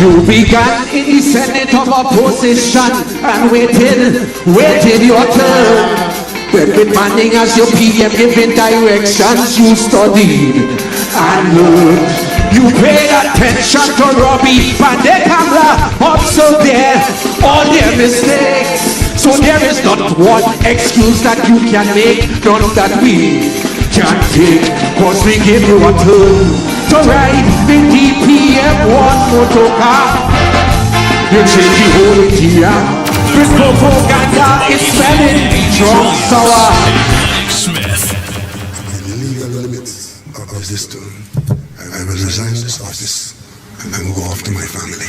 You began in the Senate of opposition and waited your turn. When with Manning as your PM giving directions, you studied and learned. You paid attention to Robbie and the camera observed there all their mistakes. So there is not one excuse that you can make, none that we can take, cause we give you a turn to ride the DPM1 motor car. You change the whole idea. This propaganda is smelling strong sour. In the legal limits of this term, I will resign this office and then go off to my family.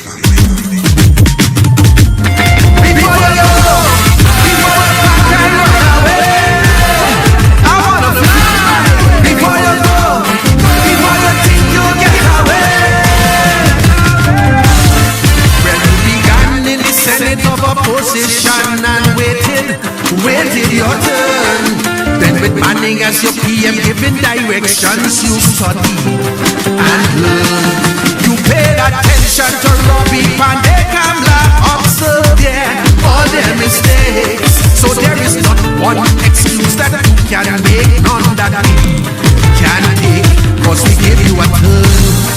Before you go, before you pack and run away, I wanna fly. Before you go, before you think you'll get away. When you began in the Senate of opposition and waited your turn. Then with Manning as your PM giving directions, you studied and learned. You paid attention to Robbie and the camera observed all their mistakes. So there is not one excuse that you can make, none that we can take, cause we give you a turn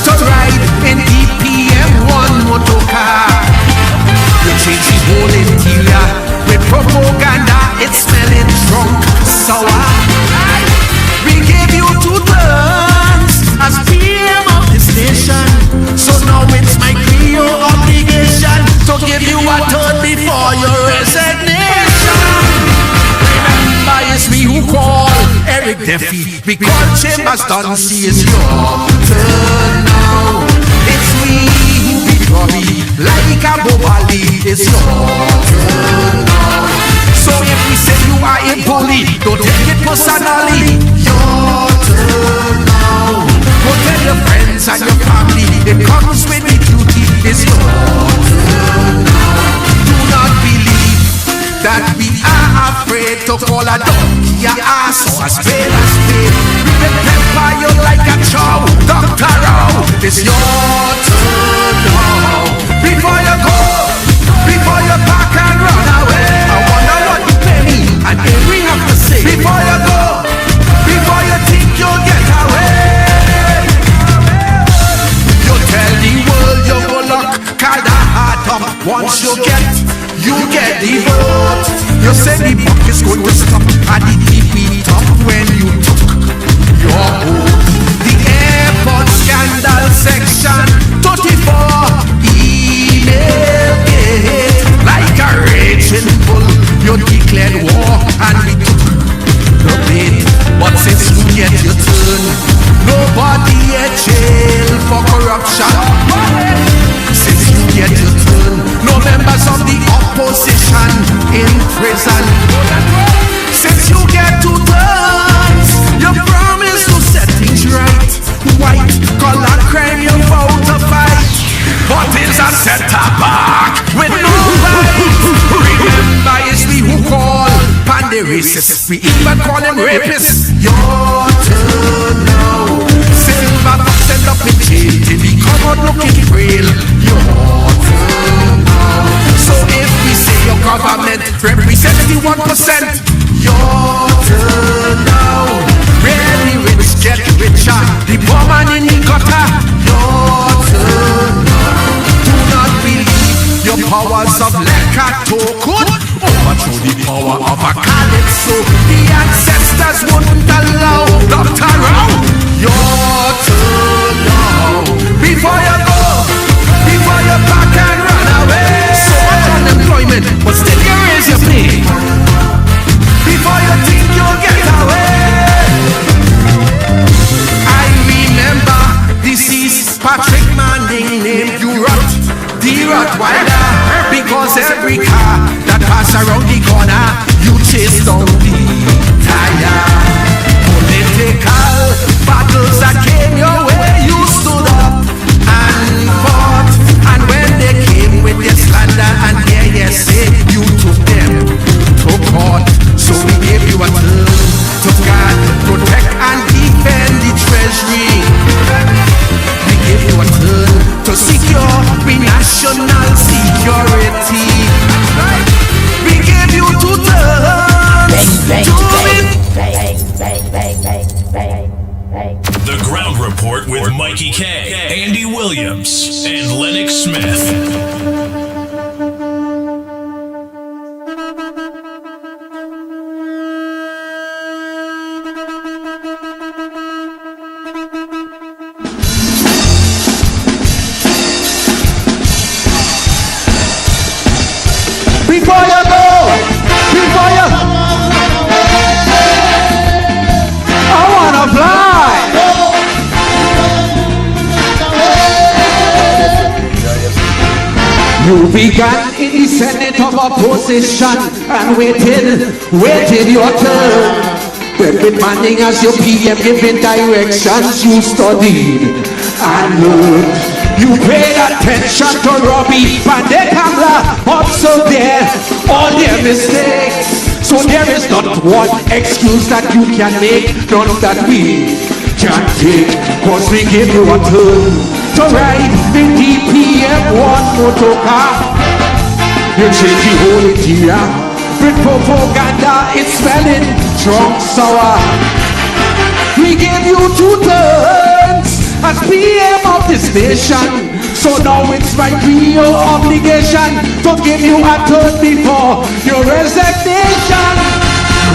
to ride in DPM1 motor car. You change the whole interior with propaganda, it's smelling drunk, sour. We gave you 2 turns as PM of the station, so now it's my Creole obligation to give you a turn before your resignation. Remember, it's me who call Eric Duffy. We call Chambers Duncy, it's your turn now. It's me who beat Robbie like a Bobali, it's your turn now. So if we say you are a bully, don't take it personally. Your turn now. Go tell your friends and your family, it comes with the duty, it's your turn now. Do not believe that we are afraid to call a donkey a ass or a spade a spade. We will pepper you like a chow, Dr. Row. It's your turn now. Before you go, before you pack and run away, I wonder what you pay me, and then we have to say, before you go, before you think you'll get away, you tell the world you go lock Kada heart up. Once you get the vote. You said the buck is going to stop at the DP top when you took your oath. The airport scandal section 34 email gate. Like a raging bull, you declared war and we took the bait. But since you get your turn, nobody at jail for corruption. Since you get your turn, no members of the opposition in prison. Since you get 2 turns, you promise to set things right. White collar crime you vow to fight, but it's a setup back with no right. Remember, it's we who call Pandy racist. We even call them rapists. Your turn now. Silver fox end up in jail till he come out looking frail. Your turn now. So if we say your government represents 1%, your turn now. Really rich get richer, the poor man in the gutter. Your turn now. Do not believe your powers of Lekato could overthrow the power of a Calypso. The ancestors wouldn't allow. Dr. Row, your turn now. Before you go, before you pack and run away. So much unemployment, but still you raise your pay. with Mikey K, Andy Williams, and Lennox Smith. Before you go, before you, I wanna fly. You began in the Senate of opposition and waited your turn. When demanding as your PM giving directions, you studied and learned. You paid attention to Robbie and the camera, observe all their mistakes. So there is not one excuse that you can make, none that we can take. Cause we give you a turn to ride the DPM1 motor car. You change the whole interior with propaganda, it's smelling strong sour. We gave you 2 turns as PM of this nation, so now it's my real obligation to give you a turn before your resignation.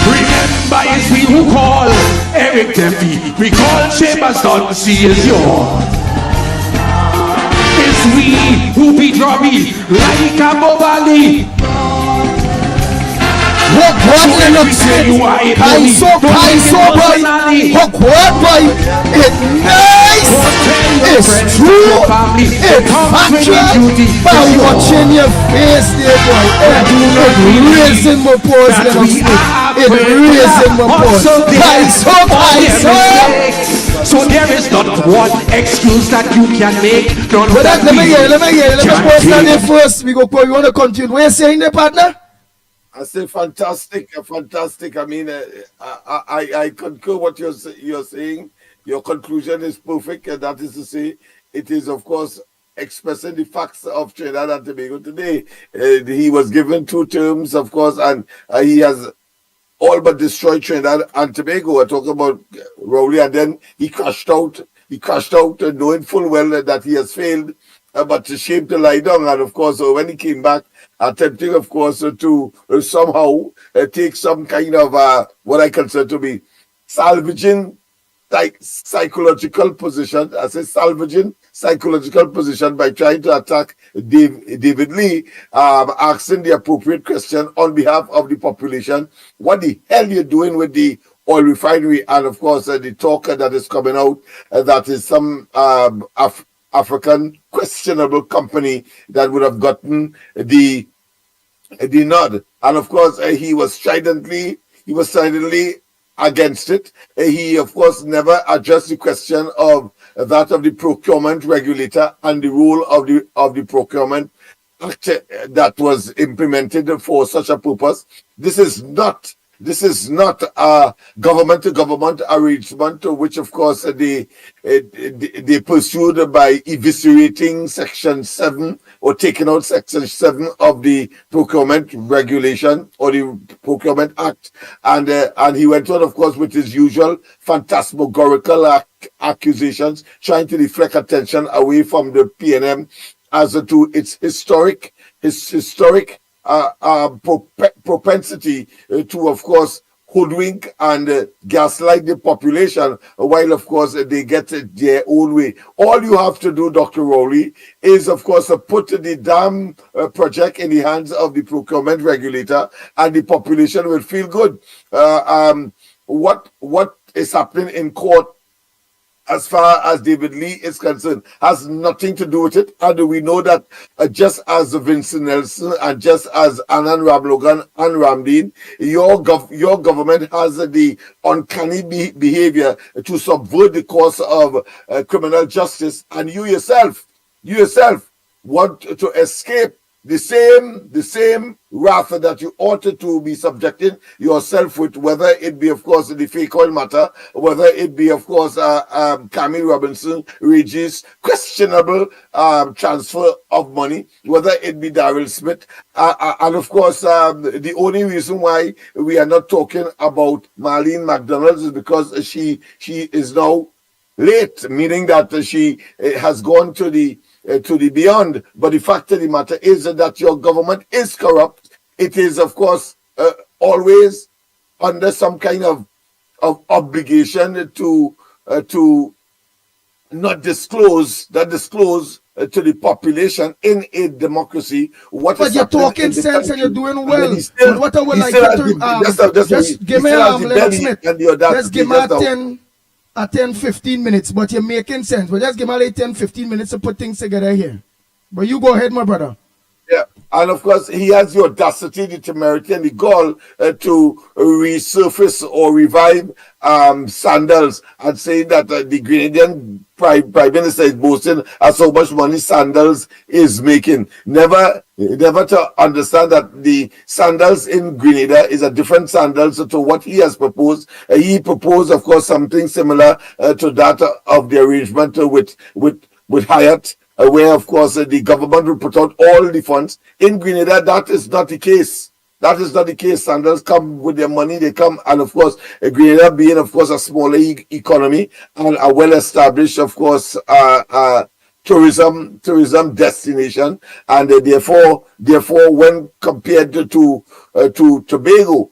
Remember, it's we who call Eric Dempsey, we call Chambers Don C is yours. It's we who beat Robbie like a Bobali. What Lennox I saw boy. What boy? It's nice. It's true. It's factual. By watching your face there, boy. It raising my pose, Lennox. It raising my pose. I saw. So there is not one excuse that you can make. Let me post on there first. We want to continue. What are you saying there, partner? I say fantastic. I mean, I concur what you're saying. Your conclusion is perfect, and that is to say, it is of course expressing the facts of Trinidad and Tobago today. He was given 2 terms, of course, and he has all but destroyed Trinidad and Tobago. We're talking about Rowley, and then he crashed out. Knowing full well that he has failed, but to shame to lie down. And of course, when he came back, attempting, of course, to somehow take some kind of what I consider to be salvaging psychological position. I say salvaging psychological position by trying to attack David Lee, asking the appropriate question on behalf of the population. What the hell you doing with the oil refinery? And of course, the talk that is coming out that is some African questionable company that would have gotten the nod. And of course, he was stridently against it. He, of course, never addressed the question of that of the procurement regulator and the role of the procurement act that was implemented for such a purpose. This is not a government-to-government arrangement, which, of course, they pursued by eviscerating Section 7 or taking out Section 7 of the Procurement Regulation or the Procurement Act. And he went on, of course, with his usual phantasmagorical accusations, trying to deflect attention away from the PNM as to its historic propensity to, of course, hoodwink and gaslight the population, while, of course, they get their own way. All you have to do, Dr. Rowley, is, of course, put the damn project in the hands of the procurement regulator, and the population will feel good. What is happening in court as far as David Lee is concerned has nothing to do with it. And we know that just as Vincent Nelson and just as Anand Ramlogan and Ramdeen, your government has the uncanny behavior to subvert the course of criminal justice, and you yourself want to escape the same wrath that you ought to be subjecting yourself with, whether it be, of course, the fake oil matter, whether it be, of course, Camille Robinson, Regis, questionable transfer of money, whether it be Daryl Smith, and of course, the only reason why we are not talking about Marlene McDonald is because she is now late, meaning that she has gone to the beyond. But the fact of the matter is that your government is corrupt. It is, of course, always under some kind of obligation to not disclose to the population in a democracy what but is you're happening talking in the sense and country. you're doing And well. then he still- But what I would he like still you has to the- just give me he still has the Lennox belly Smith. and the audacity Just give me just now. a 10, 15 minutes, but you're making sense. But just give me like 10, 15 minutes to put things together here. But you go ahead, my brother. Yeah, and of course, he has the audacity, the temerity, and the gall to resurface or revive Sandals and saying that the Grenadian Prime Minister is boasting at so much money Sandals is making. Never to understand that the Sandals in Grenada is a different Sandals to what he has proposed. He proposed, of course, something similar to that of the arrangement with Hyatt. Where, of course, the government will put out all the funds. In Grenada, that is not the case. That is not the case. Sandals come with their money, they come, and of course, Grenada being, of course, a smaller economy and a well-established, of course, tourism destination, and therefore, when compared to Tobago,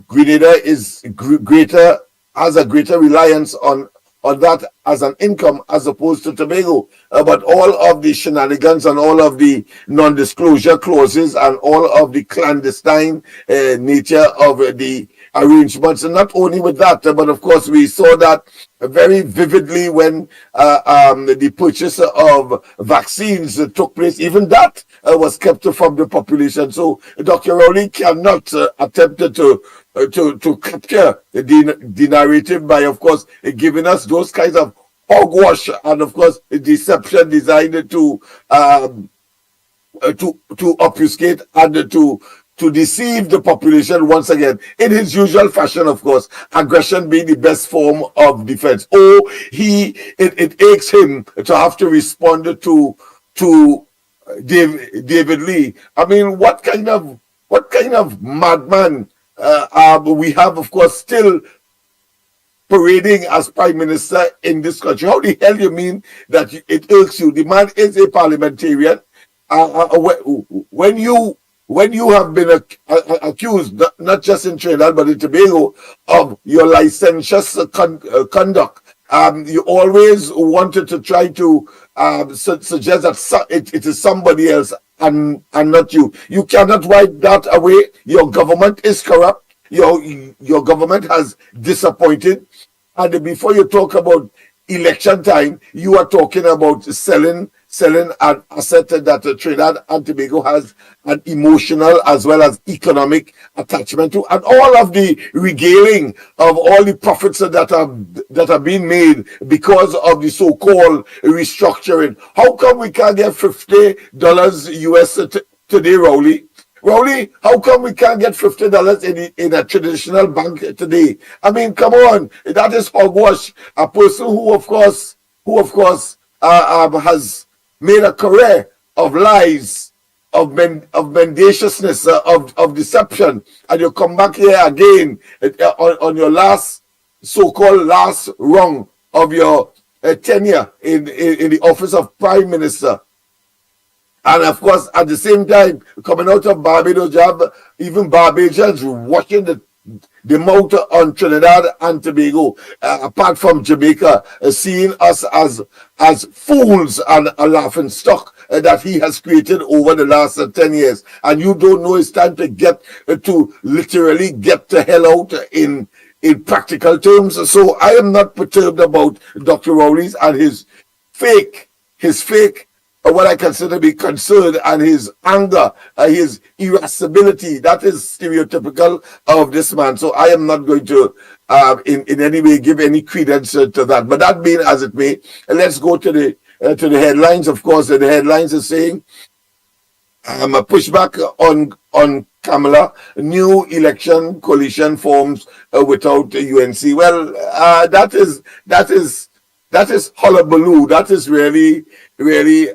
Grenada is greater, has a greater reliance on that as an income as opposed to Tobago. But all of the shenanigans and all of the non-disclosure clauses and all of the clandestine nature of the arrangements, and not only with that, but of course we saw that very vividly when the purchase of vaccines took place. Even that was kept from the population. So Dr. Rowley cannot attempt to capture the narrative by, of course, giving us those kinds of hogwash and, of course, deception designed to obfuscate and to deceive the population once again in his usual fashion. Of course, aggression being the best form of defense. It aches him to have to respond to David Lee. I mean, what kind of madman we have, of course, still parading as prime minister in this country? How the hell you mean that it irks you? The man is a parliamentarian. When you have been accused, not just in Trinidad but in Tobago, of your licentious conduct, you always wanted to try to suggest that it is somebody else and not you. You cannot wipe that away. Your government is corrupt. Your government has disappointed. And before you talk about election time, you are talking about selling an asset that Trinidad and Tobago has an emotional as well as economic attachment to, and all of the regaling of all the profits that are being made because of the so-called restructuring. How come we can't get $50 US today, Rowley? Rowley, how come we can't get $50 in a traditional bank today? I mean, come on, that is hogwash. A person who of course has made a career of lies, of mendaciousness, of deception, and you come back here again on your so-called last rung of your tenure in the office of Prime Minister. And of course, at the same time, coming out of Barbados job, even Barbadians watching the mouth on Trinidad and Tobago, apart from Jamaica, seeing us as fools and a laughing stock that he has created over the last 10 years. And you don't know it's time to literally get the hell out in practical terms. So I am not perturbed about Dr. Rowley's and his fake, what I consider to be concern, and his anger, his irascibility. That is stereotypical of this man. So I am not going to in any way give any credence to that. But that being as it may, let's go to the headlines. Of course, the headlines are saying a pushback on Kamala, new election coalition forms without UNC. Well, that is hullabaloo. That is really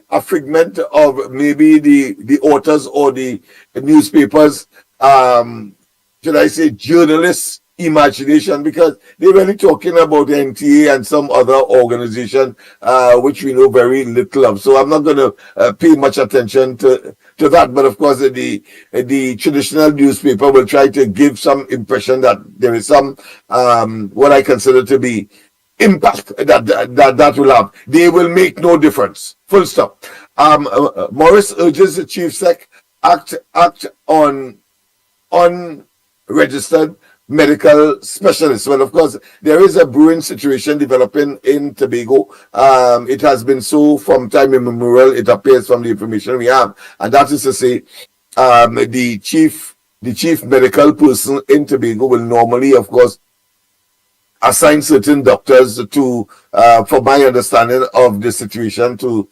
a figment of maybe the authors or the newspapers, should I say, journalists imagination, because they're really talking about NTA and some other organization which we know very little of. So I'm not going to pay much attention to that. But of course, the traditional newspaper will try to give some impression that there is some what I consider to be impact that will have. They will make no difference. Full stop. Morris urges the chief sec act on unregistered medical specialists. Well, of course, there is a brewing situation developing in Tobago. It has been so from time immemorial, it appears from the information we have. And that is to say, the chief medical person in Tobago will normally, of course, assign certain doctors to, for my understanding of the situation, to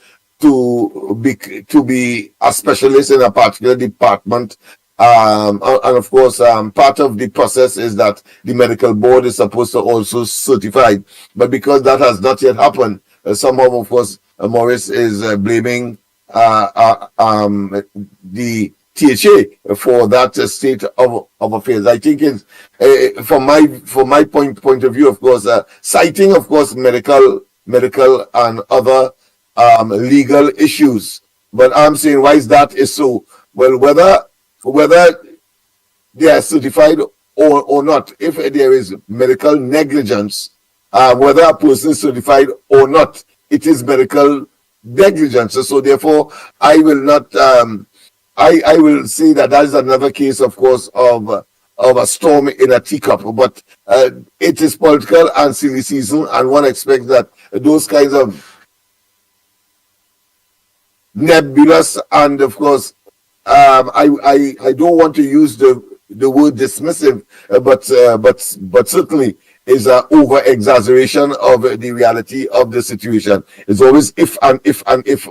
be a specialist in a particular department. And of course, part of the process is that the medical board is supposed to also certify. But because that has not yet happened, somehow, of course, Morris is blaming the THA for that state of affairs. I think it's from my point of view, of course, citing, of course, medical and other legal issues. But I'm saying, why is that is so? Well, whether they are certified or not, if there is medical negligence, whether a person is certified or not, it is medical negligence. So therefore, I will not. I will say that is another case, of course, of a storm in a teacup. But it is political and silly season, and one expects that those kinds of nebulous and, of course, I don't want to use the word dismissive, but certainly is an over exaggeration of the reality of the situation. It's always if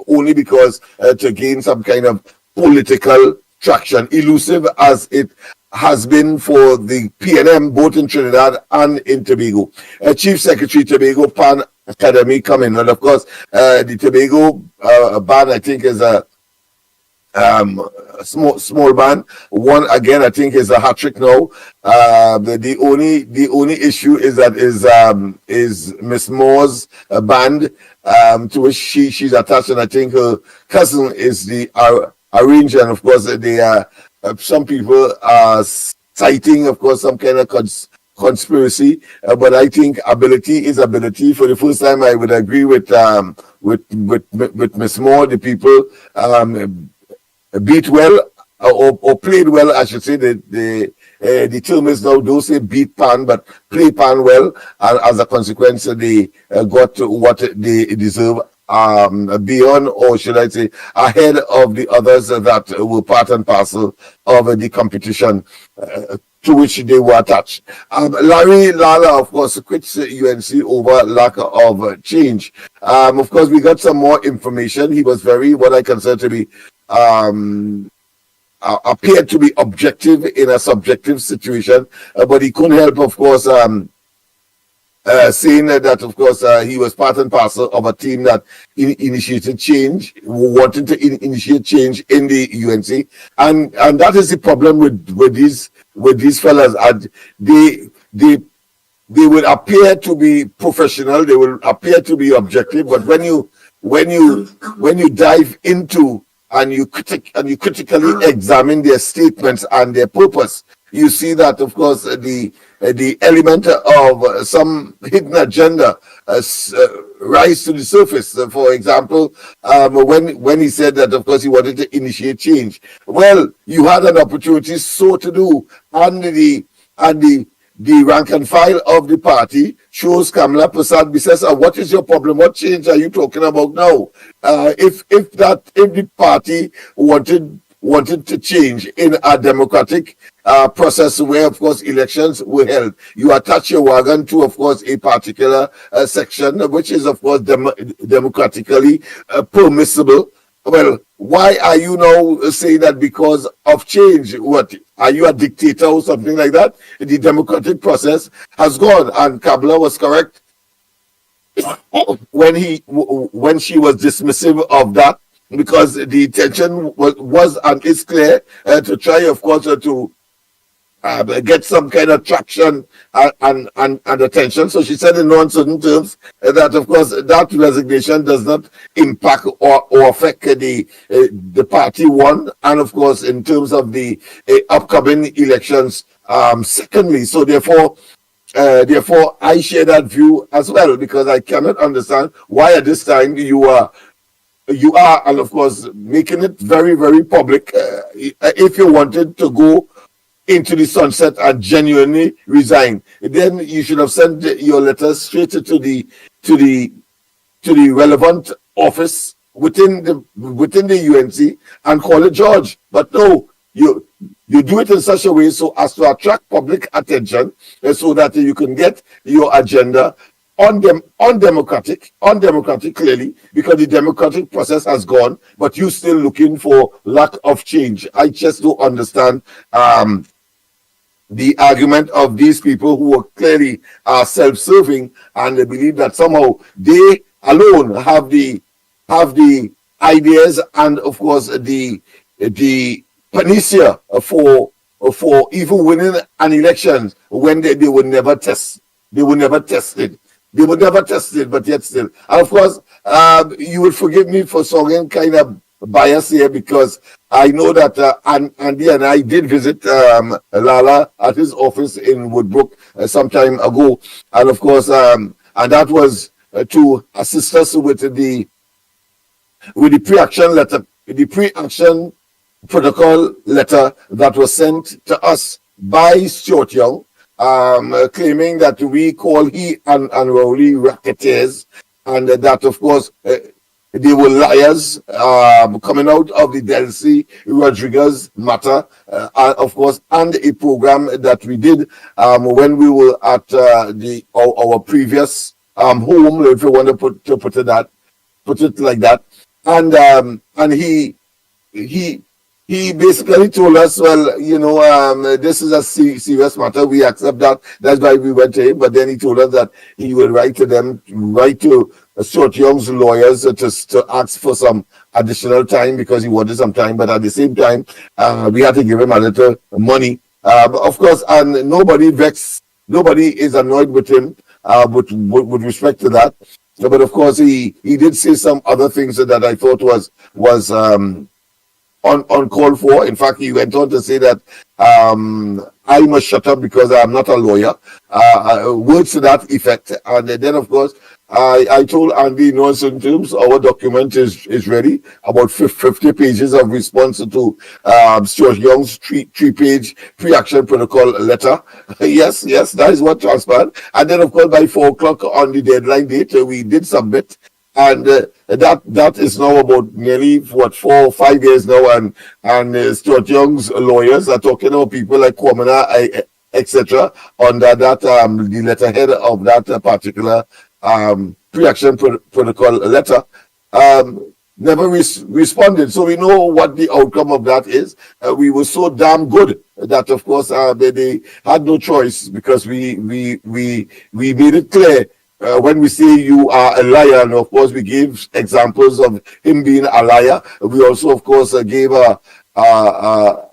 only because to gain some kind of political traction, elusive as it has been for the PNM both in Trinidad and in Tobago. Chief Secretary Tobago Pan Academy coming, and of course the Tobago ban, I think, is a small ban. One again, I think, is a hat trick now. The only issue is that is Miss Moore's band, to which she's attached, and I think her cousin is the arranger. And of course, they are some people are citing, of course, some kind of conspiracy. But I think ability is ability. For the first time, I would agree with Miss Moore. The people beat well or played well, I should say. The term is now, don't say beat Pan, but play Pan well, and as a consequence, they got what they deserve, beyond, or should I say, ahead of the others that were part and parcel of the competition to which they were attached. Larry Lala, of course, quits UNC over lack of change. Of course, we got some more information. He was very, what I consider to be, appeared to be objective in a subjective situation, but he couldn't help, of course, saying that, of course, he was part and parcel of a team that initiated change, wanted to initiate change in the UNC, and that is the problem with these fellas. They would appear to be professional, they will appear to be objective, but when you dive into and you critically examine their statements and their purpose, you see that, of course, the element of some hidden agenda rise to the surface. For example, when he said that, of course, he wanted to initiate change. Well, you had an opportunity so to do, and the rank and file of the party shows Kamala Prasad says, what is your problem? What change are you talking about now? If the party wanted to change in a democratic process where, of course, elections were held, you attach your wagon to, of course, a particular section, which is, of course, democratically permissible. Well, why are you now saying that because of change? What, are you a dictator or something like that? The democratic process has gone, and Kabla was correct when she was dismissive of that, because the intention was and is clear to try, of course, to get some kind of traction and attention. So she said in no uncertain terms that, of course, that resignation does not impact or affect the party one, and of course, in terms of the upcoming elections. Secondly, so therefore, I share that view as well, because I cannot understand why at this time you are, and of course, making it very, very public. If you wanted to go into the sunset and genuinely resign, then you should have sent your letter straight to the relevant office within the UNC and call it George. But no, you do it in such a way so as to attract public attention, so that you can get your agenda undemocratic clearly, because the democratic process has gone, but you still looking for lack of change. I just don't understand the argument of these people who are clearly self-serving, and they believe that somehow they alone have the ideas and of course the panacea for even winning an election, when they were never tested. They were never tested, but yet still. And of course, you would forgive me for sounding kind of bias here, because I know that Andy and I did visit Lala at his office in Woodbrook some time ago, and of course, and that was to assist us with the pre-action letter, the pre-action protocol letter that was sent to us by Stuart Young, claiming that we call he and Rowley racketeers, and that of course they were liars, coming out of the Delcy Rodriguez matter, of course, and a program that we did when we were at our previous home, if you want to put it like that, and he basically told us, well, this is a serious matter. We accept that. That's why we went to him. But then he told us that he will write to Stuart Young's lawyers to ask for some additional time, because he wanted some time. But at the same time, we had to give him a little money. Of course, and nobody is annoyed with him with respect to that. But of course, he did say some other things that I thought was uncalled for. In fact, he went on to say that I must shut up because I am not a lawyer. Words to that effect. And then, of course, I told Andy, in no certain terms, our document is ready. About 50 pages of response to Stuart Young's three-page pre-action protocol letter. Yes, that is what transpired. And then, of course, by 4 o'clock on the deadline date, we did submit. And that is now about nearly 4 or 5 years now, and Stuart Young's lawyers are talking about people like Kwamina, etc. under that the letterhead of that particular pre-action protocol letter. Never responded. So we know what the outcome of that is. We were so damn good that, of course, they had no choice, because we made it clear. When we say you are a liar, and of course we gave examples of him being a liar, we also, of course, gave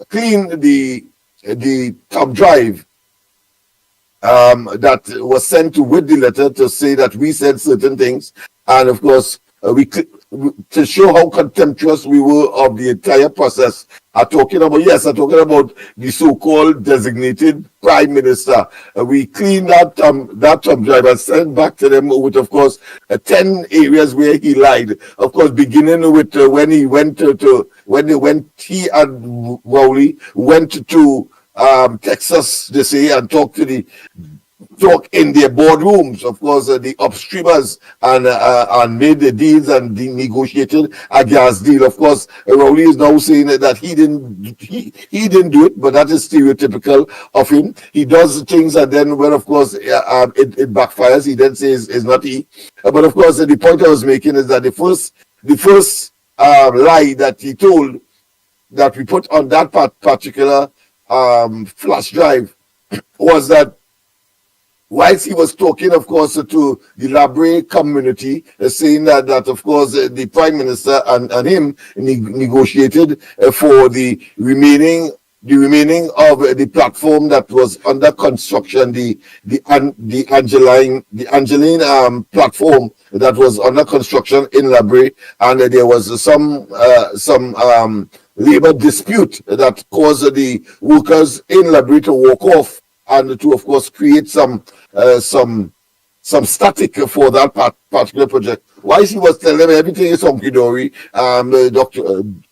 clean the thumb drive that was sent with the letter to say that we said certain things, and of course to show how contemptuous we were of the entire process. Talking about the so-called designated prime minister. We cleaned that thumb drive and sent back to them with, of course, 10 areas where he lied. Of course, beginning with when he and Rowley went to Texas, they say, and talk in their boardrooms, of course, the upstreamers, and made the deals and negotiated a gas deal. Of course, Rowley is now saying that he didn't do it, but that is stereotypical of him. He does things, and then when, of course, it backfires, he then says it's not he. But of course, the point I was making is that the first lie that he told, that we put on that particular flash drive, was that whilst he was talking, of course, to the Labre community, saying that of course the Prime Minister and him negotiated for the remaining remaining of the platform that was under construction, the Angeline platform that was under construction in Labrie, and there was some labor dispute that caused the workers in Labrie to walk off and to, of course, create some static for that particular project. Why she was telling them everything is hunky-dory.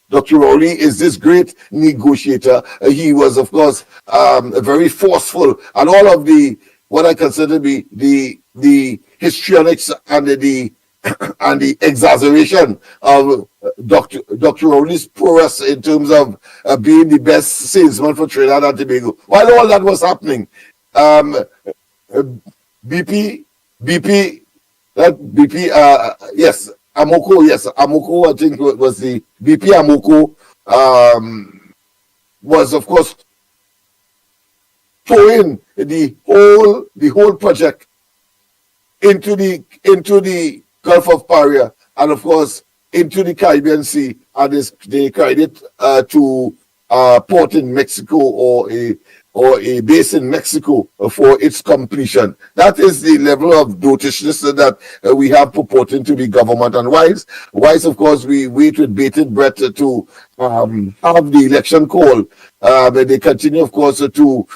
Dr. Rowley is this great negotiator. He was, of course, very forceful, and all of the what I consider to be the histrionics and the and the exaggeration of Dr. Rowley's prowess in terms of being the best salesman for Trinidad and Tobago. While all that was happening, yes, Amoco, I think it was the BP Amoco, was, of course, throwing the whole project into the Gulf of Paria, and of course into the Caribbean Sea, and they carried it to a port in Mexico or a base in Mexico for its completion. That is the level of dotishness that we have purporting to be government. And whilst of course we wait with bated breath to have the election call, they continue, of course, to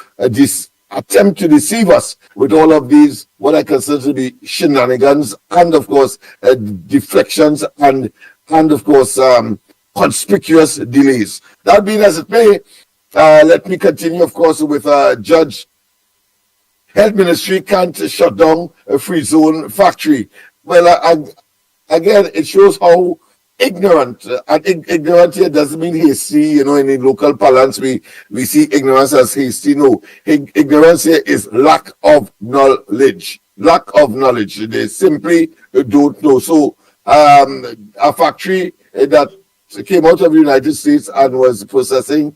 attempt to deceive us with all of these, what I consider to be shenanigans, and of course deflections and of course conspicuous delays. That being as it may, let me continue, of course, with Judge. Health Ministry can't shut down a free zone factory. Well, again, it shows how ignorant, and ignorant here doesn't mean hasty. In the local parlance, we see ignorance as hasty. No, ignorance here is lack of knowledge. Lack of knowledge. They simply don't know. So, a factory that came out of the United States and was processing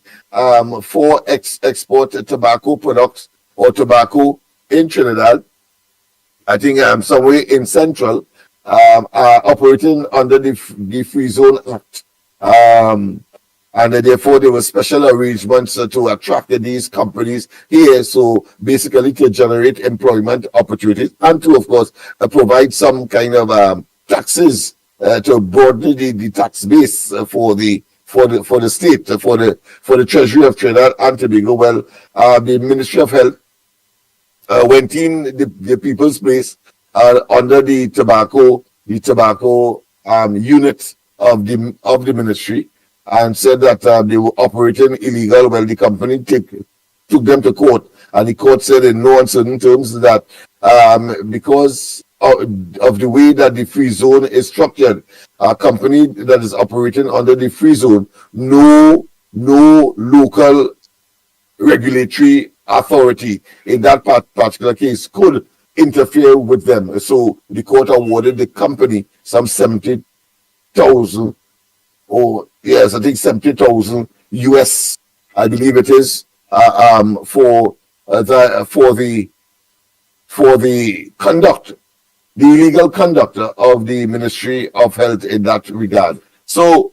for export tobacco products or tobacco in Trinidad, I think somewhere in Central, operating under the Free Zone Act. And therefore there were special arrangements to attract these companies here, so basically to generate employment opportunities and to, of course, provide some kind of taxes to broaden the tax base for the state, for the Treasury of Trinidad and Tobago. Well, the Ministry of Health went in the people's place under the tobacco unit of the ministry, and said that they were operating illegal. Well, the company took them to court, and the court said in no uncertain terms that because of the way that the free zone is structured, a company that is operating under the free zone, no local regulatory authority in that particular case could interfere with them. So the court awarded the company some 70,000, or yes, I think 70,000 US, I believe it is, for the conduct, the illegal conduct of the Ministry of Health in that regard. So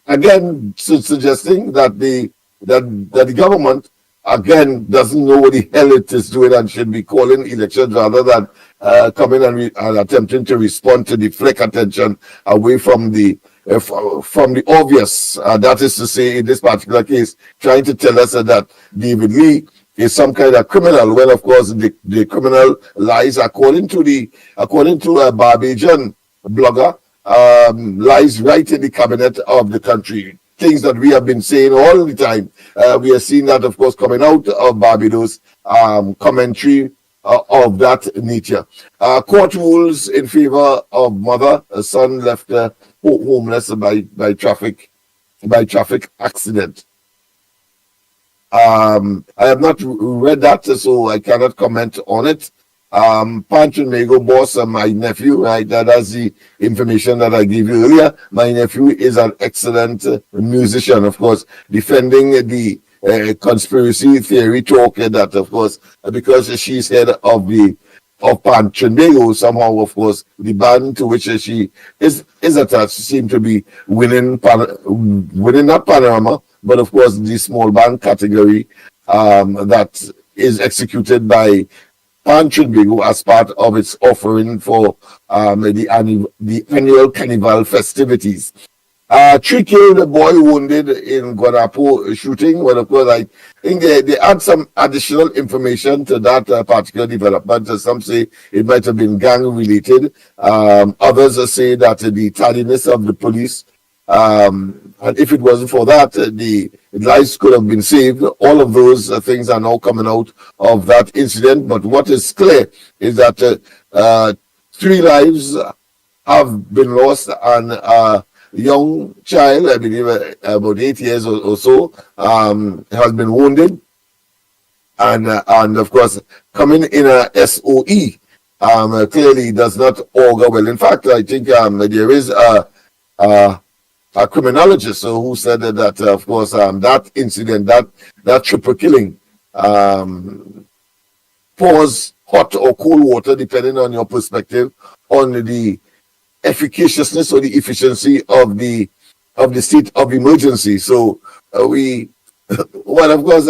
again, suggesting that the government again doesn't know what the hell it is doing and should be calling elections rather than coming and attempting to respond to deflect attention away from the obvious. That is to say, in this particular case, trying to tell us that David Lee is some kind of criminal, when of course the criminal lies, according to a Barbadian blogger, lies right in the cabinet of the country. Things that we have been saying all the time. We are seeing that, of course, coming out of Barbados, commentary of that nature. Court rules in favor of mother, a son left homeless by traffic accident. I have not read that, so I cannot comment on it. Panchinago boss, my nephew, right? That's the information that I gave you earlier. My nephew is an excellent musician, of course, defending the conspiracy theory talk that, of course, because she's head of Panchinago, somehow, of course, the band to which she is attached seem to be winning not Panorama, but of course the small band category that is executed by Pan Trinbago as part of its offering for the annual Carnival festivities. 3 killed, a boy wounded in Guanapo shooting. Well, of course, I think they add some additional information to that particular development. Some say it might have been gang-related. Others say that the tardiness of the police, and if it wasn't for that, the lives could have been saved. All of those things are now coming out of that incident. But what is clear is that 3 lives have been lost, and young child, I believe about 8 years or so, has been wounded, and of course coming in a SOE clearly does not augur well. In fact, I think there is a criminologist who said that of course that incident, that triple killing, pours hot or cold water depending on your perspective on the efficaciousness or the efficiency of the state of emergency. So well, of course,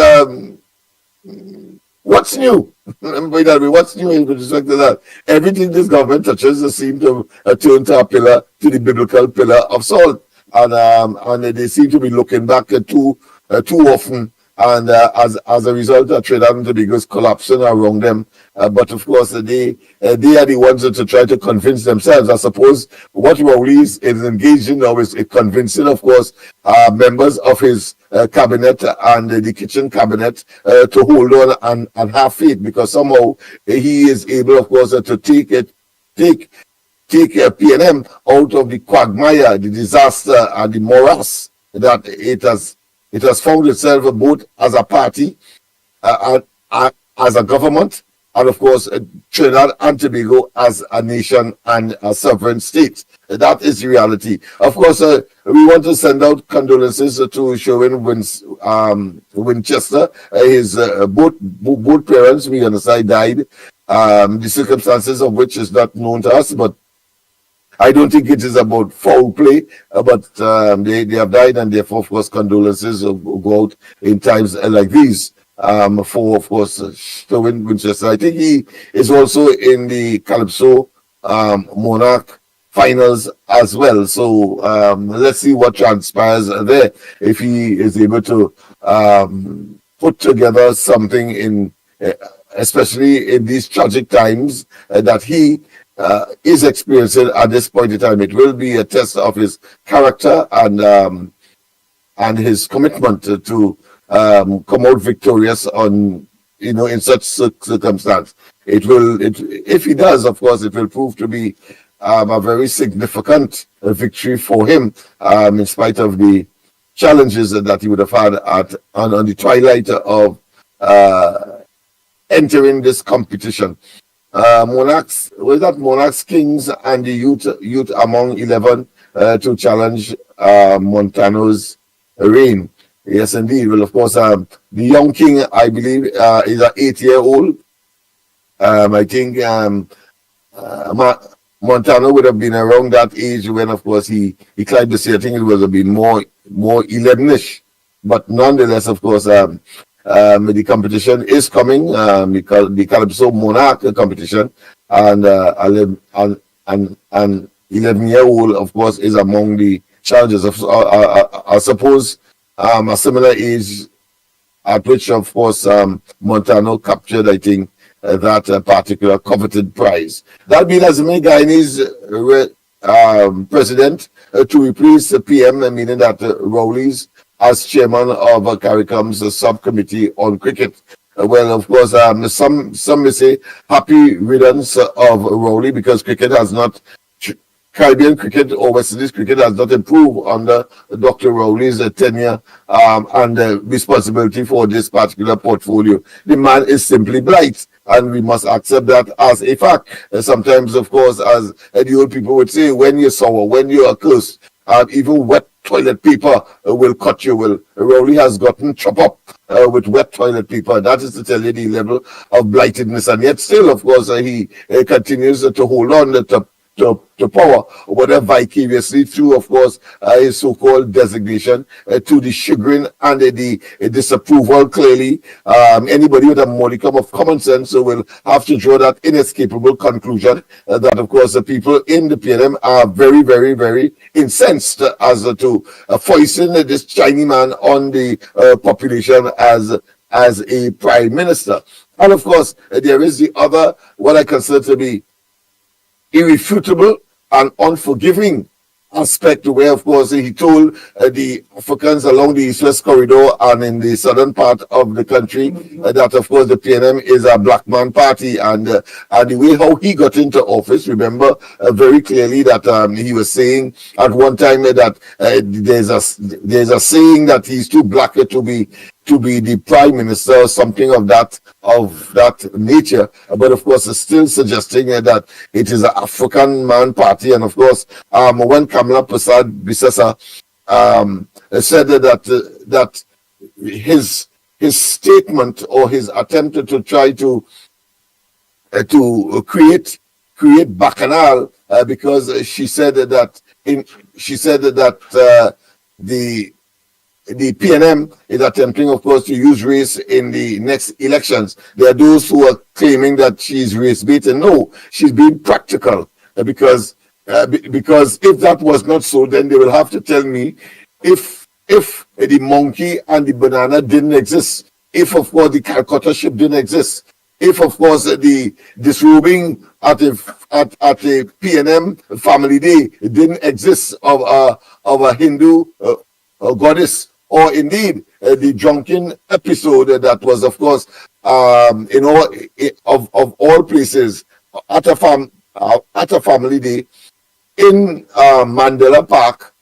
what's new? By that way, what's new with respect to that? Everything this government touches seems to turn to the biblical pillar of salt, and they seem to be looking back too often. And as a result, Trinidad and Tobago is collapsing around them. But of course, they are the ones to try to convince themselves. I suppose what Rowley is engaged in now is convincing, of course, members of his cabinet and the kitchen cabinet to hold on and have faith, because somehow he is able, of course, to take PNM out of the quagmire, the disaster, and the morass that it has found itself both as a party, as a government, and of course Trinidad and Tobago as a nation and a sovereign state. That is the reality. Of course, we want to send out condolences to Sherwin Winchester. His both parents, we understand, died. The circumstances of which is not known to us, but I don't think it is about foul play, but they have died, and therefore, of course, condolences go out in times like these for, of course, Sherwin Winchester. I think he is also in the Calypso Monarch finals as well. So let's see what transpires there, if he is able to put together something in, especially in these tragic times that he is experiencing at this point in time. It will be a test of his character and his commitment to come out victorious on, in such circumstance. If he does, of course, it will prove to be a very significant victory for him, in spite of the challenges that he would have had on the twilight of entering this competition. Monarchs Kings and the youth among 11 to challenge Montano's reign. Yes, indeed. Well, of course, the young king, I believe, is an 8-year-old. I think Montano would have been around that age when, of course, he climbed the sea. I think it would have been more 11ish. But nonetheless, of course, the competition is coming, the Calypso Monarch competition, and 11-year-old, of course, is among the challenges. I suppose a similar age at which, of course, Montano captured, I think, that particular coveted prize. That being as the Guyanese president to replace the PM, meaning that Rowley's as chairman of CARICOM's subcommittee on cricket. Well, of course, some may say happy riddance of Rowley, because cricket has not, Caribbean cricket or West Indies cricket has not improved under Dr. Rowley's tenure and responsibility for this particular portfolio. The man is simply blight, and we must accept that as a fact. Sometimes, of course, as the old people would say, when you're sour, when you're cursed, even wet toilet paper will cut you. Well, Rowley has gotten chopped up with wet toilet paper. That is to tell you the level of blightedness. And yet still, of course, he continues to hold on to to power, whether vicariously through, of course, his so-called designation, to the chagrin and the disapproval. Clearly, anybody with a modicum of common sense will have to draw that inescapable conclusion that, of course, the people in the PNM are very, very, very incensed as to foisting this Chinese man on the population as a prime minister. And of course, there is the other, what I consider to be irrefutable and unforgiving aspect, where, of course, he told the Africans along the East-West corridor and in the southern part of the country that, of course, the PNM is a black man party, and the way how he got into office, remember very clearly that he was saying at one time that there's a saying that he's too black to be the prime minister, or something of that nature. But of course, it's still suggesting that it is an African man party. And of course, when Kamala Bissessa said that his statement, or his attempt to try to create bacchanal, because she said that the PNM is attempting, of course, to use race in the next elections. There are those who are claiming that she's race-bait, and no, she's being practical, because if that was not so, then they will have to tell me if the monkey and the banana didn't exist, if, of course, the Calcutta ship didn't exist, if, of course, the disrobing at a PNM family day didn't exist of a Hindu goddess, or indeed the drunken episode that was, of course, of all places at a family day in Mandela Park,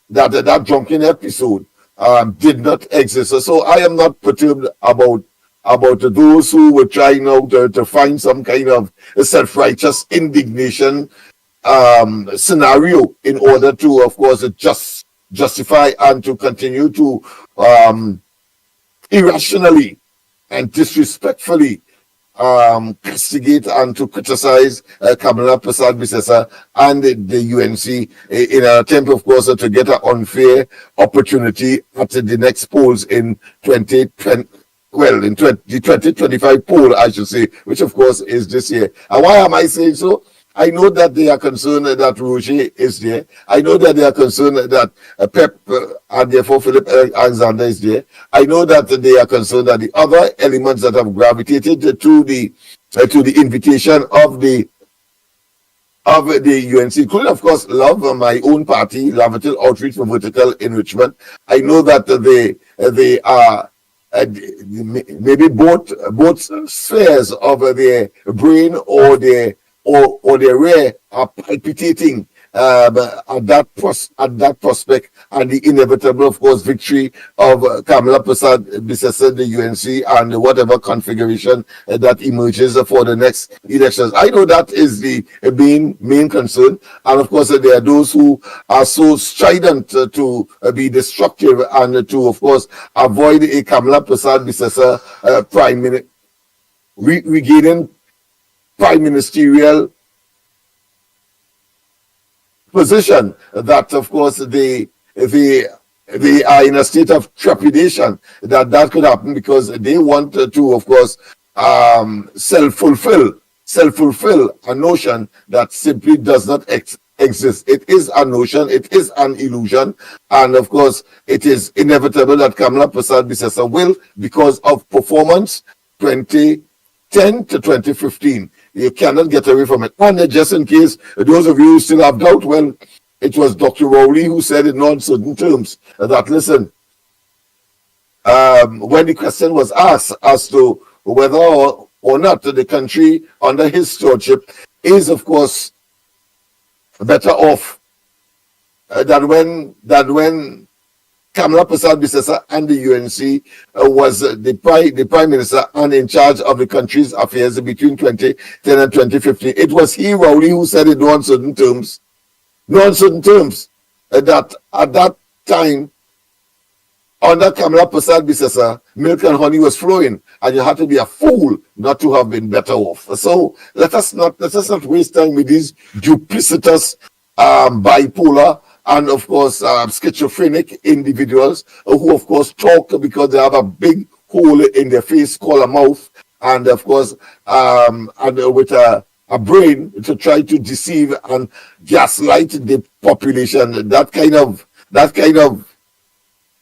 that drunken episode did not exist. So I am not perturbed about those who were trying now to find some kind of self-righteous indignation scenario in order to, of course, justify and to continue to irrationally and disrespectfully castigate and to criticize Kamala Bissessa and the UNC in an attempt, of course, to get an unfair opportunity at the next polls in 2020. Well, in the 2025 poll, I should say, which of course is this year. And why am I saying so? I know that they are concerned that Roger is there. I know that they are concerned that Pep and therefore Philip Alexander is there. I know that they are concerned that the other elements that have gravitated to the invitation of the UNC, including, of course, Love, my own party, Lavatil Outreach for Vertical Enrichment. I know that they are maybe both spheres of their brain or their rear are palpitating at that prospect and the inevitable, of course, victory of Kamala Bissessa, the UNC, and whatever configuration that emerges for the next elections. I know that is the main concern, and of course there are those who are so strident to be destructive and to, of course, avoid a Kamala Bissessa regaining prime ministerial position, that, of course, they are in a state of trepidation that could happen, because they want to, of course, self-fulfill a notion that simply does not exist. It is a notion, it is an illusion, and of course it is inevitable that Kamala Bissessa will, because of performance 2010 to 2015. You cannot get away from it. And just in case those of you who still have doubt, well, it was Dr. Rowley who said in non-certain terms that, listen, when the question was asked as to whether or not the country under his stewardship is, of course, better off than when Kamala Bissessa and the UNC was the prime minister and in charge of the country's affairs between 2010 and 2015. It was he, Rowley, who said in no uncertain terms, that at that time under Kamala Prasad Bisesa, milk and honey was flowing, and you had to be a fool not to have been better off. So let us not waste time with these duplicitous, bipolar, and of course schizophrenic individuals who of course talk because they have a big hole in their face called a mouth, and of course and with a brain to try to deceive and gaslight the population. That kind of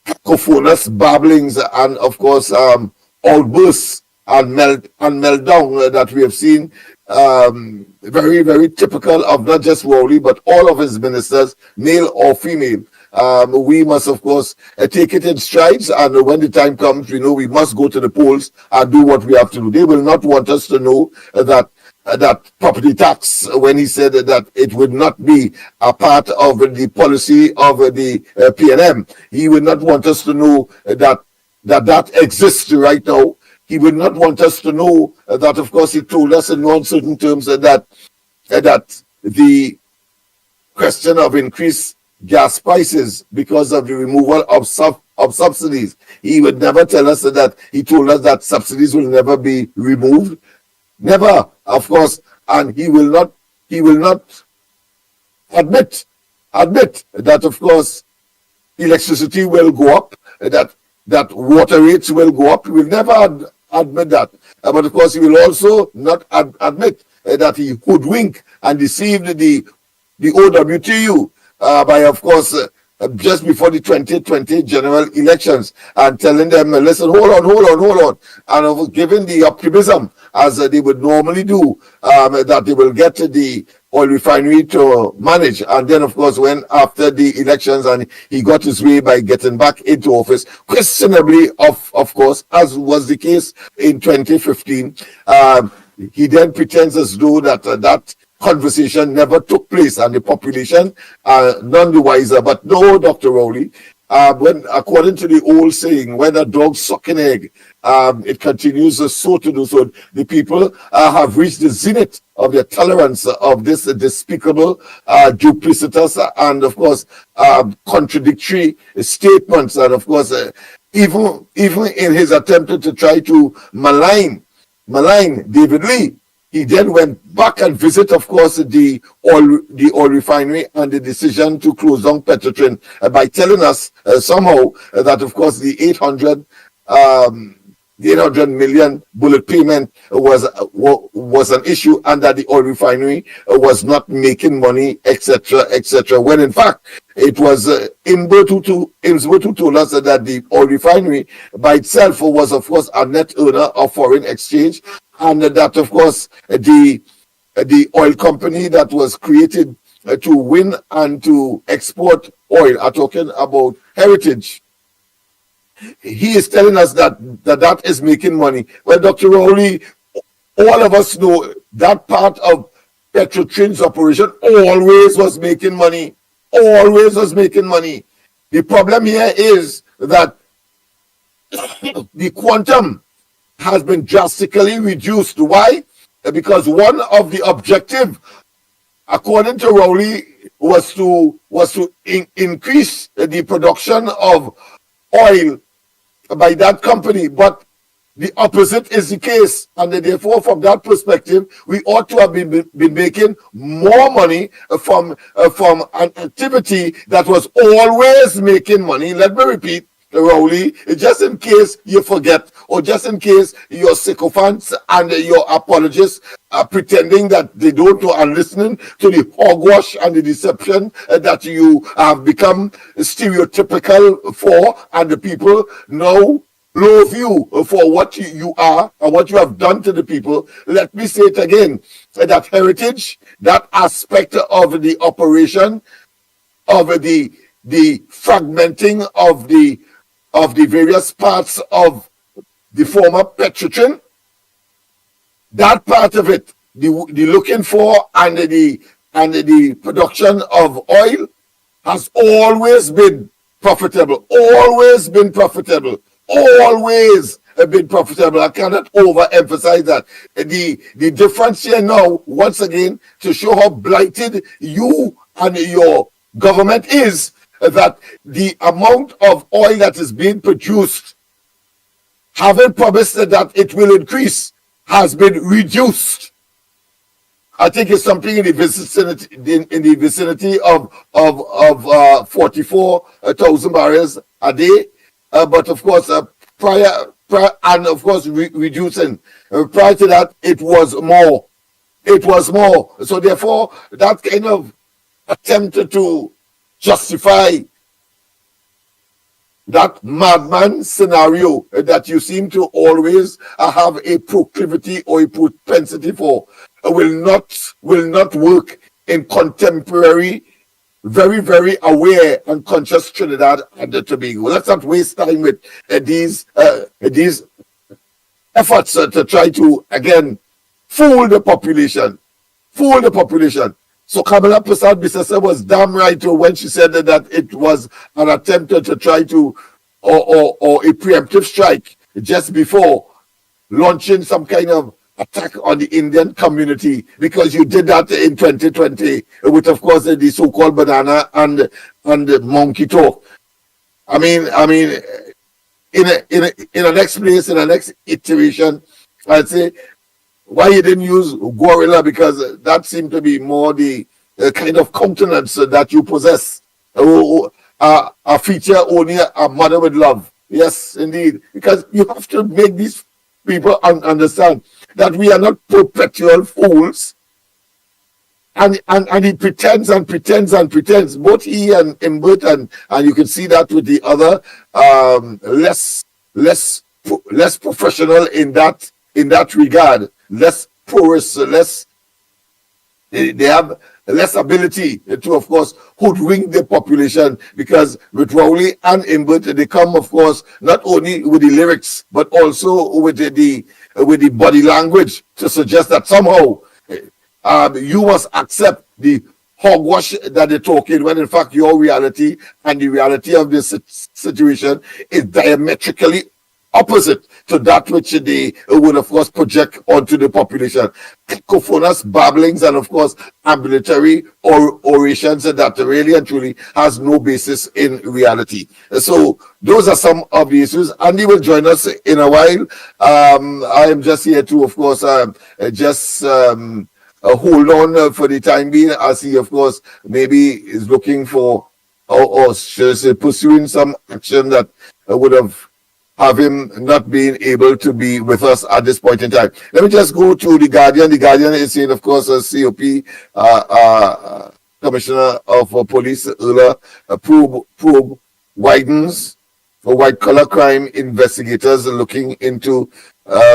cacophonous babblings and of course outbursts and meltdown that we have seen, very, very typical of not just Rowley but all of his ministers, male or female. We must of course take it in strides, and when the time comes, we know we must go to the polls and do what we have to do. They will not want us to know that property tax, when he said that it would not be a part of the policy of the PNM. He would not want us to know that exists right now. He would not want us to know that, of course, he told us in no uncertain terms that the question of increased gas prices because of the removal of subsidies. He would never tell us that. He told us that subsidies will never be removed. Never, of course, and he will not admit that, of course, electricity will go up, that water rates will go up. He will never admit that. But of course, he will also not admit that he hoodwinked and deceived the OWTU by, of course, just before the 2020 general elections, and telling them, listen, hold on, and giving the optimism as they would normally do, that they will get the oil refinery to manage. And then, of course, when after the elections and he got his way by getting back into office, questionably, of course, as was the case in 2015, he then pretends as though that conversation never took place, and the population are none the wiser. But no, Dr. Rowley, when, according to the old saying, when a dog suck an egg, it continues so to do. So the people have reached the zenith of their tolerance of this despicable, duplicitous, and of course contradictory statements. And of course, even in his attempt to try to malign David Lee, he then went back and visit, of course, the oil refinery and the decision to close down Petrotrin by telling us somehow that, of course, the 800 million bullet payment was an issue, and that the oil refinery was not making money, etc. When in fact it was Imbertu told us that the oil refinery by itself was, of course, a net earner of foreign exchange, and that, of course, the oil company that was created to win and to export oil are talking about Heritage. He is telling us that is making money. Well, Dr. Rowley, all of us know that part of Petrotrin's operation always was making money. Always was making money. The problem here is that the quantum has been drastically reduced. Why? Because one of the objectives, according to Rowley, was to increase the production of oil by that company, but the opposite is the case, and therefore, from that perspective, we ought to have been making more money from an activity that was always making money. Let me repeat, Rowley, just in case you forget, or just in case your sycophants and your apologists are pretending that they don't know and listening to the hogwash and the deception that you have become stereotypical for, and the people now loathe you for what you are and what you have done to the people. Let me say it again, that Heritage, that aspect of the operation, of the fragmenting of the various parts of the former Petrotrin, that part of it, the looking for and the production of oil has always been profitable. Always been profitable. Always been profitable. I cannot overemphasize that. The difference here now, once again, to show how blighted you and your government is, that the amount of oil that is being produced, having promised that it will increase, has been reduced. I think it's something in the vicinity of 44,000 barrels a day. But of course, prior and of course reducing. Prior to that, it was more. It was more. So therefore, that kind of attempt to justify that madman scenario that you seem to always have a proclivity or a propensity for will not work in contemporary, very, very aware and conscious Trinidad and Tobago. Let's not waste time with these efforts to try to, again, fool the population. So Kamala Prasad-Bissessar was damn right when she said that it was an attempt to try to, or a preemptive strike just before launching some kind of attack on the Indian community, because you did that in 2020 with, of course, the so-called banana and monkey talk. I mean, in the next place, in the next iteration, I'd say, why you didn't use gorilla, because that seemed to be more the kind of countenance that you possess, a feature only a mother would love. Yes, indeed, because you have to make these people understand that we are not perpetual fools. And he pretends, both he and Imbert, and you can see that with the other less professional in that regard, less porous, they have less ability to, of course, hoodwink the population, because with Rowley and Imbert, they come, of course, not only with the lyrics, but also with the body language to suggest that somehow you must accept the hogwash that they're talking, when in fact your reality and the reality of this situation is diametrically opposite to that which they would, of course, project onto the population. Cacophonous babblings and, of course, ambulatory orations that really and truly has no basis in reality. So those are some of the issues. Andy will join us in a while. I am just here to, of course, hold on for the time being, as he, of course, maybe is looking for or should I say, pursuing some action that would have him not being able to be with us at this point in time. Let me just go to The Guardian. The Guardian is saying, of course, COP, Commissioner of Police, probe widens for white-collar crime. Investigators looking into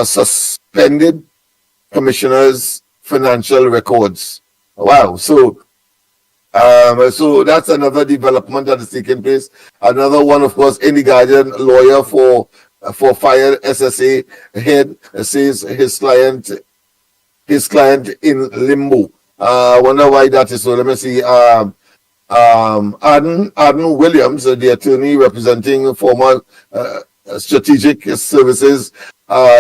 suspended commissioners' financial records. Wow. So that's another development that is taking place. Another one, of course, in The Guardian, lawyer for fired SSA head says his client in limbo. I wonder why that is. So let me see. Arden Williams, the attorney representing former Strategic Services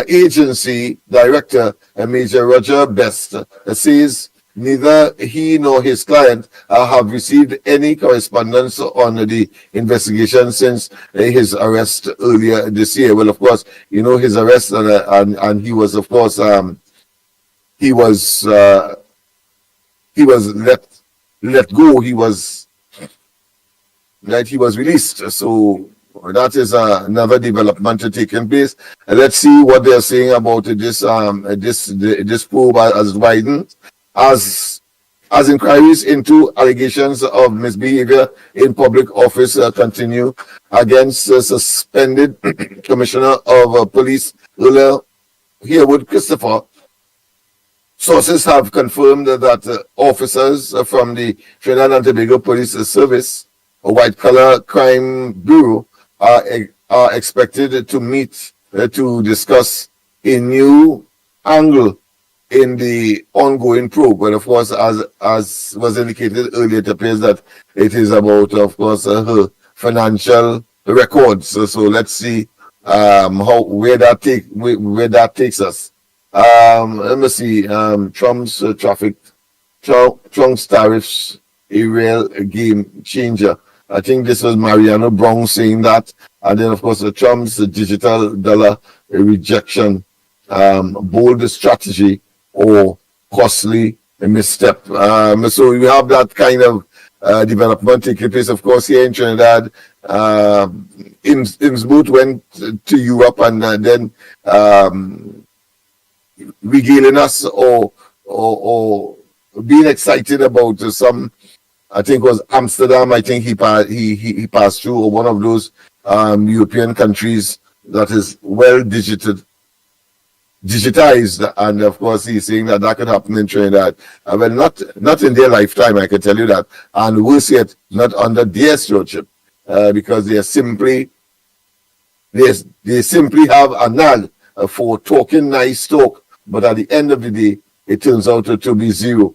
Agency Director Major Roger Best, says neither he nor his client have received any correspondence on the investigation since his arrest earlier this year. Well, of course, you know, his arrest and he was, of course, he was let go. He was released. So that is another development taking place. Let's see what they're saying about this probe as widened. As inquiries into allegations of misbehavior in public office continue against suspended Commissioner of Police Herwood Christopher, sources have confirmed that officers from the Trinidad and Tobago Police Service, a white-collar crime bureau, are expected to meet to discuss a new angle in the ongoing probe. But of course, as was indicated earlier, it appears that it is about, of course, her financial records. So let's see where that takes us. Let me see. Trump's tariffs, a real game changer. I think this was Mariano Brown saying that. And then, of course, Trump's digital dollar rejection, bold strategy or costly misstep. So we have that kind of development taking place, of course, here in Trinidad. Innsbruck went to Europe and then regaling us or being excited about some, I think it was Amsterdam, I think he passed through, or one of those European countries that is well digitized, and of course he's saying that could happen in Trinidad. Well, not in their lifetime, I can tell you that, and worse yet, not under their stewardship, because they simply have a nag for talking nice talk, but at the end of the day, it turns out to be zero.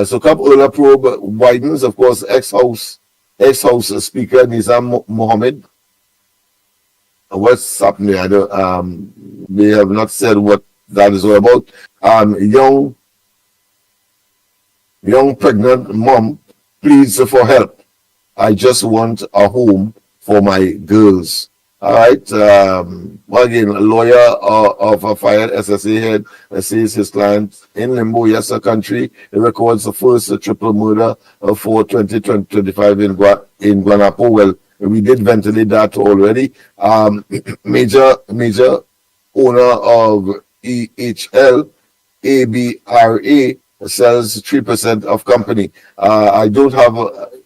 So Cap Ola probe widens, of course, ex-House Speaker Nizam Mohammed. What's happening? I don't. They have not said what that is all about. Young pregnant mom pleads for help. I just want a home for my girls. All right. Again, a lawyer of a fired SSA head says his client in limbo, yes, a country. It records the first triple murder for 2025 in Guanapo. Well, we did ventilate that already. Major owner of EHL, ABRA, sells 3% of company. I don't have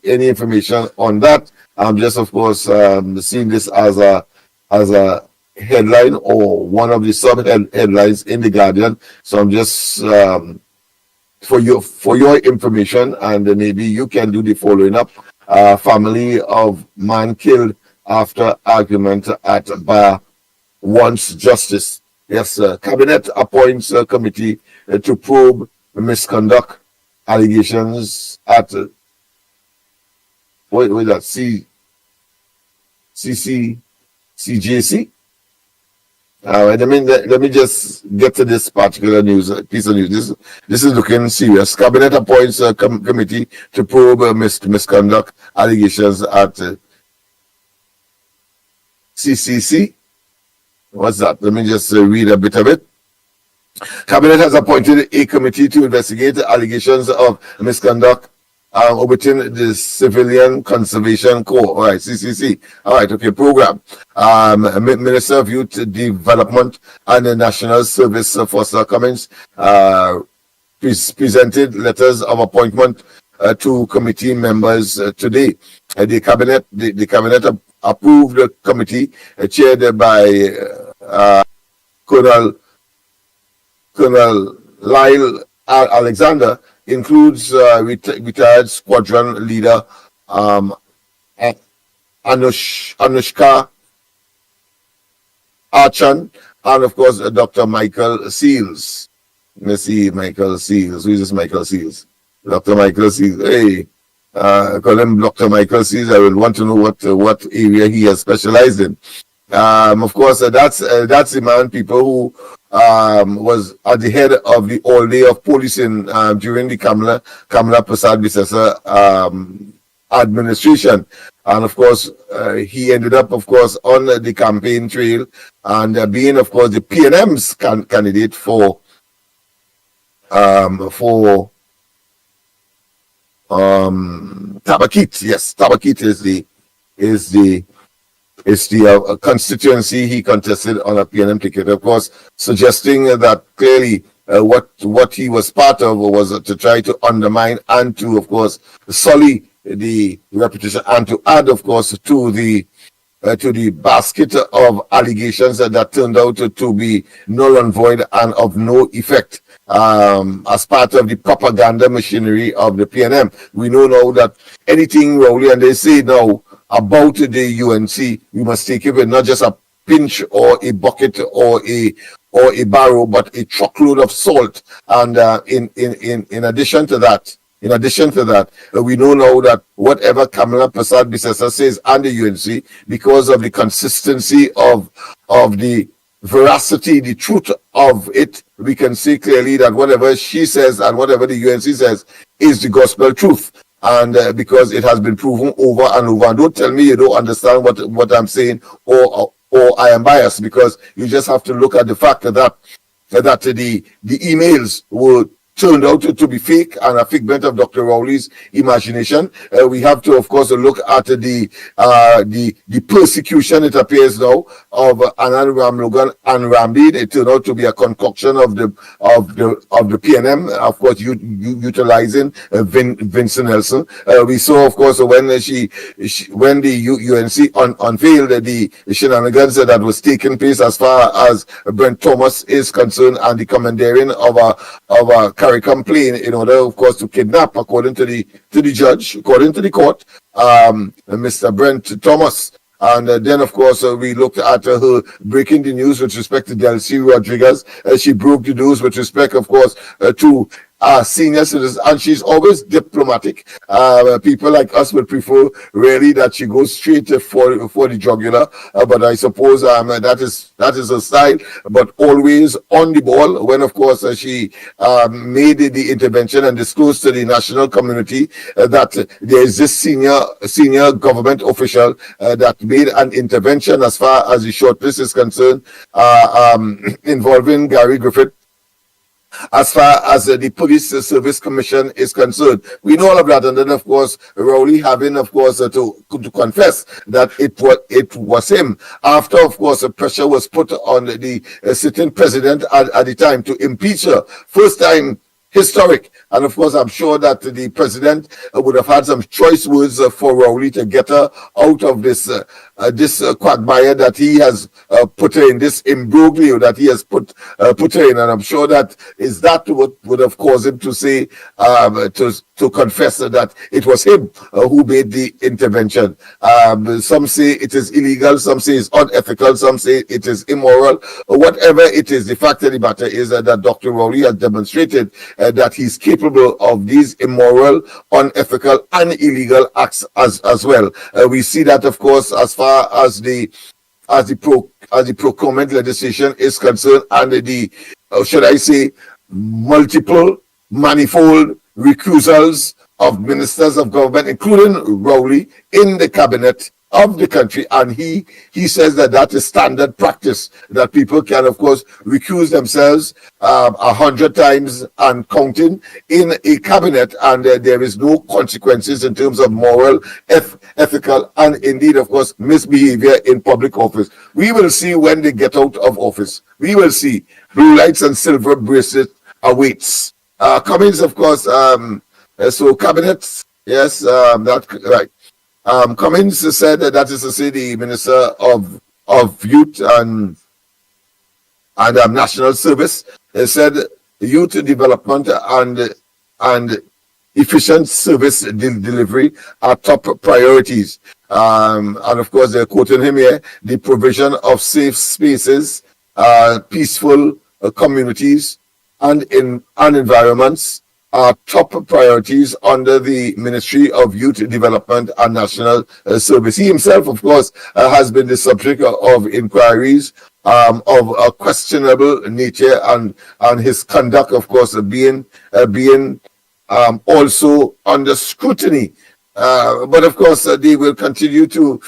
any information on that. I'm just, of course, seeing this as a headline or one of the headlines in the Guardian. So I'm just for your information, and maybe you can do the following up. Family of man killed after argument at bar wants justice. Yes, cabinet appoints a committee to probe misconduct allegations at CJC. Let me just get to this particular piece of news. This is looking serious. Cabinet appoints a committee to probe misconduct allegations at CCC. What's that? Let me just read a bit of it. Cabinet has appointed a committee to investigate allegations of misconduct within the Civilian Conservation Corps. All right, CCC. All right, okay, program. Minister of Youth Development and the National Service, Foster Cummins, presented letters of appointment to committee members today. The cabinet approved the committee chaired by Colonel Lyle Alexander. Includes retired squadron leader Anushka Archan, and of course Dr. Michael Seals. Let me see, Michael Seals. Who is this Michael Seals? Dr. Michael Seals. Hey, call him Dr. Michael Seals. I would want to know what area he has specialized in. Of course, that's the man, people who was at the head of the all day of policing during the Kamala Prasad Bisesa administration, and of course he ended up, of course, on the campaign trail and being, of course, the PNM's candidate for Tabakit. Yes, Tabakit is the constituency he contested on a PNM ticket, of course, suggesting that clearly what he was part of was to try to undermine and to, of course, sully the reputation and to add, of course, to the basket of allegations that turned out to be null and void and of no effect as part of the propaganda machinery of the PNM. We know now that anything, Rowley, and they say now, about the UNC, we must take it with not just a pinch or a bucket or a barrel, but a truckload of salt. And in addition to that, we know now that whatever Kamala Prasad Bisesa says and the UNC, because of the consistency of the veracity, the truth of it, we can see clearly that whatever she says and whatever the UNC says is the gospel truth. and because it has been proven over and over. And don't tell me you don't understand what I'm saying, or I am biased, because you just have to look at the fact that the emails were turned out to be fake and a figment of Dr. Rowley's imagination. We have to, of course, look at the persecution, it appears now, of Anand Ramlogan and Ramdeed. It turned out to be a concoction of the PNM, of course, utilizing Vincent Nelson. We saw, of course, when when the UNC unveiled the shenanigans that was taking place as far as Brent Thomas is concerned, and the commandeering of a CARICOM plane in order, of course, to kidnap, according to the judge, according to the court, Mr. Brent Thomas. And then, of course, we looked at her breaking the news with respect to Delcy Rodriguez. She broke the news with respect, of course, to senior citizens, and she's always diplomatic. People like us would prefer really that she goes straight for the jugular, but I suppose that is her style, but always on the ball. When, of course, she made the intervention and disclosed to the national community that there is this senior government official that made an intervention as far as the shortlist is concerned, involving Gary Griffith. As far as the Police Service Commission is concerned, we know all of that. And then, of course, Rowley having, of course, to confess that it was him. After, of course, the pressure was put on the sitting president at the time to impeach her. First time historic. And of course, I'm sure that the president would have had some choice words for Rowley to get her out of this quagmire that he has put her in, this imbroglio that he has put her in. And I'm sure that is that what would have caused him to say, to confess that it was him who made the intervention. Some say it is illegal, some say it's unethical, some say it is immoral. Whatever it is, the fact of the matter is that Dr. Rowley has demonstrated that he's capable of these immoral, unethical, and illegal acts as well. We see that, of course, as far as the procurement legislation is concerned, and the should I say manifold recusals of ministers of government, including Rowley, in the cabinet of the country. And he says that is standard practice, that people can, of course, recuse themselves 100 times and counting in a cabinet, and there is no consequences in terms of moral, ethical, and indeed, of course, misbehavior in public office. We will see when they get out of office. We will see. Blue lights and silver bracelet awaits. Cummings, of course, so cabinets, yes, that right. Cummings said that is to say the Minister of Youth and National Service said youth development and efficient service delivery are top priorities. And of course, they're quoting him here: the provision of safe spaces, peaceful communities, and environments are top priorities under the Ministry of Youth Development and National Service. He himself, of course, has been the subject of inquiries of a questionable nature, and his conduct, of course, being also under scrutiny. But of course, they will continue to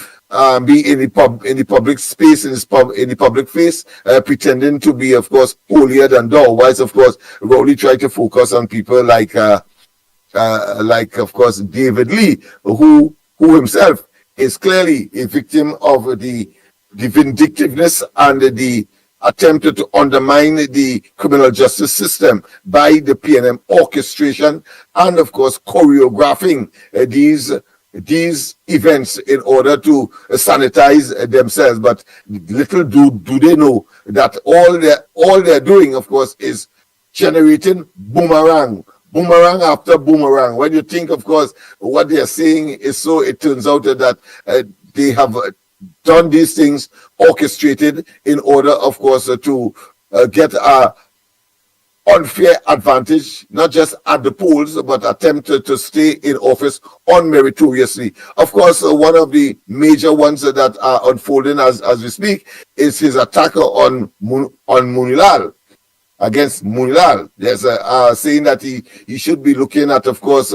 be in the public space, in the public face, pretending to be, of course, holier than thou. Whilst, of course, Rowley tried to focus on people like, of course, David Lee, who himself is clearly a victim of the vindictiveness and the attempt to undermine the criminal justice system by the PNM orchestration and, of course, choreographing these events in order to sanitize themselves. But little do they know that all they're doing, of course, is generating boomerang after boomerang. When you think, of course, what they are saying is so, it turns out that they have done these things orchestrated in order, of course, to get a unfair advantage, not just at the polls, but attempted to stay in office unmeritoriously. Of course, one of the major ones that are unfolding as we speak is his attack on Munilal. against Munlal. There's saying that he should be looking at, of course,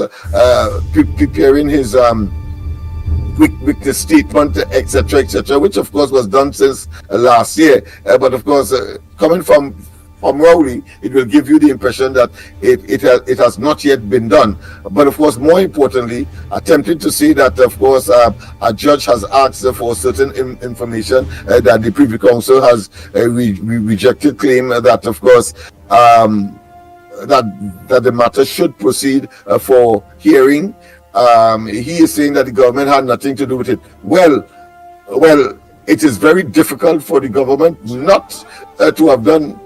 preparing his with the statement, etc., which of course was done since last year. But of course, coming from Rowley, it will give you the impression that it has not yet been done. But of course, more importantly, attempting to say that, of course, a judge has asked for certain information that the Privy Council has rejected, claim that, of course, that the matter should proceed for hearing. He is saying that the government had nothing to do with it. Well, it is very difficult for the government not to have done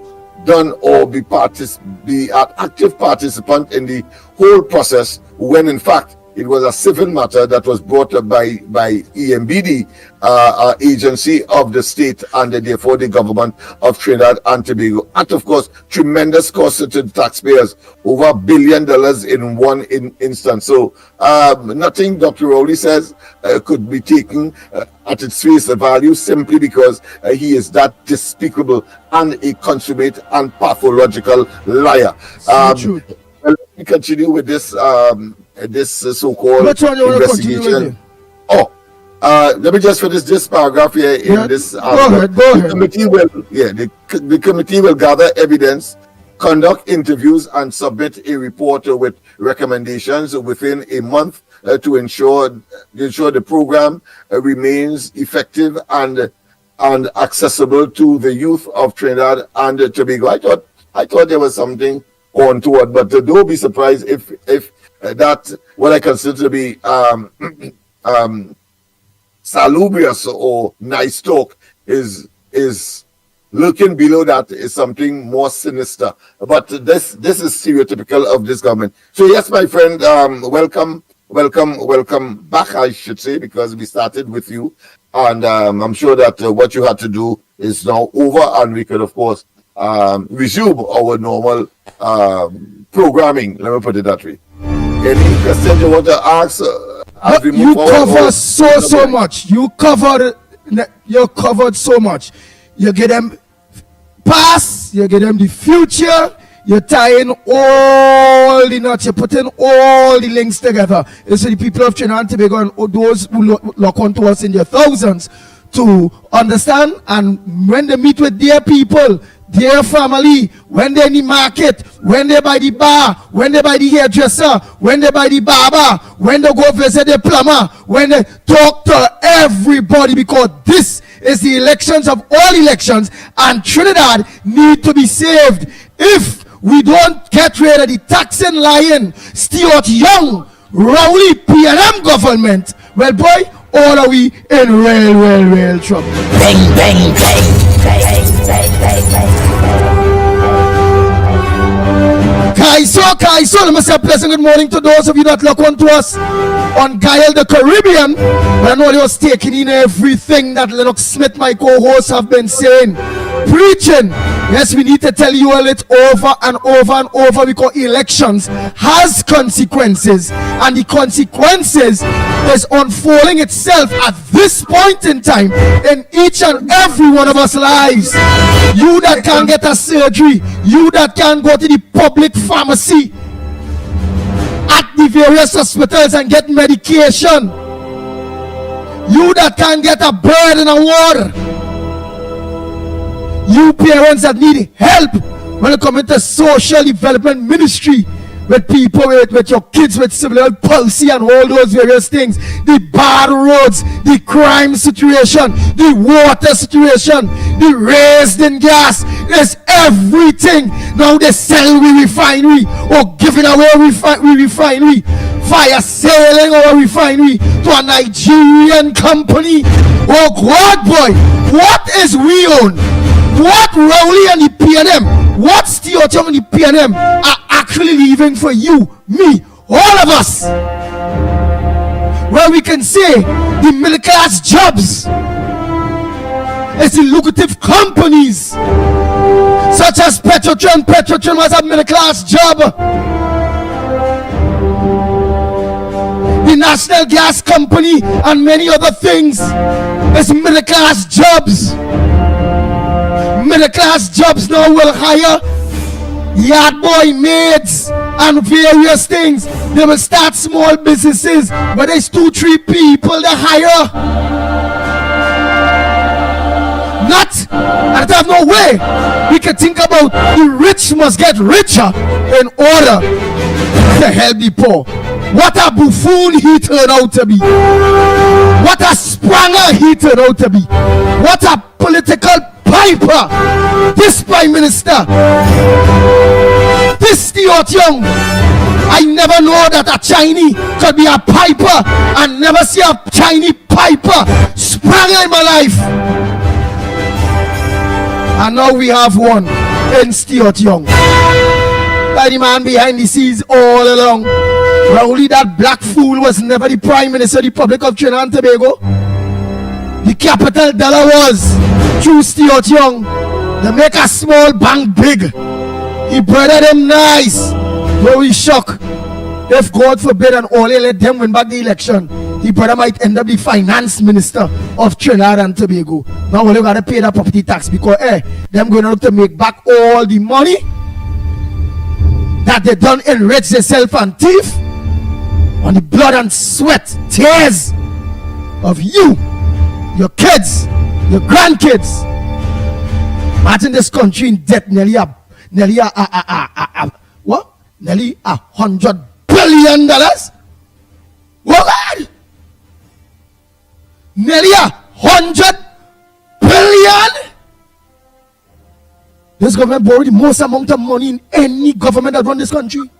or be an active participant in the whole process, when in fact it was a civil matter that was brought up by EMBD, agency of the state, and therefore the government of Trinidad and Tobago. At, of course, tremendous cost to the taxpayers, over $1 billion in one instance. So nothing Dr. Rowley says could be taken at its face value, simply because he is that despicable and a consummate and pathological liar. Well, let me continue with this so-called investigation. Let me just finish this paragraph here in this. Go ahead. The committee will gather evidence, conduct interviews, and submit a report with recommendations within a month to ensure the program remains effective and accessible to the youth of Trinidad and Tobago. I thought there was something on toward, but don't be surprised if that what I consider to be salubrious or nice talk is lurking below that is something more sinister. But this is stereotypical of this government. So yes, my friend, welcome back, I should say, because we started with you, and I'm sure that what you had to do is now over, and we could, of course, resume our normal programming. Let me put it that way. Any questions you want to ask? You cover so much. You covered so much. You get them past, you get them the future. You're tying all the knots. You're putting all the links together. It's the people of Trinidad and Tobago and those who lock onto us in their thousands to understand. And when they meet with their people, their family, when they're in the market, when they're by the bar, when they're by the hairdresser, when they're by the barber, when they go visit the plumber, when they talk to everybody, because this is the elections of all elections, and Trinidad need to be saved. If we don't get rid of the taxing lion, Stuart Young, Rowley, P&M government, well boy, all are we in real trouble. Bang, bang, bang. Kaiso, let me say a pleasant good morning to those of you that look on to us on Guile the Caribbean. But I know they was taking in everything that Lennox Smith, my co-host, have been saying, preaching. Yes, we need to tell you all it over and over, because elections has consequences, and the consequences is unfolding itself at this point in time in each and every one of us lives. You that can't get a surgery, you that can't go to the public pharmacy at the various hospitals and get medication, you that can't get a bed and a water, you parents that need help when it comes to social development ministry, with people with your kids with cerebral palsy and all those various things, the bad roads, the crime situation, the water situation, the raised in gas, there's everything. Now they sell we refinery or giving away we refinery, fire sailing our refinery to a Nigerian company. Oh God, boy, what is we own? What Rowley and the P&M, what Stuart Young and the P&M are actually leaving for you, me, all of us, where we can say the middle class jobs, it's the lucrative companies such as Petrotron. Petrotron was a middle class job. The National Gas Company and many other things, it's middle class jobs. Middle class jobs now will hire yard boy, maids, and various things. They will start small businesses where there's 2-3 people they hire. Not, and they have no way. We can think about the rich must get richer in order to help the poor. What a buffoon he turned out to be. What a spranger he turned out to be. What a political piper. This Prime Minister, this Stuart Young. I never know that a Chinese could be a piper and never see a Chinese piper spranger in my life. And now we have one in Stuart Young. The man behind the scenes all along. Only that black fool was never the Prime Minister of the Republic of Trinidad and Tobago. The capital dollar was through Stuart Young. They make a small bank big. He brother them nice. But we shock. If God forbid and only let them win back the election, the brother might end up the finance minister of Trinidad and Tobago. Now only gotta pay that property tax because them going to look to make back all the money that they done enrich themselves and thief on the blood and sweat, tears of you, your kids, your grandkids. Imagine this country in debt nearly $100 billion. What? Nearly $100 billion. This government borrowed the most amount of money in any government that run this country.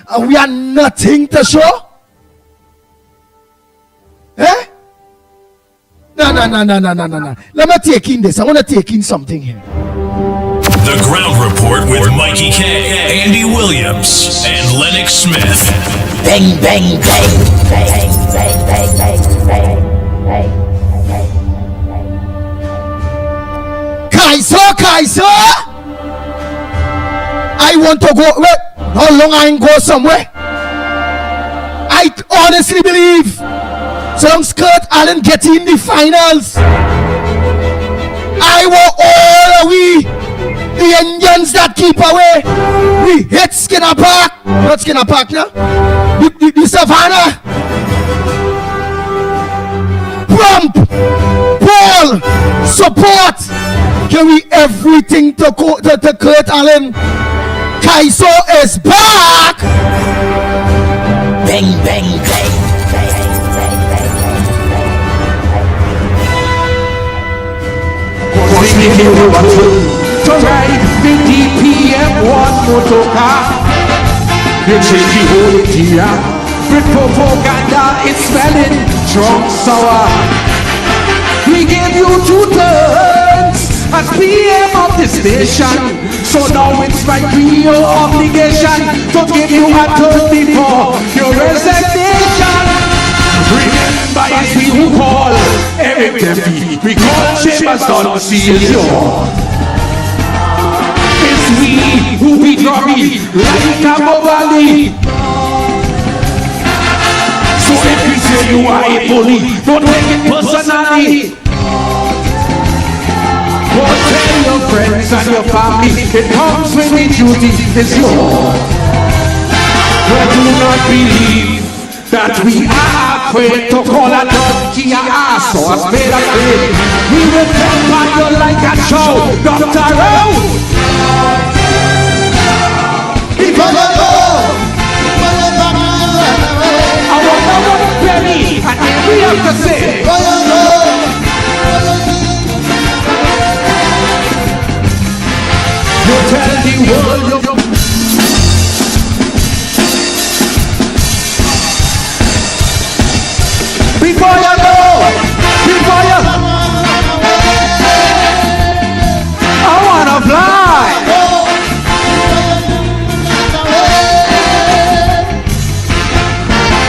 And we are nothing to show. Eh? No. Let me take in this. I want to take in something here. The Ground Report with Mickie K, Andy Williams, and Lennox Smith. Bang, bang, bang, bang, bang, bang, bang, bang, bang. Kaiser! I want to go. Wait, how long I can go somewhere? I honestly believe some Skirt Allen get in the finals. I want all the Indians that keep away. We hit Skinner Park. Not Skinner Park now. The Savannah. Plump. Ball. Support. Give me everything to Kurt Allen. Kaiso is back. Bang, bang, bang. To ride the DPM-1 motor car. You change the whole India. With propaganda, it's smelling strong sour. We gave you 2 turns as PM of the station. So now it's my real obligation to give you a turn before your resignation. Remember, it's we who call Eric Dempsey. We call Chambers Don Celia. It's we who beat Robbie like a Mobali. So if you say you are a bully, don't take it personally. Go tell your friends and your family it comes when the duty is yours. But do not believe that we are afraid to call a donkey a ass or a spade a spade. We will jump on you like a show, Dr. Rose. Because I want to penny and we have to say. You tell the world you before you I wanna fly.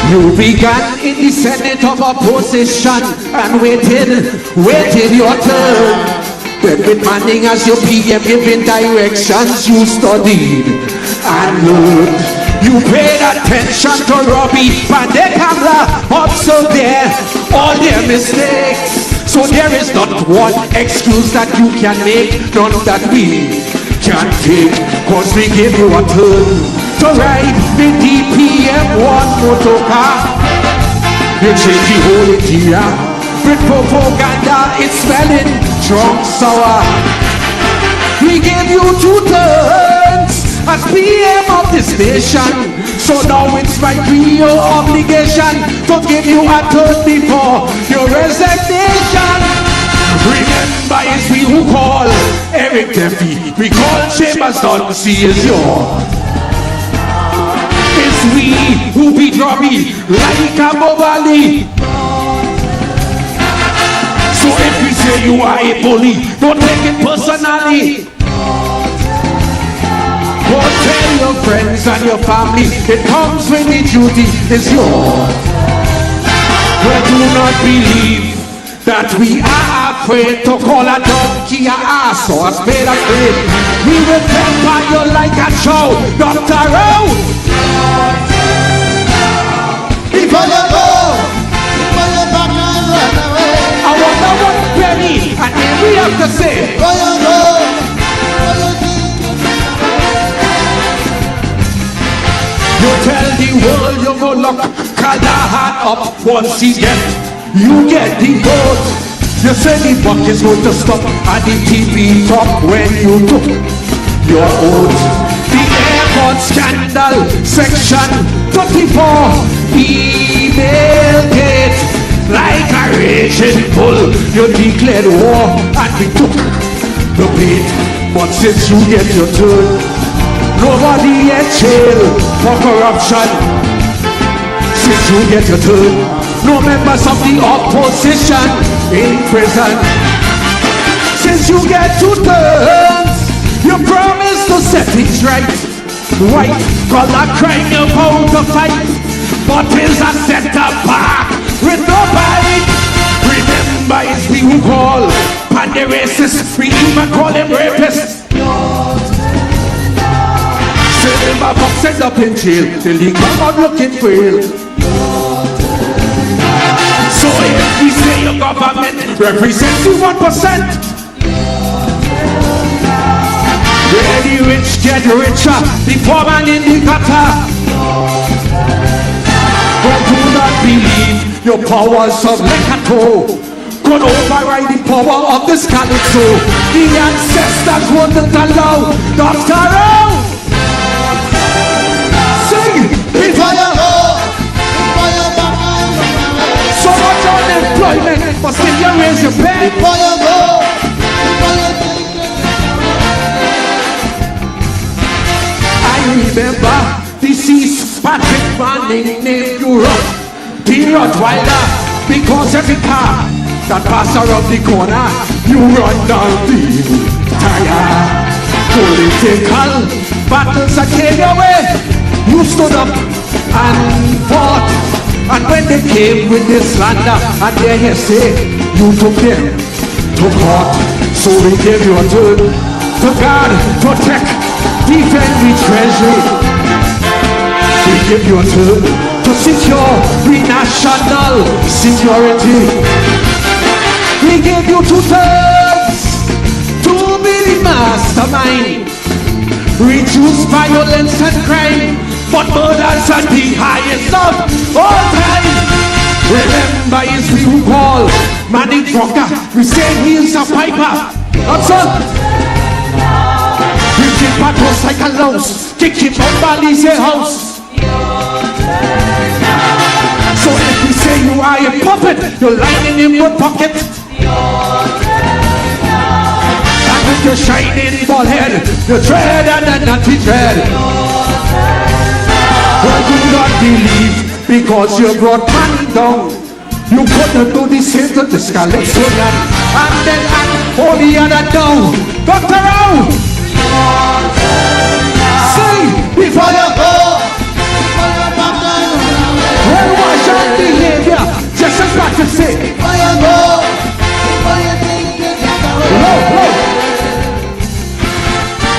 You began in the Senate of opposition and waited your turn. Then with Manning as your PM giving directions, you studied and learned. You paid attention to Robbie and the camera, observed all their mistakes. So there is not one excuse that you can make, none that we can't take, cause we give you a turn to ride the DPM 1 motor car. You change the whole interior with propaganda, it's smelling drunk sour. We gave you 2 turns as PM of this nation, so now it's my real obligation to give you a turn before your resignation. Remember, it's we who call Eric Duffy, we call Chambers Duncy is yours. It's we who beat Robbie like a Bobali. So if we say you are a bully, don't take it personally. Go tell your friends and your family, it comes when the duty is yours. But do not believe that we are afraid to call a donkey a ass or a spade a spade. We will pamper you like a show, Dr. Rowe. Before you go, before you back and run away, I wonder what Benny and Avery have to say. Before you go, you tell the world you go look Kadahan up once he you get the vote. You say the buck is going to stop at the TV top when you took your oath. The airport scandal section 34 email gate. Like a raging bull, you declared war and we took the bait. But since you get your turn, nobody in jail for corruption. Since you get your turn, no members of the opposition in prison. Since you get 2 turns, you promise to set things right. White collar crime you're bound to fight, but is a set apart with no bite. Remember, it's we who call Pandy racist, we even call him rapists. Send my boxes up in jail till he come out looking frail. So if we say your government represents you 1%, where the rich get richer, the poor man in the gutter. But do not believe your powers of Lecato could override the power of this calypso. The ancestors wouldn't allow Dr. Rowe. Sing before you go. So much unemployment, but still you raise your pay. Before you go, I remember deceased Patrick Manning named Europe, the Rottweiler, because every car that pass around the corner, you run down the tire. Political battles that came your way, you stood up and fought. And when they came with this slander and their hearsay, you took them to court. So we gave you a turn to guard, protect, defend the treasury. We give you a turn to secure the national security. We gave you 2 turns to be the mastermind, reduce violence and crime, but murders are the highest of all time. Remember, it's we who call Manny Drucker. We say he's a piper. Upson. We keep patrols like a louse, kick him out Bali's house. So if we say you are a puppet, you're lying in your pocket. And with your shining bald head, you tread and the naughty tread. But do not believe because you brought man down. You couldn't do the same to the Scalexonian and then and all the other down. Dr. Rowe! Say before you go. Well, watch your behavior, just as what you say. Before you go.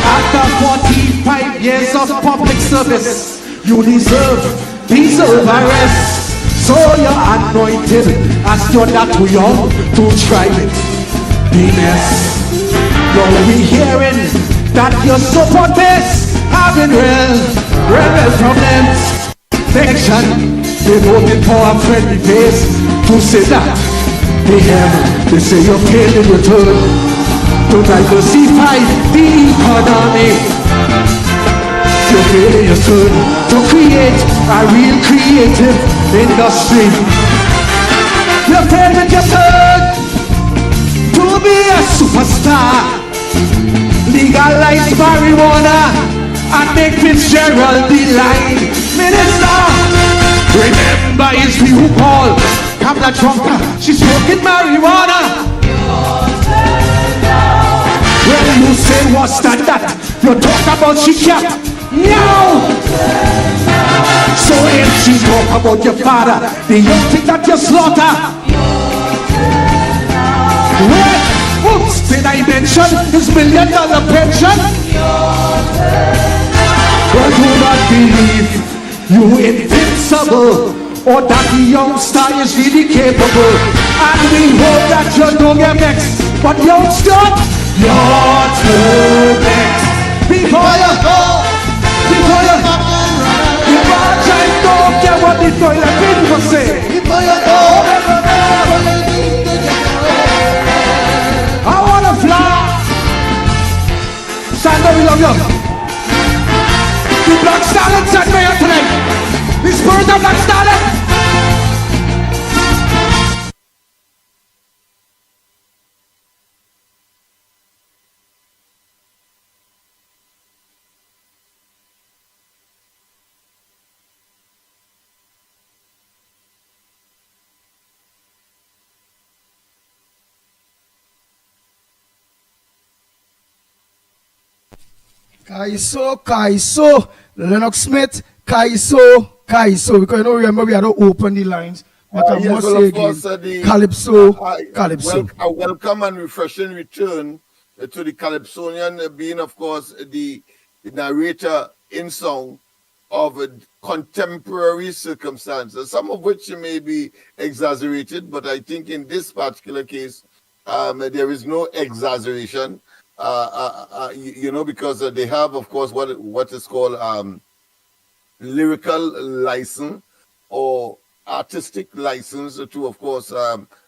After 45 years of public service, you deserve arrest. So you're anointed as you're not too young to try it. The mess. Now we hearing that your support base having rebel problems. Section, they voted for a friendly face to say that they say you're paying in return to diversify the economy. You're paying your turn to create a real creative industry. You're paying your turn to be a superstar. Legalize marijuana and make Fitzgerald the line minister. Remember it's we who call Kamala Trumper. She's smoking marijuana. When you say what's that? You talk about she kept meow. So if she talk about your father, the young thing that you slaughter. What? Oops, did I mention his $1 million pension? But do not believe you invincible, or that the youngster is really capable. And we hope that you don't get vexed, but youngster, your turn next. Before you go, I don't care what the toilet people say. Before you go, I wanna fly. Sandra, we love you. The Black Stallion set me up tonight. The spirit of Black Stallion. Kaiso, Lennox Smith, Kaiso. Because you don't remember we had to open the lines. But I must say again, Calypso. A welcome and refreshing return to the Calypsonian, being, of course, the narrator in song of contemporary circumstances, some of which may be exaggerated, but I think in this particular case, there is no exaggeration. Because they have, of course, what is called lyrical license or artistic license to, of course,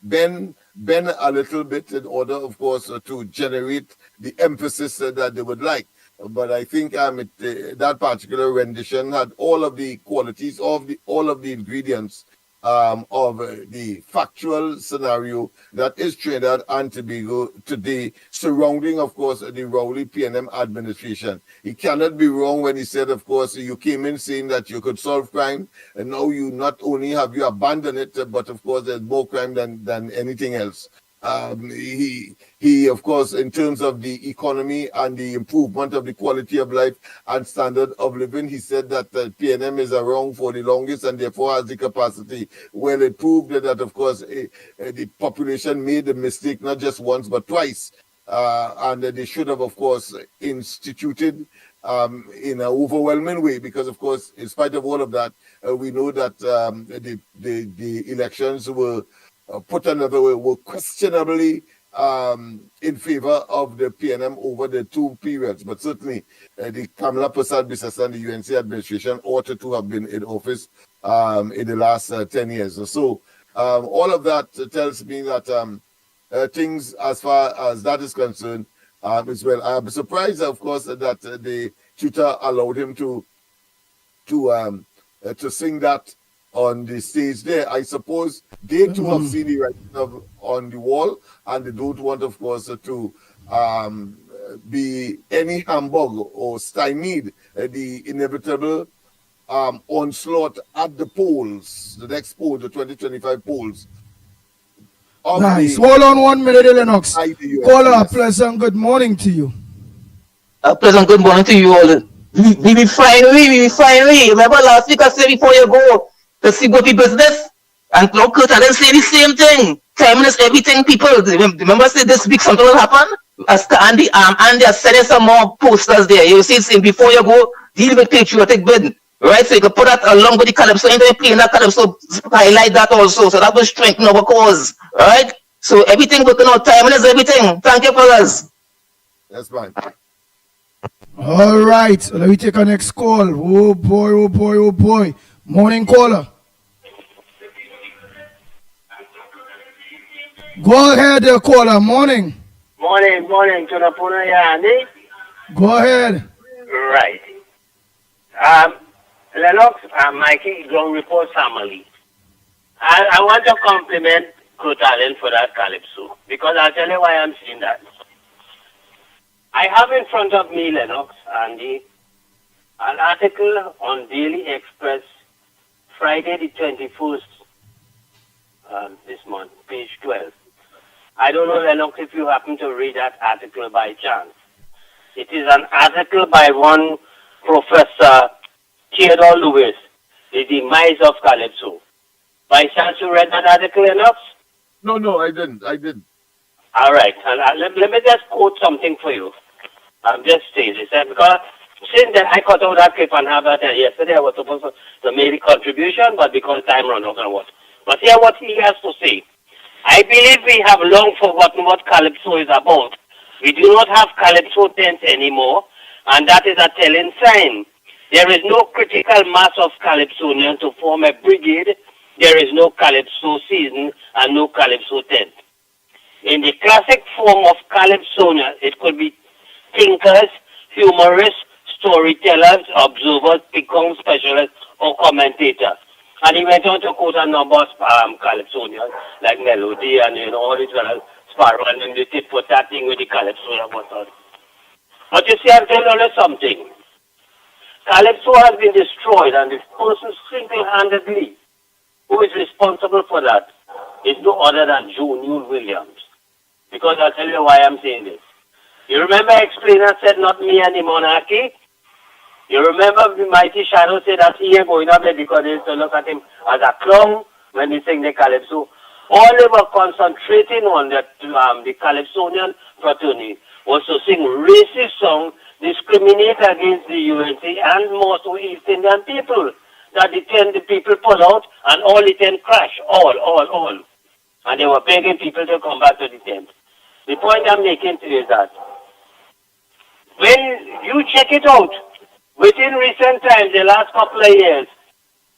bend a little bit in order, of course, to generate the emphasis that they would like. But I think that particular rendition had all of the qualities of all of the ingredients of the factual scenario that is Trinidad and Tobago today, surrounding, of course, the Rowley PNM administration. He cannot be wrong when he said, of course, you came in saying that you could solve crime, and now you not only have you abandoned it, but of course there's more crime than anything else. He, of course, in terms of the economy and the improvement of the quality of life and standard of living, he said that PNM is around for the longest and therefore has the capacity. Well, it proved that, of course, the population made a mistake not just once but twice. And they should have, of course, instituted in an overwhelming way, because, of course, in spite of all of that, we know that the elections were, put another way, were questionably in favor of the PNM over the two periods. But certainly, the Kamala Persad-Bissessar and the UNC administration ought to have been in office in the last 10 years. So all of that tells me that things, as far as that is concerned, as well. I'm surprised, of course, that the tutor allowed him to sing that on the stage there. I suppose they too have seen the writing on the wall, and they don't want, of course, to be any humbug or stymied the inevitable onslaught at the polls, the next poll, the 2025 polls. Nice. Hold on 1 minute, Lennox. Caller, a pleasant good morning to you. A pleasant good morning to you all. We be fine. Remember last week I said before you go to see go business, and Cloud Kurt didn't say the same thing. Time is everything, people. Remember I said this week something will happen? And they are sending some more posters there. You see, saying before you go, deal with patriotic bid. Right, so you can put that along with the Calypso, and then playing that Calypso, highlight that also, so that will strengthen our cause, right? So everything working out, timing is everything. Thank you, fellas. That's fine. All right, so let me take our next call. Oh boy, oh boy, oh boy. Morning caller. Go ahead, caller. Morning. Morning, tunapuna yani. Go ahead. Right. Lennox and Mickie Ground Report family. I want to compliment Crotalin for that calypso because I'll tell you why I'm saying that. I have in front of me, Lennox, Andy, an article on Daily Express, Friday the 21st this month, page 12. I don't know, Lennox, if you happen to read that article by chance. It is an article by one Professor Theodore Lewis, The Demise of Calypso. By chance you read that article, Lennox? No, I didn't. All right, and let me just quote something for you. I'm just saying this, because since then I cut out that clip and have that yesterday I was supposed to make a contribution, but because time ran out and what. But hear what he has to say. I believe we have long forgotten what calypso is about. We do not have calypso tents anymore, and that is a telling sign. There is no critical mass of calypsonians to form a brigade. There is no calypso season and no calypso tent. In the classic form of calypsonia, it could be thinkers, humorists, storytellers, observers, picong specialists, or commentators. And he went on to quote a number of calypsonians, like Melody and all these other Sparrow, and then they did put that thing with the calypso and whatnot. But you see, I'm telling you something. Calypso has been destroyed, and this person single-handedly who is responsible for that is no other than June Williams. Because I'll tell you why I'm saying this. You remember Explainer said, not me and the monarchy? You remember the Mighty Shadow said that he ain't going up there because they used to look at him as a clown when he sang the calypso. All they were concentrating on that the calypsonian fraternity was to sing racist songs, discriminate against the UNC and more so East Indian people. That the people pull out and all the tent crash. All. And they were begging people to come back to the tent. The point I'm making to you is that when you check it out, within recent times, the last couple of years,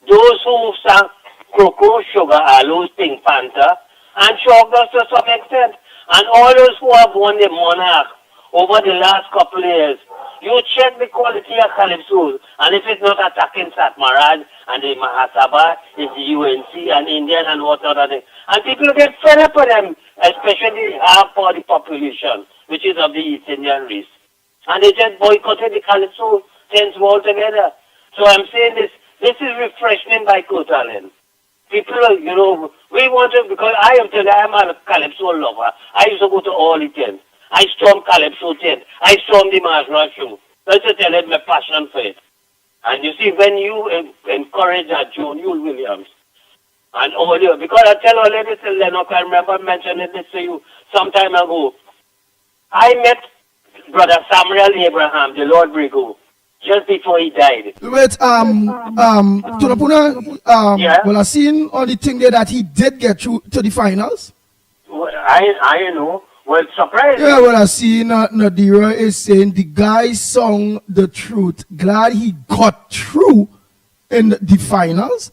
those who sang Croco, Sugar, Aloes, Pink Panther, and Shoggers to some extent, and all those who have won the Monarch over the last couple of years, you check the quality of calypsos, and if it's not attacking Satmaraj and the Mahasabha, it's the UNC and Indian and what other thing. And people get fed up with them, especially half of the population, which is of the East Indian race. And they just boycotted the calypso tents altogether. So I'm saying this is refreshing by Crotalin. People, we want to, because I am a calypso lover. I used to go to all the tents. I stormed calypso tent. I stormed the Masra show. That's to tell it my passion for it. And you see, when you encourage that June Williams, and all you, because I tell all ladies, Lennox, I remember mentioning this to you some time ago. I met Brother Samuel Abraham, the Lord Brigo, just before he died. Wait, Tunapuna, Yeah? well, I seen on the thing there that he did get through to the finals. Well, I know. Well, surprising. Yeah, well, I seen Nadira is saying the guy sung the truth. Glad he got through in the finals.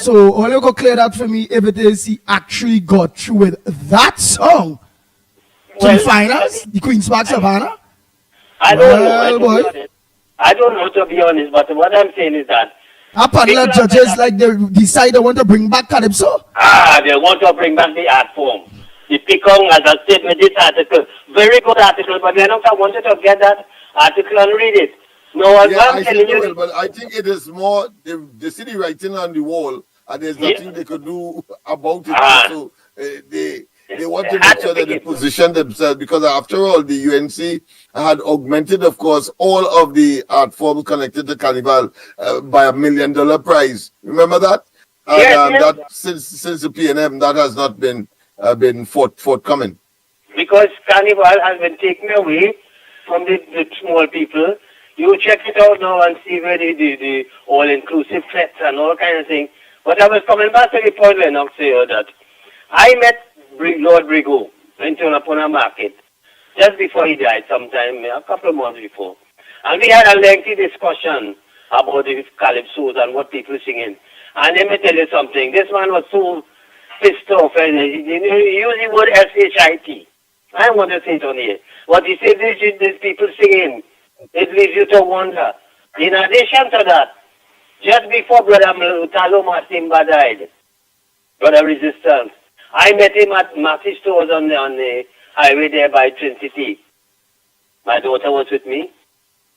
So all you go clear that for me if it is he actually got through with that song to the finals, the Queen's Park Savannah. I don't know. I don't know, to be honest, but what I'm saying is that a panel of judges like they decide they want to bring back Calypso. They want to bring back the art form. The Picong, as I said with this article, very good article, but I wanted to get that article and read it. No, I'm telling you. But I think it is more, they see the writing on the wall, and there's nothing they could do about it. So they want to make sure that they position themselves, because after all, the UNC had augmented, of course, all of the art forms connected to Carnival by $1 million prize. Remember that? And that since the PNM, that has not been forthcoming. Because Carnival has been taken away from the small people. You check it out now and see where the all-inclusive fets and all kind of things. But I was coming back to the point, Lennox, that I met Lord Brigo in Tunapuna Market. just before he died, sometime a couple of months before. And we had a lengthy discussion about the calypsos and what people singing. And let me tell you something, this man was so pissed off, and he used the word S-H-I-T. I want to say it on here. What he said, these people singing, it leaves you to wonder. In addition to that, just before Brother Talo Matimba died, Brother Resistance, I met him at Maxi Stores on the highway there by Trinity. My daughter was with me.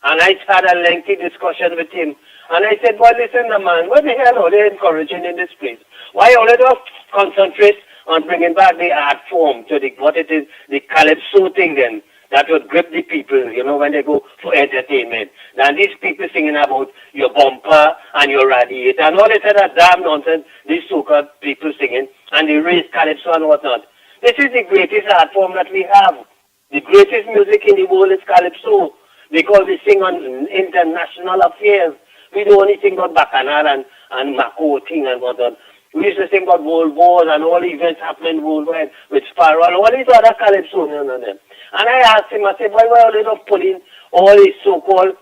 And I had a lengthy discussion with him. And I said, well, listen, man, what the hell are they encouraging in this place? Why all they don't concentrate on bringing back the art form to what it is, the calypso thing then, that would grip the people, when they go for entertainment. Now these people singing about your bumper and your radiator and all this other damn nonsense, these so-called people singing, and the race calypso and whatnot. This is the greatest art form that we have. The greatest music in the world is calypso, because we sing on international affairs. We do only sing about Bacchanal and Mako thing and whatnot. We used to sing about world wars and all events happening worldwide with Sparrow and all these other calypso and them. And I asked him, I said, why are they not putting all these so-called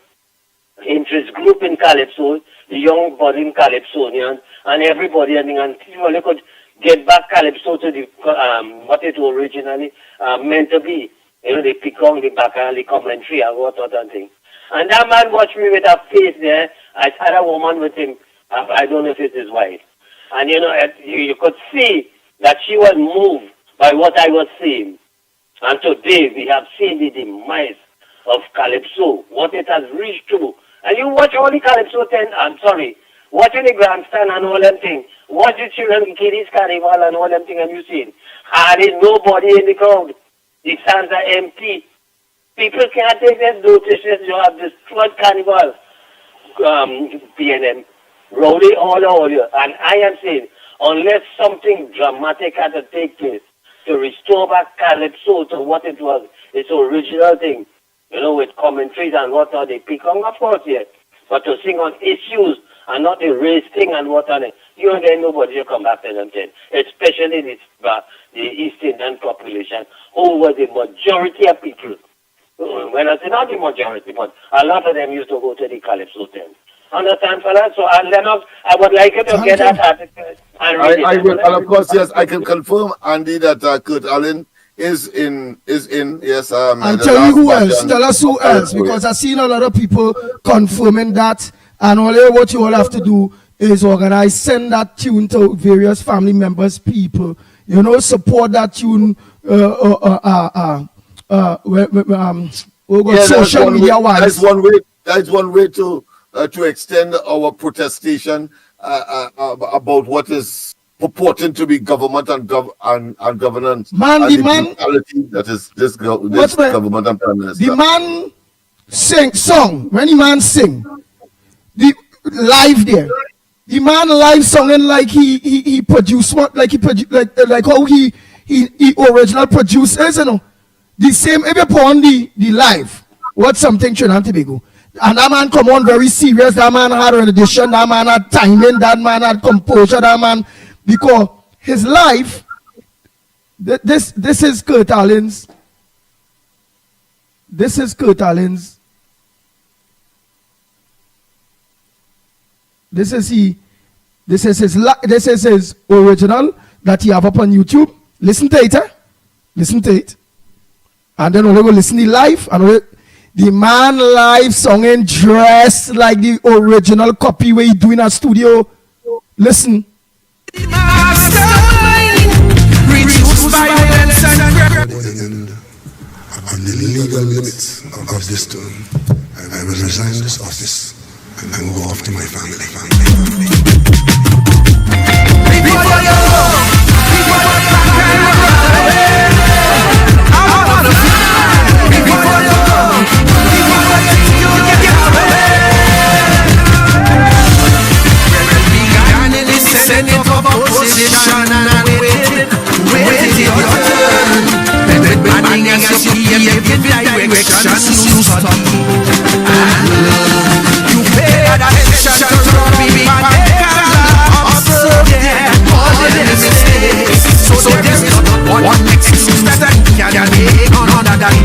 interest group in calypso, the young budding calypsonians and everybody, and they could get back calypso to the what it originally meant to be. They pick on the Bacchanal, the commentary and what other thing. And that man watched me with a face there. I had a woman with him. I don't know if it's his wife. And you could see that she was moved by what I was saying. And today we have seen the demise of calypso, what it has reached to. And you watch all the calypso watching the grandstand and all them things. Watch the children kiddies carnival and all them things, and you see there's nobody in the crowd. The stands are empty. People can't take this notice. You have destroyed carnival, PNM, rowdy all over you. And I am saying, unless something dramatic had to take place to restore back calypso to what it was, its original thing, with commentaries and whatnot, they pick on, of course, yes. But to sing on issues and not the race thing and whatnot, you and then nobody will come back to them then. Especially the East Indian population, who was the majority of people. When I say not the majority, but a lot of them used to go to the calypso tent. Understand, fellas? So, Lennox, I would like you to get that article and read it. I will, and of course, yes, I can confirm, Andy, that Kurt Allen is in, yes. And tell me who else, tell us who else, because I've seen a lot of people confirming that, and only what you all have to do is organize, send that tune to various family members, people, support that tune, social media wise. That's one way to extend our protestation about what is purporting to be government and governance. Man, and the the man brutality that is this government and prime minister. The man sing song when the man sing the live there. The man live songing like he produced what, like how he original producers, the same every upon the live. What something Trinidad and Tobago. And that man come on very serious. That man had an audition. That man had timing. That man had composure. That man, because his life. This is Kurt Allen's. This is Kurt Allen's. This is his original that he have up on YouTube. Listen to it, listen to it, and then we'll go listen to live and the man live songing dressed like the original copy where he do in a studio. Listen. And on the legal limits of this term, I will resign this office and go off to my family. You pay attention to Robbie so there's not one excuse that I can make on other than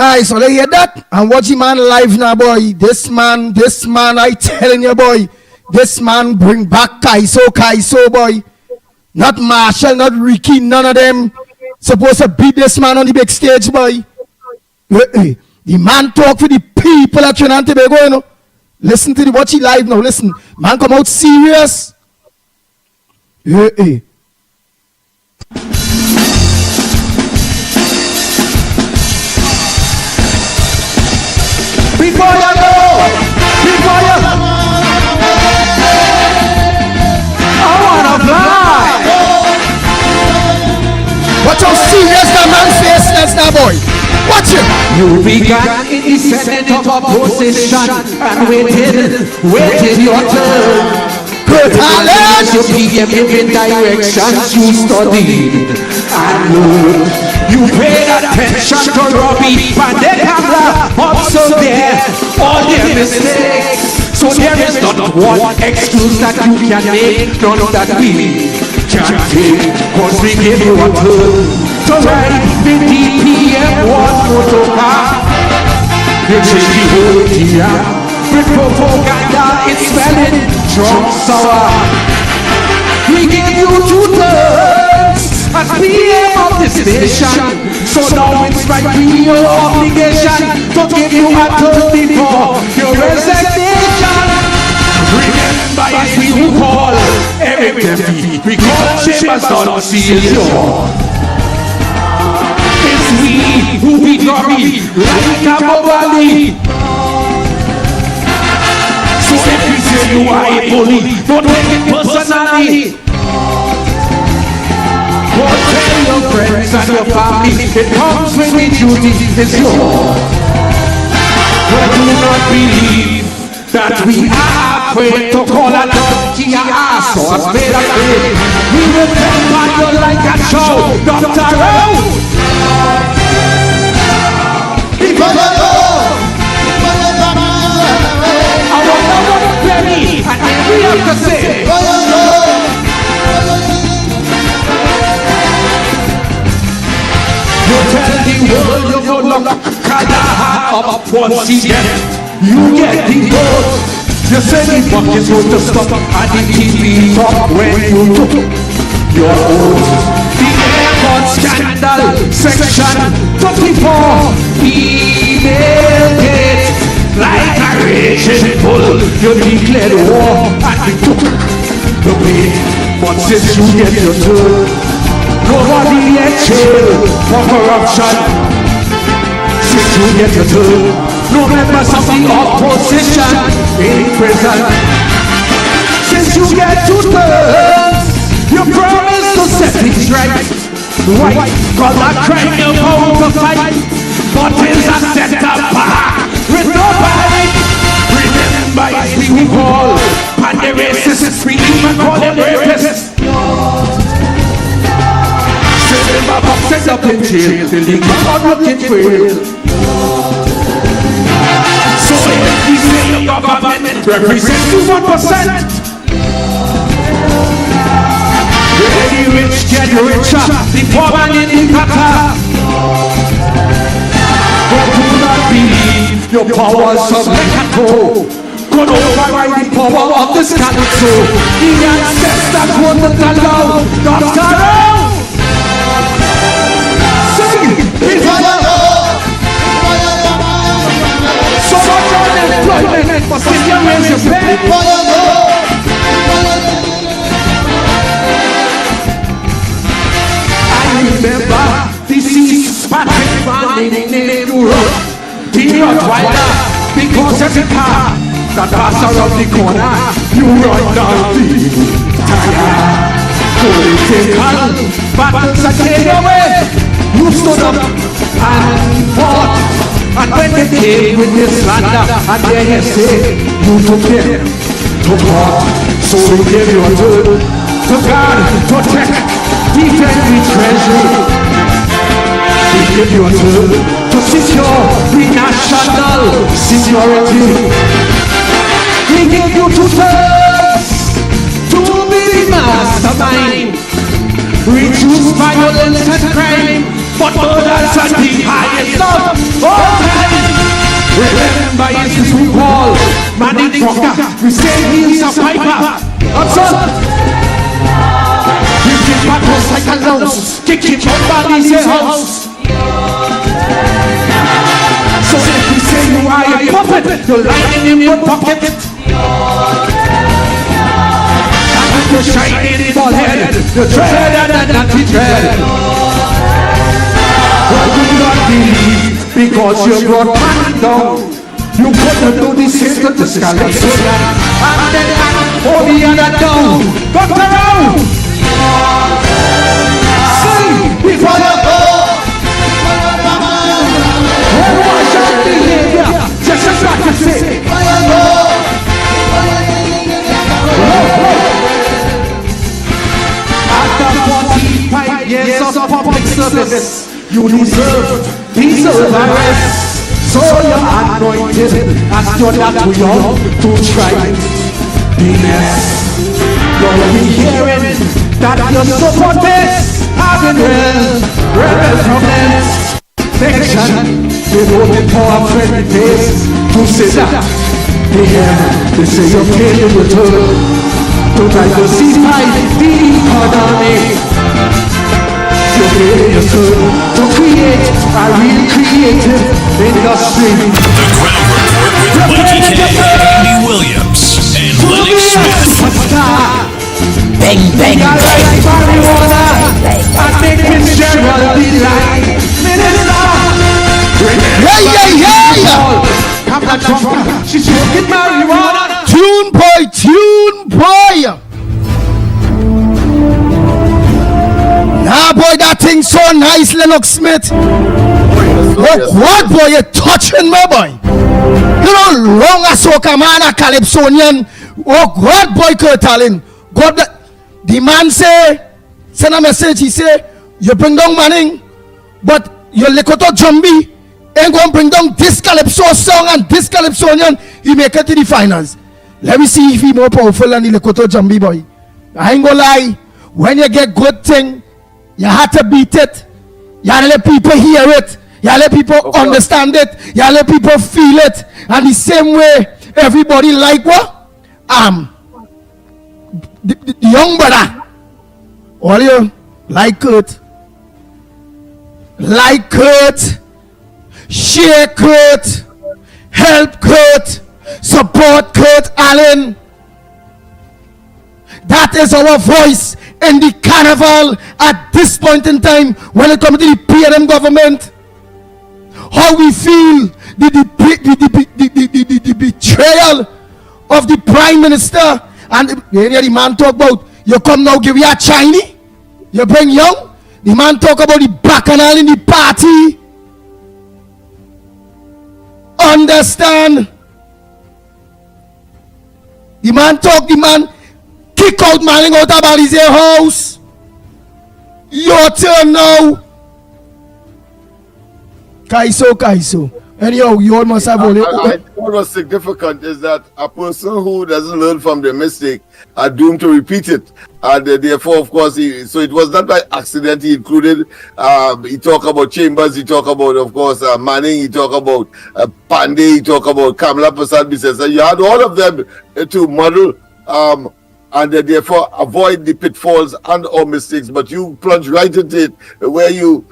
Alright, so they hear that and watch him man live now, boy. This man, I telling you, boy. This man bring back Kaiso, boy. Not Marshall, not Ricky, none of them supposed to beat this man on the big stage, boy. The man talk for the people at Trinidad and Tobago, you know. Listen to the watch he live now. Listen, man come out serious. Before you go, I wanna fly. Watch how serious that man face next now, boy. Watch it. You began in the Senate of opposition and waited your turn. Good As your PM giving directions, you studied and learned. You paid attention to Robbie and the camera observed there all their mistakes. So there is not one excuse that you can make, none that we can take, cause we give you a turn to ride the DPM one motor car. You change the whole idea with propaganda, it's spelling drunk sour. We give you 2 turns as PM of the station, so now it's right to your obligation to give you a turn before your resignation. Remember, it's we who call every deputy, we call chambers not seal your. It's we who be glory like a bobali. So if you say you are a bully, don't take it personally. Go tell your friends and your family, it comes when the duty is yours. But do not believe that we are afraid to call a donkey a ass or a spade a spade. We will tell you like a show, Dr. Rose. People I want to play me, and we have to say, you tell the world you go look at the heart of once you get the vote. You say the buck is going to stop at the TV talk when you took your oath. The airport scandal section 24 email it like a raging bull. You declared war and you took the bait. But since you get your turn, nobody in jail for corruption. Since you get your turn, no members of the opposition in prison. Since you get 2 turns, you promise to set things right. White collar crime you're bound to fight, but is a set up with nobody. Remember it's we who call and the racists, we even call them rapists. Send them up, send up in jail till they come out looking for it. So if we say your government represents 1%, the rich get richer, the poor man in the gutter. But do not believe your powers of Lecato could override the power of this council. The ancestors wouldn't allow Dr. Rose. So much unemployment, but still you raise your pay. I remember this is Patrick Manning named Europe, the Rottweiler, because every car that pass around the corner, you run down the tire. Political battles are taken away. You stood up and fought, and when they came with this slander, and then you say, you took them to court. So we gave you a turn to guard, protect, defend the treasury. We give you a turn to secure the national security. We give you 2 turns to be the mastermind. Reduce violence and crime but murder's at the highest love. Okay. Remember it's true Paul, Manning Crocker, we say he's a piper. Observe. We kick battles like a louse, kicking your bodies in house. So if we say you are a puppet, you're lying in your pocket. And with your shining bald head, you dread and naughty dread. Well, do not believe, because you brought man down. You couldn't do the same to the Calypso land. And then all the other down. Got around. See, before you go. What was your behavior? Just as what you say. After 45 years of public service, you deserve arrest. So you're anointed and you're not too young to try the mess. You'll be hearing that your supporters have been rebel problems. Section, they voted for a friendly face to say that. They say you're paid in return to diversify the economy. To create a real creative industry. The Ground Report with Mickie K, Andy Williams, and Lennox Smith. Bang, bang, bang. Marijuana and make Fitzgerald delight. Yeah. Come that drunk, she's smoking marijuana. Tune boy. Ah, boy, that thing so nice, Lennox Smith. What, boy, you touching me, boy? You know, long as soca man, a Calypsonian. Oh, God, boy, Kurt Allen. God, the man send a message, he say, you bring down Manning, but your Lekoto Jumbi ain't going to bring down this Calypso song and this Calypsonian, he make it to the finals. Let me see if he more powerful than the Lekoto Jumbi, boy. I ain't gonna lie, when you get good thing, you have to beat it. You have to let people hear it. You have to let people understand it. You have to let people feel it. And the same way, everybody like what? The young brother. All you like Kurt. Like Kurt. Share Kurt. Help Kurt. Support Kurt Allen. That is our voice in the carnival at this point in time when it comes to the PNM government. How we feel the betrayal of the prime minister. And the man talk about, you come now give you a Chinese, you bring young. The man talk about the bacchanal in the party. Understand? The man kick out Manning out of Balize house. Your turn now. Kaiso. Anyhow, you all must have all it. What was significant is that a person who doesn't learn from their mistake are doomed to repeat it. And therefore, of course, so it was not by accident. He included, he talked about Chambers, he talked about, of course, Manning, he talked about Pandey, he talked about Kamala Prasad Bisesa. You had all of them to model and therefore avoid the pitfalls and or mistakes, but you plunge right into it where you're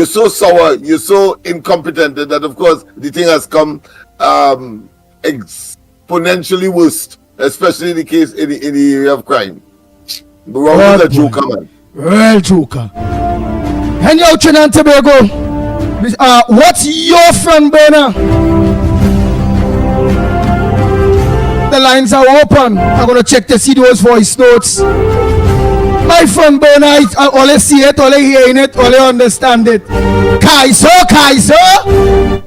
so sour, you're so incompetent that of course the thing has come exponentially worse, especially in the case in the area of crime. Wrong with the joker, man. Real joker. And yo, Trinidad and Tobago, what's your friend burner? The lines are open. I'm gonna check to see those voice notes. My friend Bernard, all I see it, all I hear it, all I understand it. Kaiser,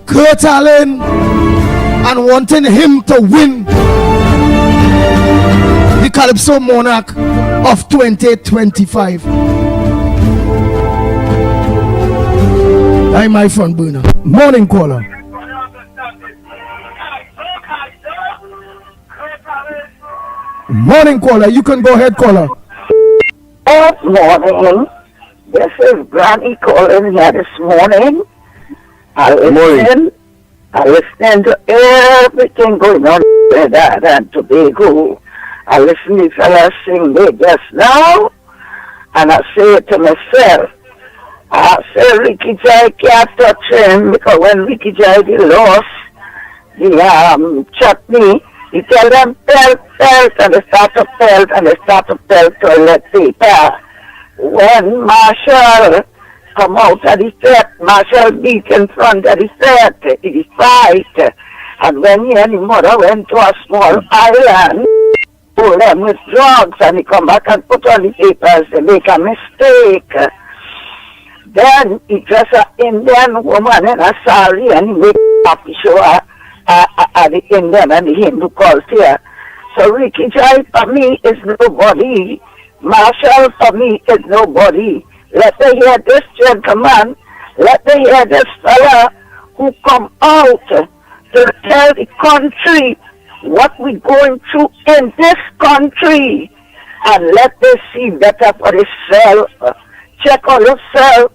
Kurt Allen, and wanting him to win the Calypso Monarch of 2025. I'm my friend Bernard. Morning caller. Morning caller, you can go ahead, caller. Good morning. This is Granny calling here this morning. I listening to everything going on in Trinidad and Tobago. I listen to fellas sing there just now, and I say to myself, I say Ricky Jai can't touch him, because when Ricky Jai lost the chutney, he tell them pelt, and they start to pelt toilet paper. When Marshall come out of the set, Marshall beat in front of the set, he fight. And when he and his mother went to a small island, pull them with drugs, and he come back and put on the papers, they make a mistake. Then he dress an Indian woman in a sari, and he make a happy show at the Indian and the Hindu culture. So Ricky Jai for me is nobody. Marshall for me is nobody. Let me hear this gentleman, let me hear this fella who come out to tell the country what we're going through in this country, and let me see better for yourself. Check on yourself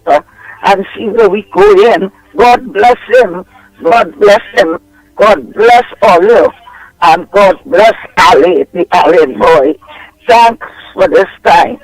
and see where we go in. God bless him. God bless him. God bless all you. And God bless Ali, the Ali boy. Thanks for this time.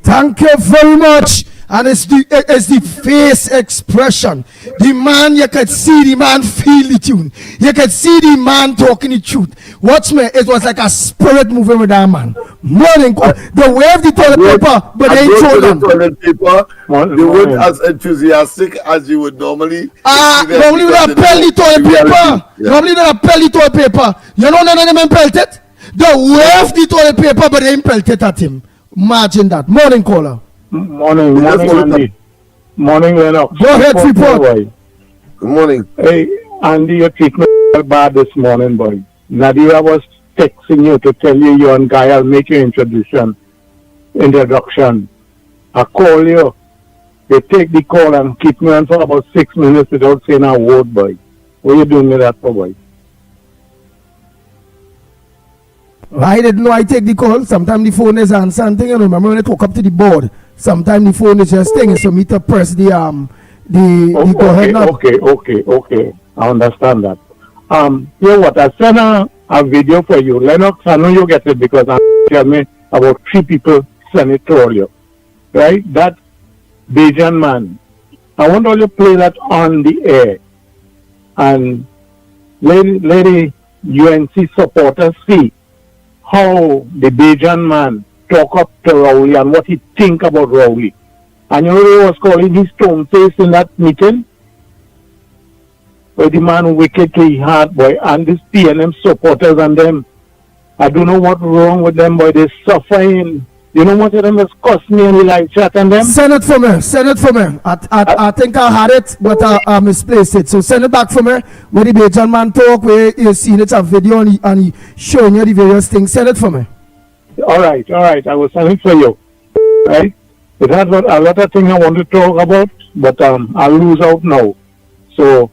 Thank you very much. And it's the face expression. The man, you can see the man feel the tune. You can see the man talking the truth. Watch me, it was like a spirit moving with that man. Morning, they wave the toilet paper, but they ain't told them. Toilet paper, they weren't as enthusiastic as you would normally. Normally with a pelly toilet paper. Normally with a pelly toilet paper. You know none of them pelt it? They wave the toilet paper, but they ain't pelt it at him. Imagine that. Morning, caller. Morning, Andy. Morning, Lennox. Go ahead, report. Good morning. Hey, Andy, you treat me bad this morning, boy. Nadia was texting you to tell you and Guy, I'll make your introduction. I call you. They take the call and keep me on for about 6 minutes without saying a word, boy. What are you doing with that for, boy? I didn't know I take the call. Sometimes the phone is answering thing. I remember when I talk up to the board. Sometimes the phone is just thing. So me to press the go ahead now. Okay. I understand that. You know what? I sent a video for you. Lennox, I know you get it because I tell me about 3 people send it to all you. Right? That Bajan man. I want all you play that on the air. And lady UNC supporters see how the Bajan man talk up to Rowley and what he think about Rowley. And you know he was calling his stone face in that meeting? Where the man wickedly hard, boy, and this PNM supporters and them. I don't know what's wrong with them, boy. They're suffering. You know what of them has cost me any live chat and them? Send it for me. I think I had it, but I misplaced it. So send it back for me. Where the Bajan man talk, where you seen it a video and he showing you the various things. Send it for me. All right. I will send it for you. Right? It has a lot of things I want to talk about, but I'll lose out now. So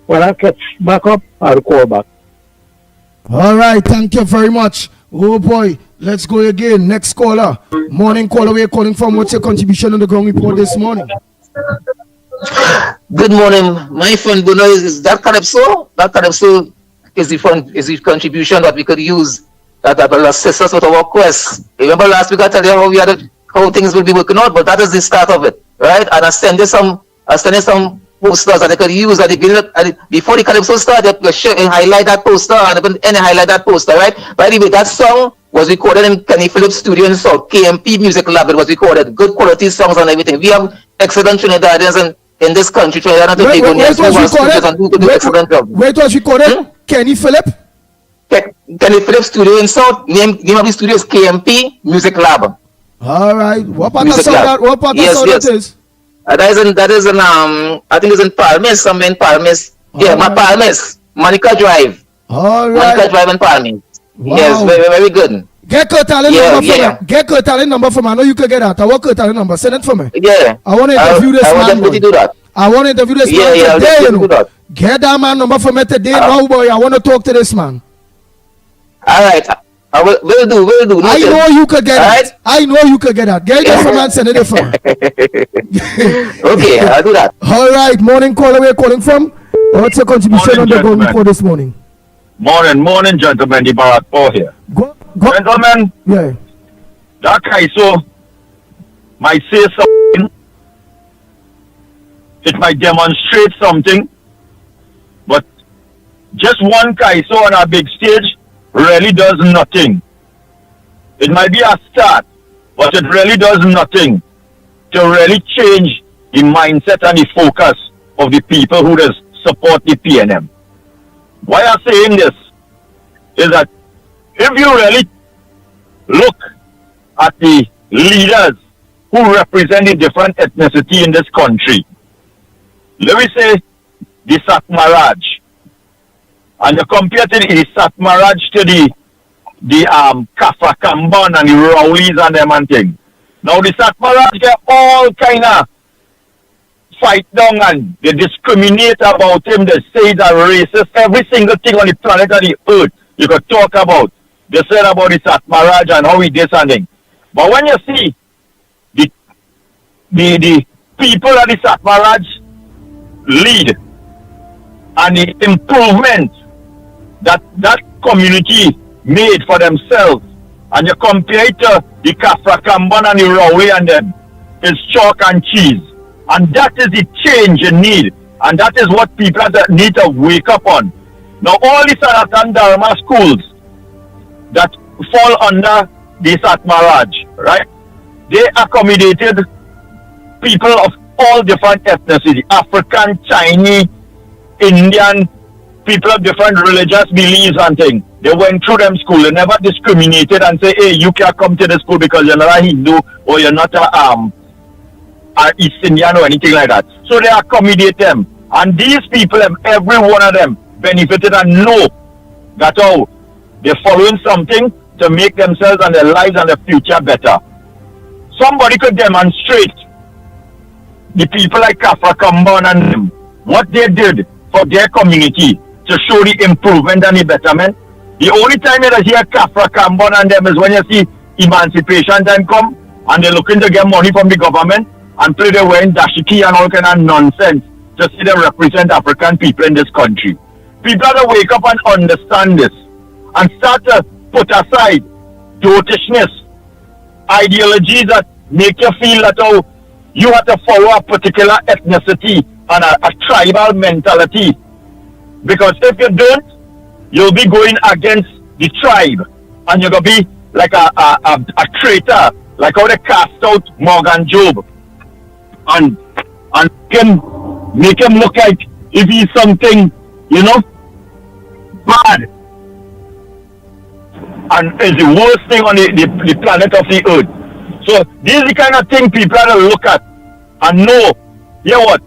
when I catch back up, I'll call back. All right. Thank you very much. Oh boy. Let's go again. Next caller. Morning caller. Where you calling from? What's your contribution on the ground report this morning? Good morning. My friend Bruno, is that Calypso? That Calypso is the contribution that we could use that will assist us with our quest. Remember last week I told you how things will be working out, but that is the start of it, right? And I sent you some posters that they could use at the beginning, before the Calypso started. You highlight that poster and highlight that poster, right? By the way, that song was recorded in Kenny Phillips studio in South KMP Music Lab. It was recorded. Good quality songs and everything. We have excellent Trinidadians in this country. Trinidad and Tobago. Where it was recorded? Kenny Phillips? Kenny Phillips studio in South. Name of the studio is KMP Music Lab. All right. What part of South that is? That is in I think it's in Palmis, somewhere in Palmis. Yeah, Palmis. Monica Drive. All right. Monica Drive in Palmis. Wow. Yes, very, very good. Get Curtalin number for me. Get Curtalin number for me. I know you can get that. I want Curtalin number. Send it for me. Yeah. I want to interview this man. I will definitely do that. I want to interview this man today. You know. Get that man number for me today. Now, boy, I want to talk to this man. All right. I will do. I know you could get that. I know you could get that. Get it from and send it from. Okay, I'll do that. All right, morning caller, where you calling from? What's your contribution on the Gold Report this morning? Morning, gentlemen. The Barack Paul here. Go. Gentlemen, Yeah. that Kaiso might say something. It might demonstrate something. But just one Kaiso on a big stage really does nothing. It might be a start, but it really does nothing to really change the mindset and the focus of the people who does support the PNM. Why I'm saying this is that if you really look at the leaders who represent the different ethnicity in this country, let me say the Satmaraj, and you compare the Satmaraj to the Kafra Kamban and the Rowleys and them and thing. Now the Satmaraj get all kind of fight down and they discriminate about him, they say he's a racist. Every single thing on the planet of the earth you could talk about, they said about the Satmaraj and how he did something. But when you see the people that the Satmaraj lead and the improvement that community made for themselves, and you compare it to the Kafra Kamban and the Rowley and them, it's chalk and cheese. And that is the change you need. And that is what people need to wake up on. Now, all the Sanatan Dharma schools that fall under the Satmaraj, right? They accommodated people of all different ethnicity, African, Chinese, Indian, people of different religious beliefs and things. They went through them school. They never discriminated and say, hey, you can't come to the school because you're not a Hindu or you're not a East Indian or anything like that. So they accommodate them. And these people, every one of them, benefited and know that they're following something to make themselves and their lives and their future better. Somebody could demonstrate the people like Kafra Kamban and them, what they did for their community to show the improvement and the betterment. The only time you hear Kafra Kamban and them is when you see emancipation time come and they're looking to get money from the government and play their wearing dashiki and all kind of nonsense to see them represent African people in this country. People have to wake up and understand this and start to put aside dotishness, ideologies that make you feel that you have to follow a particular ethnicity and a tribal mentality. Because if you don't, you'll be going against the tribe and you're going to be like a traitor, like how they cast out Morgan Job and make him look like if he's something, bad. And is the worst thing on the planet of the earth. So this is the kind of thing people have to look at and know, what?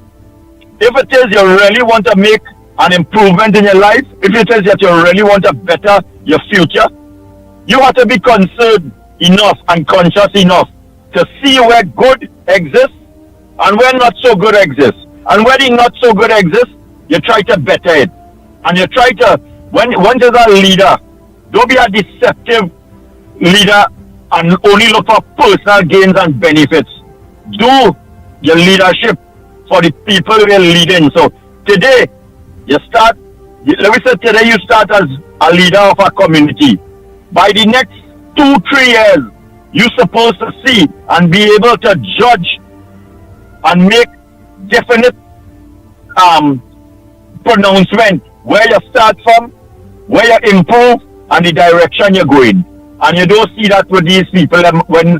If it is you really want to make an improvement in your life, if it is that you really want to better your future, you have to be concerned enough and conscious enough to see where good exists and where not so good exists. And where the not so good exists, you try to better it. And you try to, once you're a leader, don't be a deceptive leader and only look for personal gains and benefits. Do your leadership for the people you're leading. So today, you start as a leader of a community. By the next 2-3 years, you're supposed to see and be able to judge and make definite pronouncement where you start from, where you improve, and the direction you're going. And you don't see that with these people when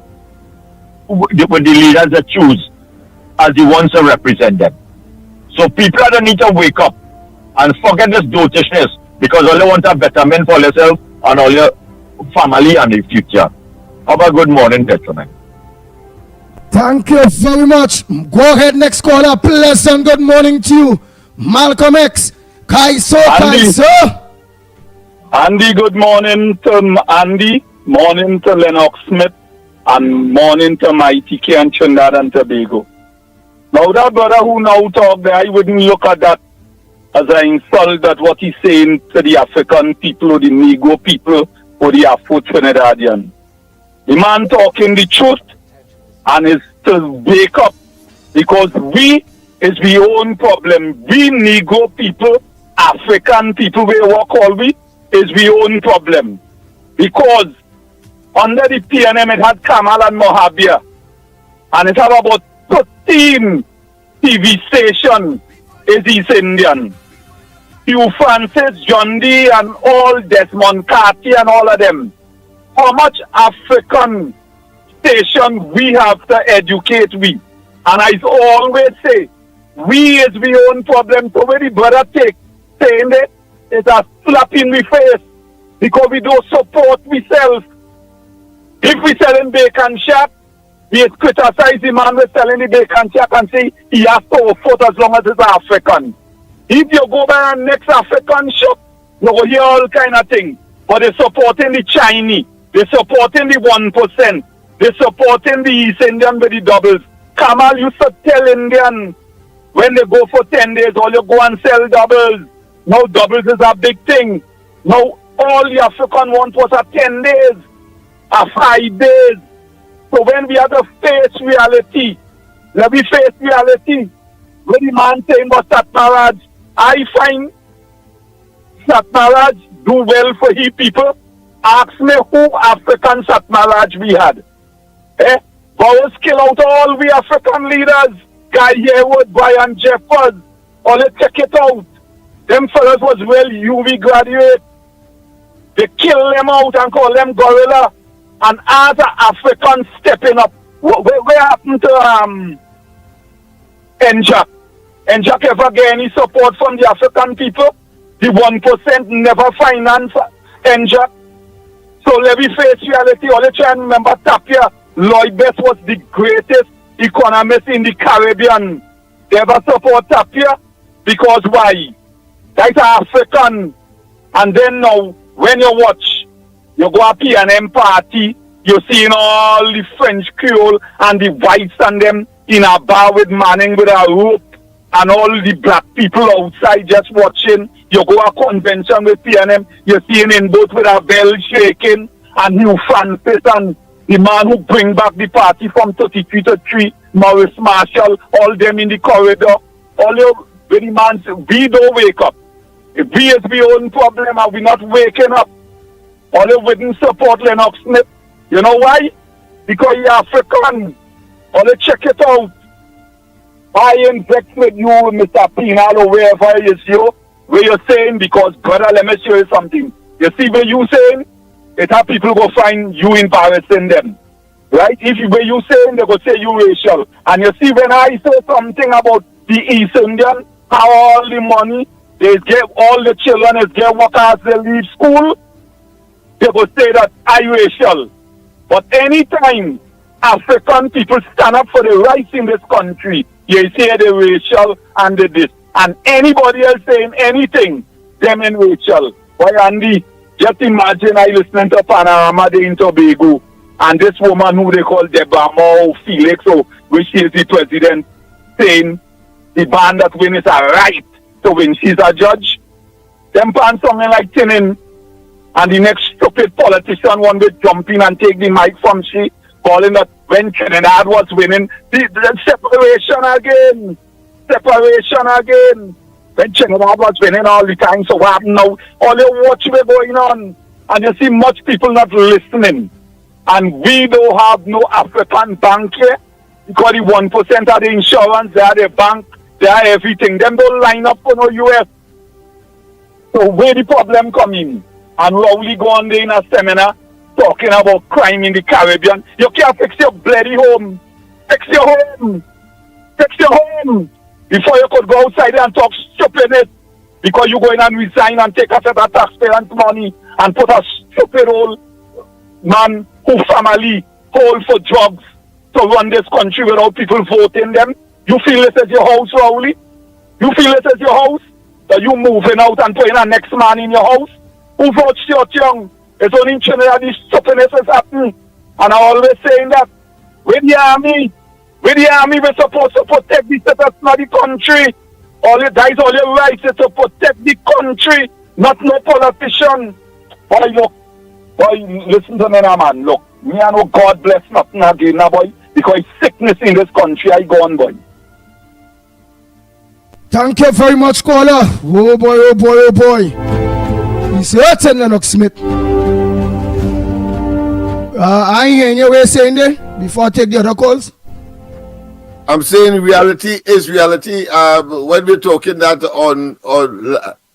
with the leaders that choose as the ones to represent them. So people don't need to wake up and forget this dotishness because all they want a betterment for yourself and all your family and the future. Have a good morning, gentlemen. Thank you very much. Go ahead, next caller. Pleasant good morning to you. Malcolm X. Kaiso. Andy, good morning to Andy. Morning to Lennox Smith. And morning to Mickie and Trinidad and Tobago. Now that brother who now talk there, I wouldn't look at that as an insult that what he's saying to the African people or the Negro people for the Afro-Trinidadian. The man talking the truth and is to wake up because we is the own problem. We Negro people, African people, we work all we, is the own problem. Because under the PNM it had Kamal and Mohabia and it had about 13 TV stations is East Indian. Hugh Francis, John D and all Desmond Carty and all of them. How much African station we have to educate we? And I always say, we is the own problem. So when the brother take saying that, it's a slap in the face because we don't support ourselves. If we selling bacon shack, we criticize the man we're selling the bacon shack and say he has to afford as long as it's African. If you go by a next African shop, you will hear all kind of things. But they're supporting the Chinese. They're supporting the 1%. They're supporting the East Indian with the doubles. Kamal used to tell Indian when they go for 10 days, all you go and sell doubles. Now doubles is a big thing. Now all the African want was a 10 days, a 5 days. So when we have to face reality, let me face reality. When the man saying about Satmaraj, I find Satmaraj do well for he people. Ask me who African Satmaraj we had. Bowers kill out all we African leaders. Guy Harewood, Brian Jeffers. All they check it out. Them fellas was well UV graduate. They kill them out and call them gorilla. And other Africans stepping up. Where happened to NJAC? NJAC ever get any support from the African people? The 1% never finance NJAC. So let me face reality. All you try and remember Tapia. Lloyd Best was the greatest economist in the Caribbean. They ever support Tapia? Because why? That's African. And then now, when you watch, you go up PNM party, you seeing all the French Creole and the whites and them in a bar with Manning with a rope and all the black people outside just watching. You go a convention with PNM, you're seeing in both with a bell shaking and Hugh Francis and the man who bring back the party from 33 to 3, Maurice Marshall, all them in the corridor. All you, when the man say, we don't wake up. If we is the own problem and we not waking up, all you wouldn't support Lennox Smith. You know why? Because you're African. All you check it out. I ain't vexed with you, Mr. Pinal, or wherever it is you, where you're saying, because brother, let me show you something. You see where you saying? It have people go find you embarrassing them. Right? If you where you saying, they go say you racial. And you see when I say something about the East Indian, how all the money, they get all the children is get work as they leave school, they go say that I racial. But anytime African people stand up for the rights in this country, you say the racial and the this. And anybody else saying anything, them in racial. Why, Andy? Just imagine I listening to Panorama Day in Tobago, and this woman who they call Deborah Moore Felix, which is the president, saying the band that win is a right to win. She's a judge. Them pan something like Tinin, and the next stupid politician one will jump in and take the mic from she, calling that when Trinidad was winning, the separation again. Separation again. When Trinidad was winning all the time, so what happened now? All you watch what's going on, and you see much people not listening. And we don't have no African bank here, because the 1% of the insurance, they are the bank, they are everything. Them don't line up for no US. So where the problem come in? And Rowley go on there in a seminar, talking about crime in the Caribbean. You can't fix your bloody home. Fix your home. Fix your home. Before you could go outside and talk stupidness, because you go in and resign and take a set of taxpayers' money and put a stupid old man who family hold for drugs to run this country without people voting them. You feel this is your house, Rowley? You feel this is your house? That you moving out and putting a next man in your house? Who votes your young? It's only in Trinidad this stupidness is happening. And I'm always saying that with the army, we're supposed to protect the citizens of the country. All your rights is to protect the country, not no politician. Boy, look, Boy, listen to me now, man. Look, me I know God bless nothing again now, boy. Because sickness in this country, I gone, boy. Thank you very much, caller. Oh boy, oh boy, oh boy. He's hurting, Lennox Smith. I ain't hearing you what you're saying there before I take the other calls. I'm saying reality is reality. When we're talking that on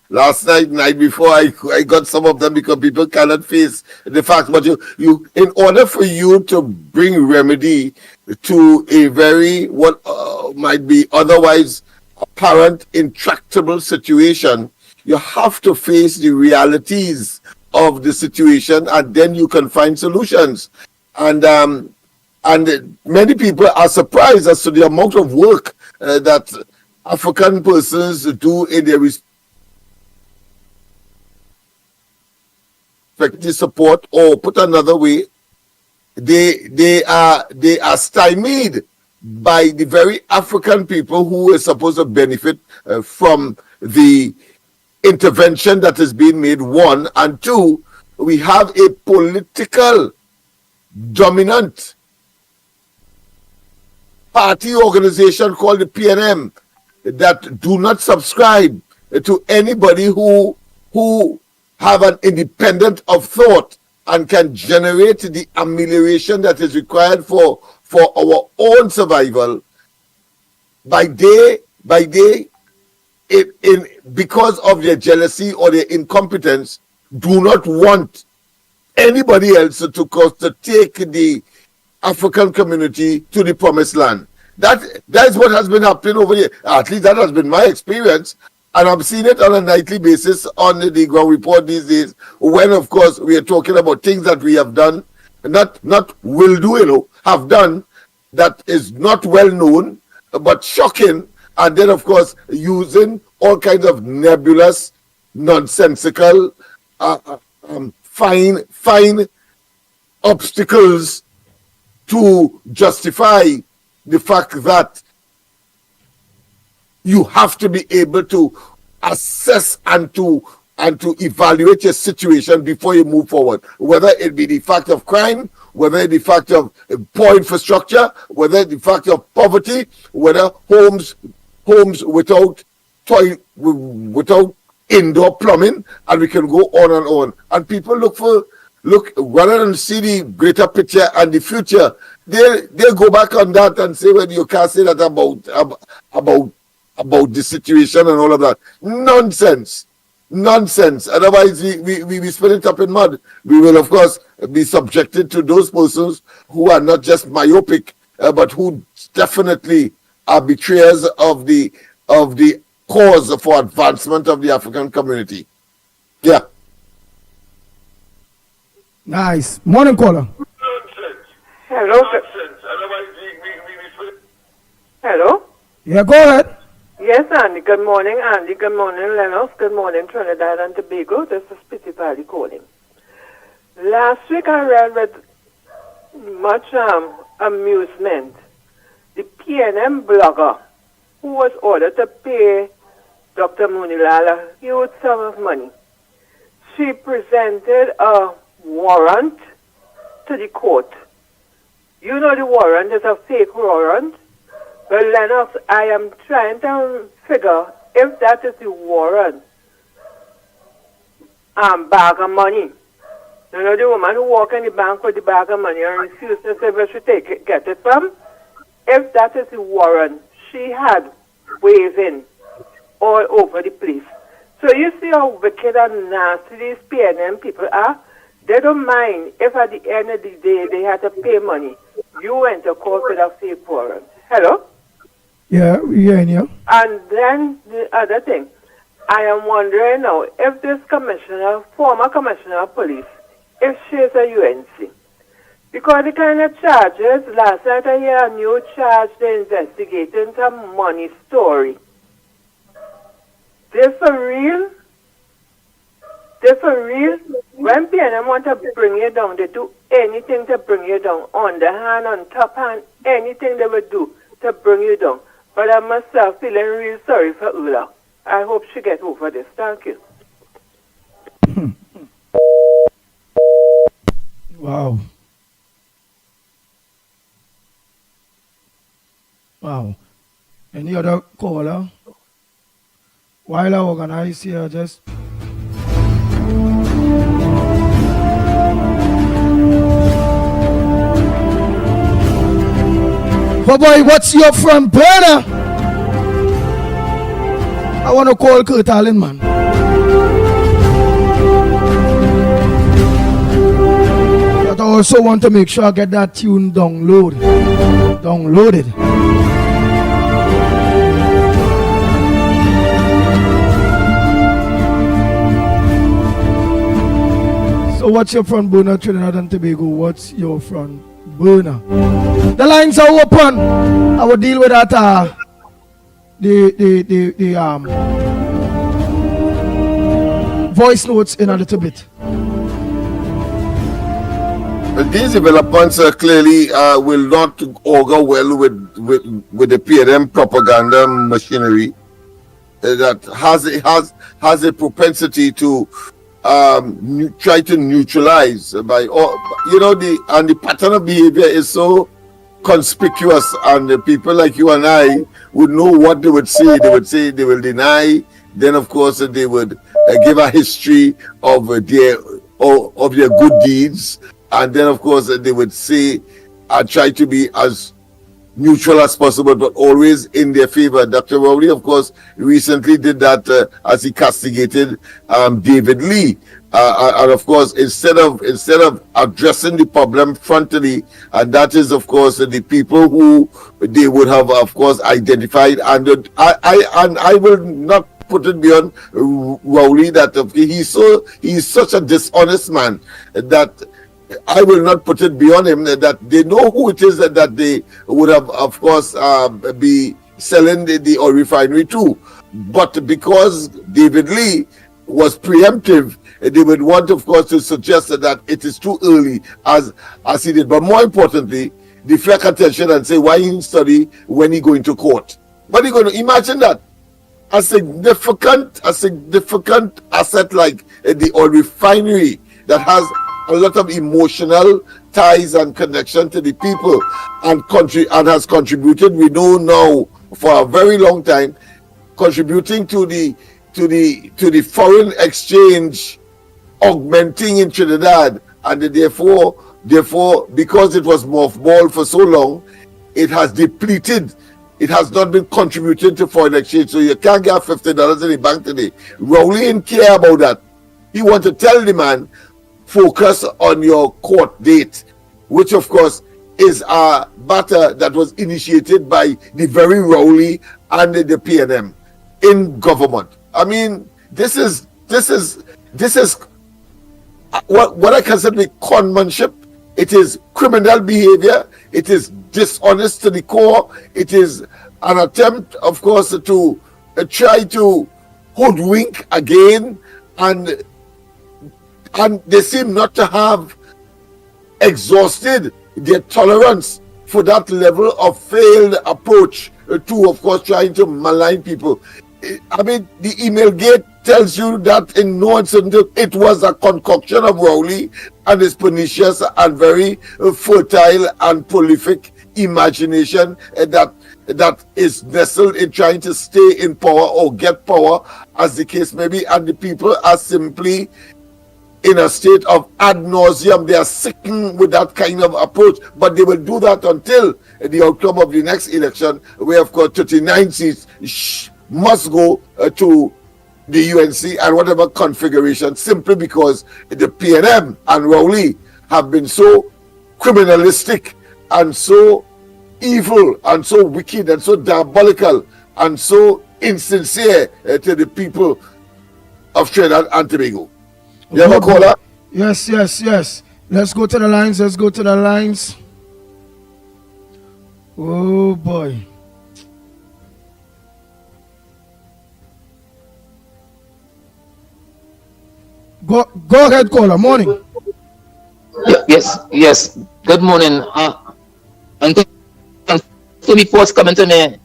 last night before, I got some of them because people cannot face the fact. But you in order for you to bring remedy to a very what might be otherwise apparent intractable situation, you have to face the realities of the situation, and then you can find solutions. And many people are surprised as to the amount of work that African persons do in their respective support, or put another way, they are stymied by the very African people who are supposed to benefit from the intervention that is being made, one, and two, we have a political dominant party organization called the PNM that do not subscribe to anybody who have an independent of thought and can generate the amelioration that is required for our own survival by day because of their jealousy or their incompetence, do not want anybody else to take the African community to the promised land. That is what has been happening over here. At least that has been my experience, and I'm seeing it on a nightly basis on the ground report these days. When, of course, we are talking about things that we have done, not will do, have done, that is not well known, but shocking, and then, of course, using all kinds of nebulous, nonsensical, fine obstacles to justify the fact that you have to be able to assess and to evaluate your situation before you move forward, whether it be the fact of crime, whether it be the fact of poor infrastructure, whether it be the fact of poverty, whether homes without indoor plumbing, and we can go on and on. And people look rather than see the greater picture and the future, they go back on that and say, well, you can't say that about the situation and all of that. Nonsense. Otherwise, we spin it up in mud. We will, of course, be subjected to those persons who are not just myopic, but who definitely are betrayers of the cause for advancement of the African community. Yeah. Nice. Morning, caller. Hello. Hello. Yeah, go ahead. Yes, Andy. Good morning, Andy. Good morning, Lennox. Good morning, Trinidad and Tobago. This is Pity Valley calling. Last week I read with much amusement the PNM blogger who was ordered to pay Dr. Munilal a huge sum of money. She presented a warrant to the court. You know the warrant is a fake warrant. Well, Lennox, I am trying to figure if that is the warrant bag of money. You know the woman who walked in the bank with the bag of money and refused to say where she get it from? If that is the warrant she had waving all over the place. So you see how wicked and nasty these PNM people are? They don't mind if at the end of the day they had to pay money. You went to court with a fake warrant. Hello? Yeah, we're in here. And then the other thing, I am wondering now if this former commissioner of police, if she is a UNC. Because the kind of charges, last night I hear a new charge they're investigating some money story. They're for real? They're for real? When PNM want to bring you down, they do anything to bring you down. On the hand, on top hand, anything they would do to bring you down. But I must start feeling real sorry for Ula. I hope she gets over this. Thank you. Wow. Wow. Any other caller? While I organize here, just. Oh boy, what's your front burner? I want to call Kurt Allen, man. But I also want to make sure I get that tune downloaded. So what's your front burner, Trinidad and Tobago? What's your front burner? The lines are open. I will deal with that. The voice notes in a little bit. These developments clearly will not augur well with the PNM propaganda machinery that has a propensity to try to neutralize by the pattern of behavior is so conspicuous, and the people like you and I would know what they would say. They would say they will deny. Then of course they would give a history of their good deeds, and then of course they would say try to be as neutral as possible, but always in their favor. Dr. Rowley, of course, recently did that as he castigated David Lee. And of course, instead of addressing the problem frontally, and that is of course the people who they would have of course identified, and I will not put it beyond Rowley that he's such a dishonest man that I will not put it beyond him that they know who it is that they would have, of course, be selling the oil refinery to. But because David Lee was preemptive, they would want, of course, to suggest that it is too early, as he did. But more importantly, deflect attention and say, why he didn't study when he going to court? What are you going to imagine that? A significant asset like the oil refinery that has a lot of emotional ties and connection to the people and has contributed, we know now for a very long time, contributing to the foreign exchange augmenting in Trinidad, and therefore because it was mothballed for so long, it has depleted. It has not been contributed to foreign exchange, so you can't get $50 in the bank today. Rowley didn't care about that. He want to tell the man, focus on your court date, which of course is a matter that was initiated by the very Rowley and the PNM in government. I mean, this is what I consider to be conmanship. It is criminal behavior. It is dishonest to the core. It is an attempt, of course, to try to hoodwink again, and they seem not to have exhausted their tolerance for that level of failed approach to, of course, trying to malign people. I mean, the email gate tells you that in no incident it was a concoction of Rowley and his pernicious and very fertile and prolific imagination that is nestled in trying to stay in power or get power, as the case may be, and the people are simply in a state of ad nauseum. They are sickened with that kind of approach, but they will do that until the outcome of the next election, where of course 39 seats must go to the UNC and whatever configuration, simply because the PNM and Rowley have been so criminalistic and so evil and so wicked and so diabolical and so insincere to the people of Trinidad and Tobago. You have a caller? Yes. Let's go to the lines. Oh boy. Go ahead, caller. Morning. Yes. Good morning. And two reports coming in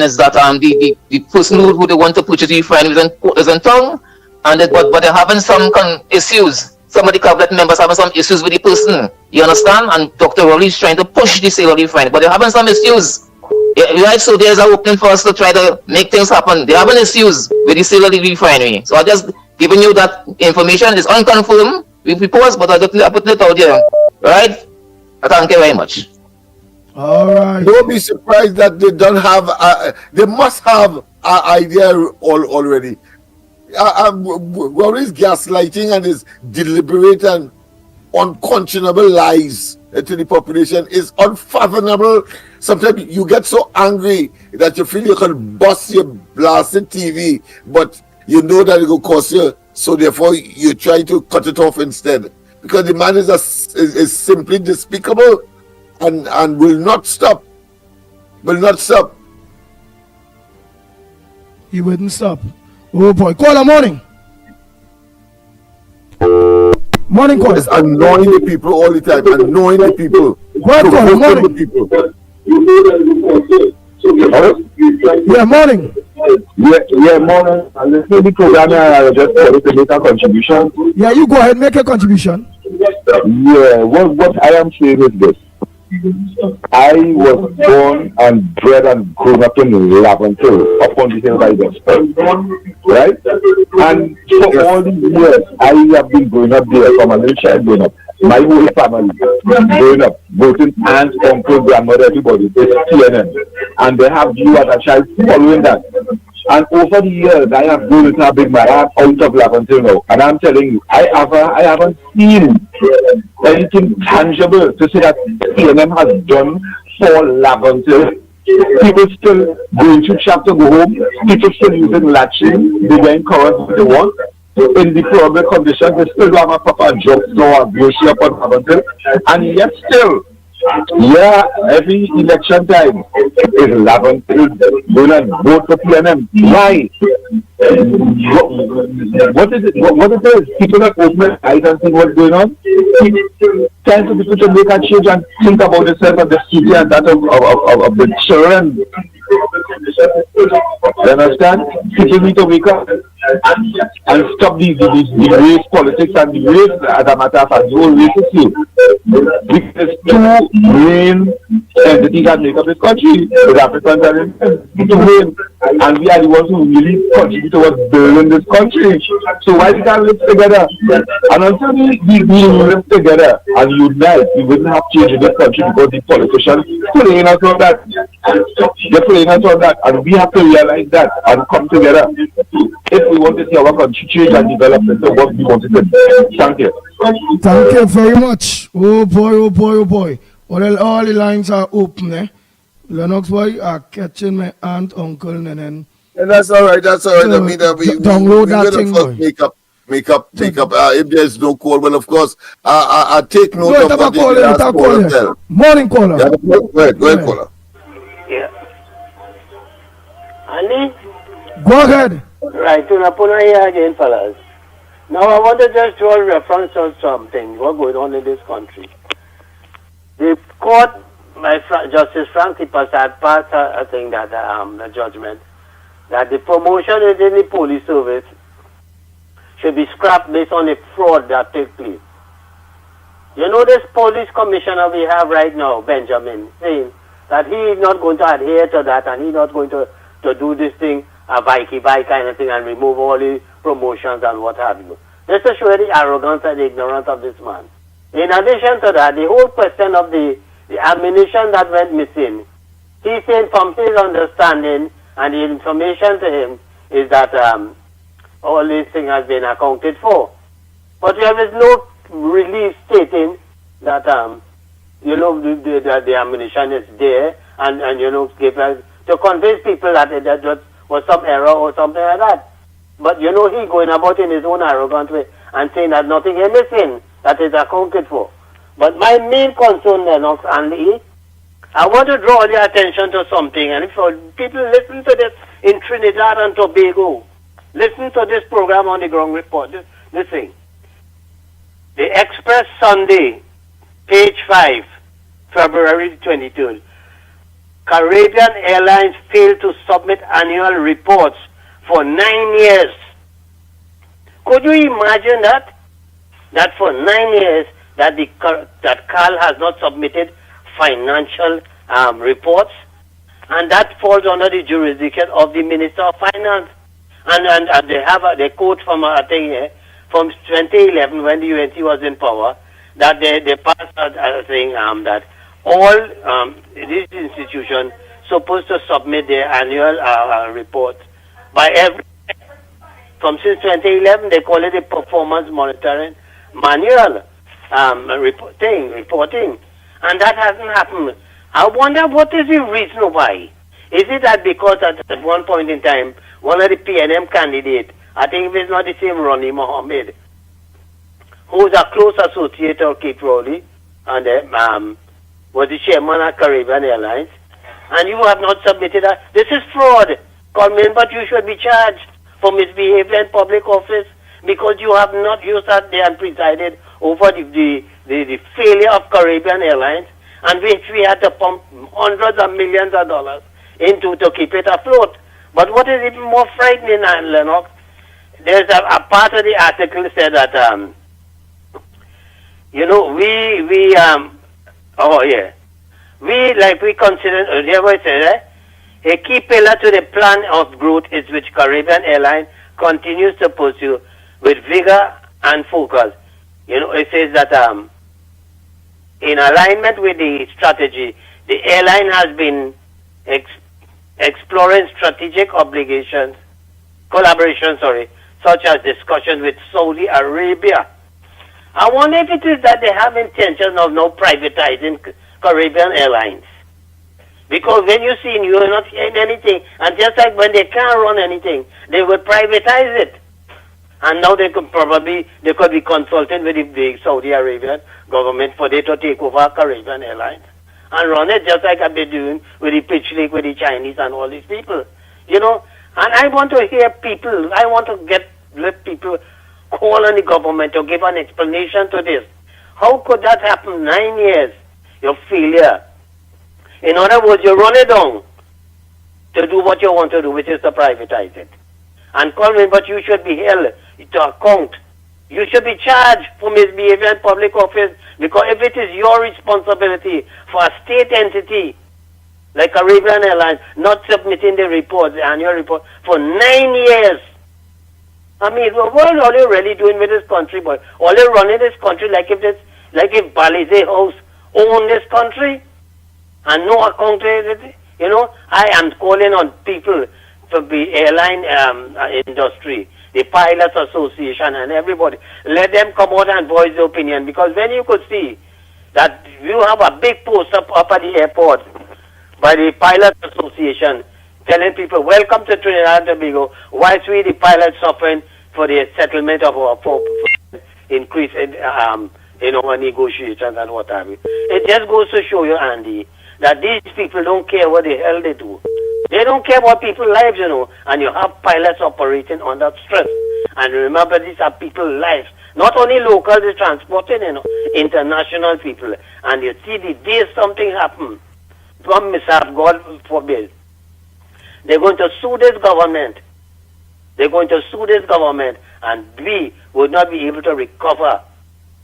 is that the person who they want to purchase the refinery is in town, and but they're having some issues some of the cabinet members having some issues with the person. You understand? And Dr. Rowley is trying to push the sale of the refinery, but they're having some issues. Right, so there's an opening for us to try to make things happen. They're having issues with the sale of the refinery. So I just giving you that information. It's unconfirmed. We propose, but I just put it out there. Right? I thank you very much. All right. Don't be surprised that they don't have. They must have an idea already. What is gaslighting and his deliberate and unconscionable lies to the population is unfathomable. Sometimes you get so angry that you feel you can bust your blasted TV, but you know that it will cost you, so therefore you try to cut it off instead. Because the man is simply despicable and will not stop. Will not stop. He wouldn't stop. Oh boy. Caller, morning. Morning, caller. It's annoying the people all the time. Annoying the people. What caller? Morning. People. Yeah, morning. Yeah, morning. I listen to the program and I just wanted to make a contribution. Yeah, you go ahead, make a contribution. Yeah, what I am saying is this. I was born and bred and grown up in Laventille, upon the hill by the right? And for all these years, I have been growing up there from a little child growing up. My whole family growing up, both in aunts, uncle, grandmother, everybody, it's TNN. And they have you as a child following that. And over the years, I have grown into a big man. I am out of Laventille now. And I'm telling you, I haven't seen anything tangible to say that TNM has done for Laventille. People still going to shop to go home. People still using latching. They wearing current what they want. In the probable conditions, they still have a proper drugstore, a grocery up on Laventille. And yet still, yeah, every election time is Laventille going to vote for PNM. Why? What is it? What it is? People that open their eyes and think what's going on. Time for people to make a change and think about themselves and the city and that of the children. You understand? People need to wake up and stop the race politics and the race as a matter of fact, the whole race issue. Because two main entities that make up this country, the Africans and the two main, and we are the ones who really contribute towards building this country. So why we can't live together? And until we live together and unite, we wouldn't have change in this country because the politicians playing us on that. They're playing us on that, and we have to realize that and come together if we want to see our country change and develop into what we want it to be. Thank you. Thank you very much. Oh boy, oh boy, oh boy. All the lines are open, eh? Lennox boy are catching my aunt, uncle, and then. And that's all right. That's all right. I mean, download that thing, boy. Make up. If there's no call, well, of course, I take note of what the last caller tell. Morning caller. Yeah, go ahead, caller. Yeah. Andy? Go ahead. Right, to Napuna here again, fellas. Now, I want to just draw a reference on something, what's going on in this country. The court, Justice Frank Tipas had passed, I think, that a judgment that the promotion within the police service should be scrapped based on the fraud that took place. You know this police commissioner we have right now, Benjamin, saying that he is not going to adhere to that and he's not going to do this thing, a Mickie kind of thing, and remove all the promotions and what have you. This is showing the arrogance and the ignorance of this man. In addition to that, the whole question of the ammunition that went missing, he's saying from his understanding and the information to him is that all these things has been accounted for. But there is no release stating that the ammunition is there and to convince people that that was some error or something like that. But he going about in his own arrogant way and saying that nothing is missing, that is accounted for. But my main concern, Lennox and Lee, I want to draw your attention to something, and if people listen to this in Trinidad and Tobago, listen to this program on the ground report, this thing. The Express Sunday, page 5, February 23rd. Caribbean Airlines failed to submit annual reports for 9 years. Could you imagine that? that for 9 years that that Carl has not submitted financial reports, and that falls under the jurisdiction of the Minister of Finance. And they have a quote from I think from 2011 when the UNC was in power, that they passed a thing that all these institutions supposed to submit their annual report by every. From since 2011, they call it a performance monitoring manual reporting, and that hasn't happened. I wonder what is the reason why. Is it that because at one point in time, one of the PNM candidates, I think it's not the same Ronnie Mohammed, who's a close associate of Kate Rowley, and was the chairman of Caribbean Airlines, and you have not submitted that. This is fraud. Colman, but you should be charged for misbehavior in public office because you have not used that there and presided over the failure of Caribbean Airlines, and which we had to pump hundreds of millions of dollars into to keep it afloat. But what is even more frightening, Lennox, there's a part of the article said that, we consider, there was a key pillar to the plan of growth is which Caribbean Airlines continues to pursue with vigor and focus. It says that in alignment with the strategy, the airline has been exploring strategic collaboration, such as discussions with Saudi Arabia. I wonder if it is that they have intention of now privatizing Caribbean Airlines. Because when you see you are not hearing anything, and just like when they can't run anything, they will privatize it. And now they could be consulting with the Saudi Arabian government for them to take over Caribbean Airlines and run it just like I've been doing with the pitch league with the Chinese and all these people. And I want to hear people, I want to let people call on the government to give an explanation to this. How could that happen? 9 years, your failure. In other words, you run it down to do what you want to do, which is to privatize it. And call me, but you should be held to account. You should be charged for misbehavior in public office, because if it is your responsibility for a state entity like Caribbean Airlines not submitting the annual report for 9 years. I mean, what are you really doing with this country, boy? Are you running this country like if Balize House owned this country and no accountability? I am calling on people from the airline industry, the Pilots Association and everybody. Let them come out and voice their opinion, because when you could see that you have a big poster up at the airport by the Pilots Association telling people, welcome to Trinidad and Tobago, whilst we the pilots suffering for the settlement of our increase in our negotiations and what have you. It just goes to show you, Andy, that these people don't care what the hell they do. They don't care about people's lives, and you have pilots operating under stress. And remember, these are people's lives. Not only local, they're transporting, international people. And you see the day something happens, from mishap, God forbid, they're going to sue this government. And we would not be able to recover.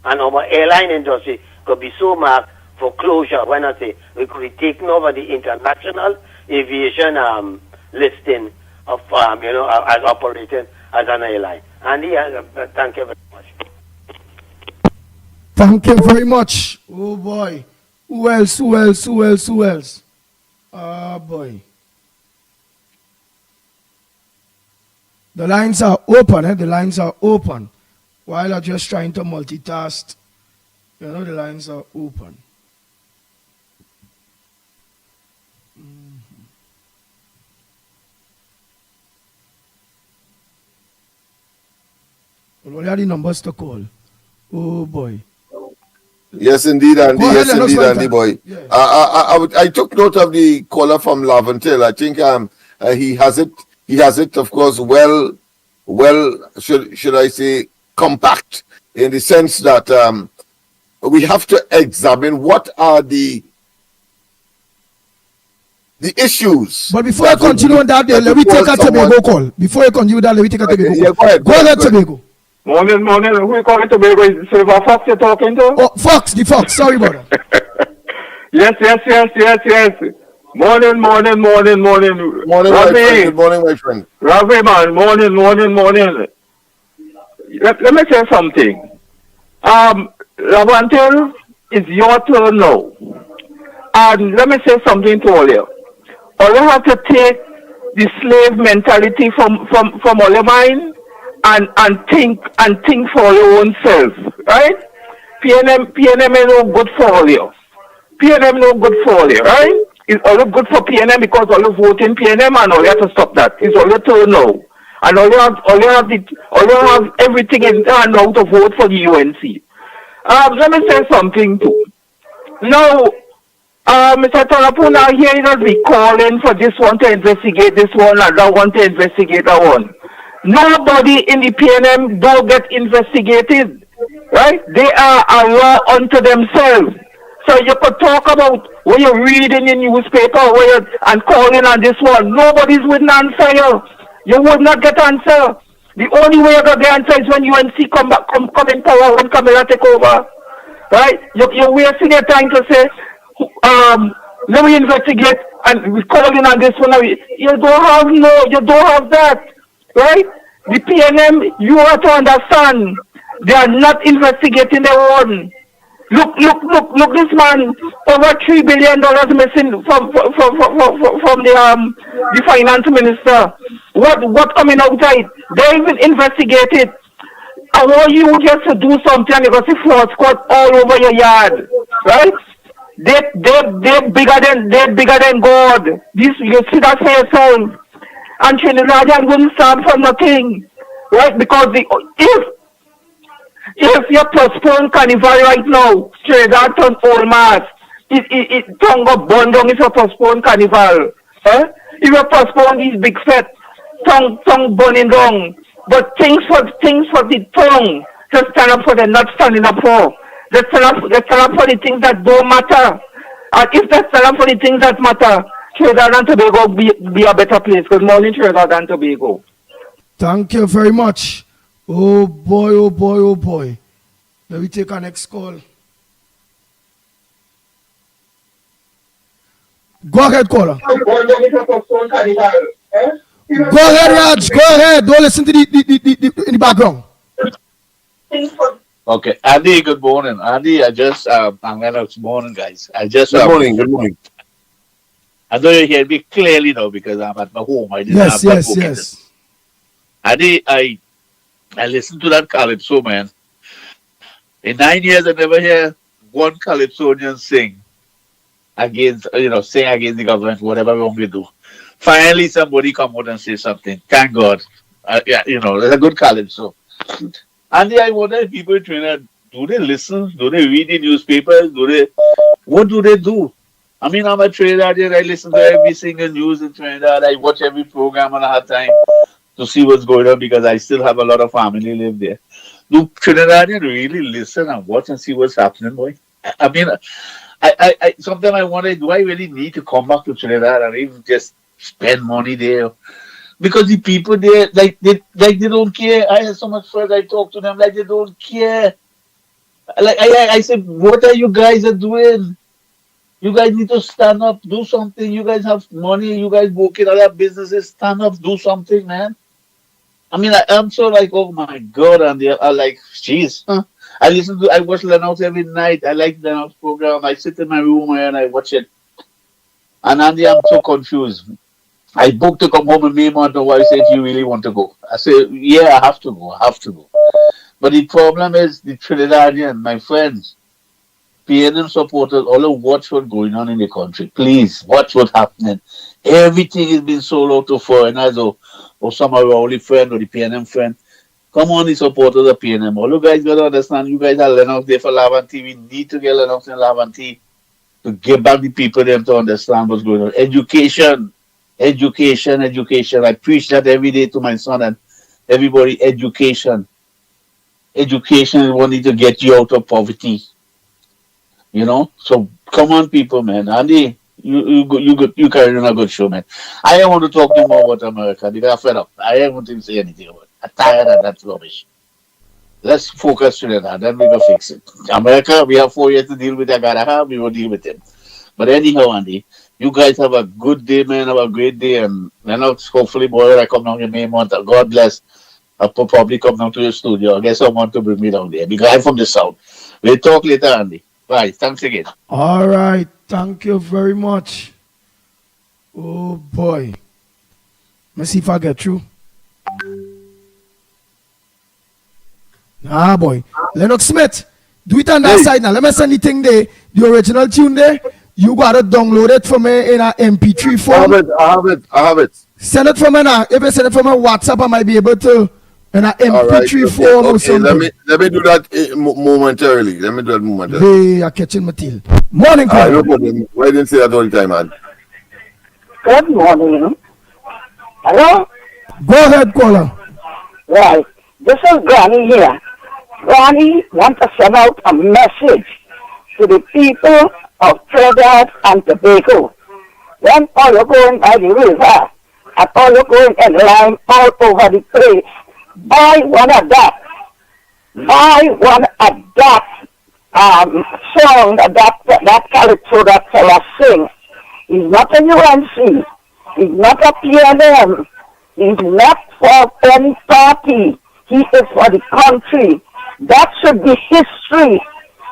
And our airline industry could be so marked for closure. When I say we could be taking over the international aviation listing of, as operating as an airline. Andy, thank you very much. Thank you very much. Oh boy. Who else? Ah boy. The lines are open, The lines are open. While I'm just trying to multitask, the lines are open. What are the numbers to call? Oh boy. Yes, indeed, Andy. Yes, indeed, Andy, boy. Yeah. I took note of the caller from Laventille. I think he has it. He has it, of course, well. Should I say, compact, in the sense that we have to examine what are the issues. But before I continue on that, let me take a Tobago call. Before I continue that, let me take a Tobago call. Go ahead, Tobago. Morning. Who you calling to be with? Silver Fox you're talking to? Oh, Fox, the Fox. Sorry, brother. Yes. Morning. Morning, Ravi. good morning, my friend. Ravi, man. Morning. Let me say something. Lavantil, it's your turn now. And let me say something to all you. All you have to take the slave mentality from all your mind and think for your own self, right? PNM is no good for all you. PNM no good for all you, right? It's all good for PNM because all you vote in PNM and all you have to stop that. It's all your turn now. And all you have everything in hand now to vote for the UNC. Let me say something too. Now, Mr. Talapuna here is not be calling for this one to investigate this one and that one to investigate that one. Nobody in the PNM don't get investigated, right? They are a law unto themselves. So you could talk about what you read in the newspaper and calling on this one. Nobody's with an answer you. You would not get answer. The only way you're going to get answer is when UNC come in power, when Camilla take over. Right? You're wasting your time to say, let me investigate and we're calling on this one. You don't have that. Right? The PNM, you have to understand, they are not investigating their own. Look, this man, over $3 billion missing from the finance minister. What coming outside? They even investigated. I want you just to do something and you got see fraud squad all over your yard. Right? They're bigger than God. This you see that for yourself. And Trinidadian wouldn't stand for nothing. Right? Because if you postpone carnival right now, Trinidad turn old mass. It tongue go burn down if you postpone carnival. If you postpone these big fest, tongue burning down. But things for the tongue to stand up for, they're not standing up for. They stand up for the things that don't matter. And if they stand up for the things that matter, Trinidad and Tobago be a better place. Good morning, Trinidad and Tobago. Thank you very much. Oh boy. Let me take our next call. Go ahead, caller. Go ahead, Raj. Go ahead. Don't listen to the in the background. Okay, Andy. Good morning, Andy. I'm Lennox. Morning, guys. Good morning. I know you hear me clearly now because I'm at my home. I didn't have that book. Yes. Andy, I listened to that calypso, man. In 9 years, I never hear one calypsonian sing against the government, whatever wrong we do. Finally, somebody come out and say something. Thank God. There's a good calypso. Andy, I wonder if people in Trinidad, do they listen? Do they read the newspapers? What do they do? I mean, I'm a Trinidadian. I listen to every single news in Trinidad. I watch every program and I have time to see what's going on because I still have a lot of family live there. Do Trinidadians really listen and watch and see what's happening, boy? I mean, I sometimes I wonder, do I really need to come back to Trinidad and even just spend money there? Because the people there, they don't care. I have so much friends, I talk to them, they don't care. I said, what are you guys doing? You guys need to stand up, do something. You guys have money, you guys work in other businesses, stand up, do something, man. I mean, I'm so oh my God, and they're like, jeez. I watch Lennox every night. I like Lennox program. I sit in my room and I watch it. And Andy, I'm so confused. I booked to come home in May month, and wife said, "You really want to go?" I said, "Yeah, I have to go. But the problem is the Trinidadian, my friends, PNM supporters, all watch what's going on in the country. Please, watch what's happening. Everything is being sold out to foreigners or some of our only friend or the PNM friend. Come on, the supporters of PNM. All you guys got to understand, you guys are Lennox there for Lavanti. We need to get Lennox and Lavanti to get back the people them to understand what's going on. Education. I preach that every day to my son and everybody. Education is what need to get you out of poverty. So come on, people, man. Andy, you carry on a good show, man. I don't want to talk no more about America. They got fed up. I don't want to say anything about it. I'm tired of that rubbish. Let's focus on that. Then we go fix it. America, we have 4 years to deal with that guy. We will deal with him. But anyhow, Andy, you guys have a good day, man. Have a great day. And Lennox, hopefully, boy, I come down your main month. God bless. I'll probably come down to your studio. I'll get someone to bring me down there because I'm from the south. We'll talk later, Andy. Bye. Thanks again. All right. Thank you very much. Oh, boy. Let's see if I get through. Ah, boy. Lennox Smith, do it on that side now. Let me send the thing there. The original tune there. You got to download it for me in an MP3 form. I have it. Send it for me now. If you send it from my WhatsApp, I might be able to in an MP3 form or something. Let me do that momentarily. Hey, I'm catching my tail. Morning, Colin. No problem. Why didn't say that all the time, man? Good morning. Hello? Go ahead, caller. Right. This is Granny here. Granny wants to send out a message to the people of Trinidad and Tobago. When all you're going by the river, and all you're going in line all over the place, buy one of that. Buy one of that song that calypso that fella sing. He's not a UNC. He's not a PNM. He's not for any party. He is for the country. That should be history.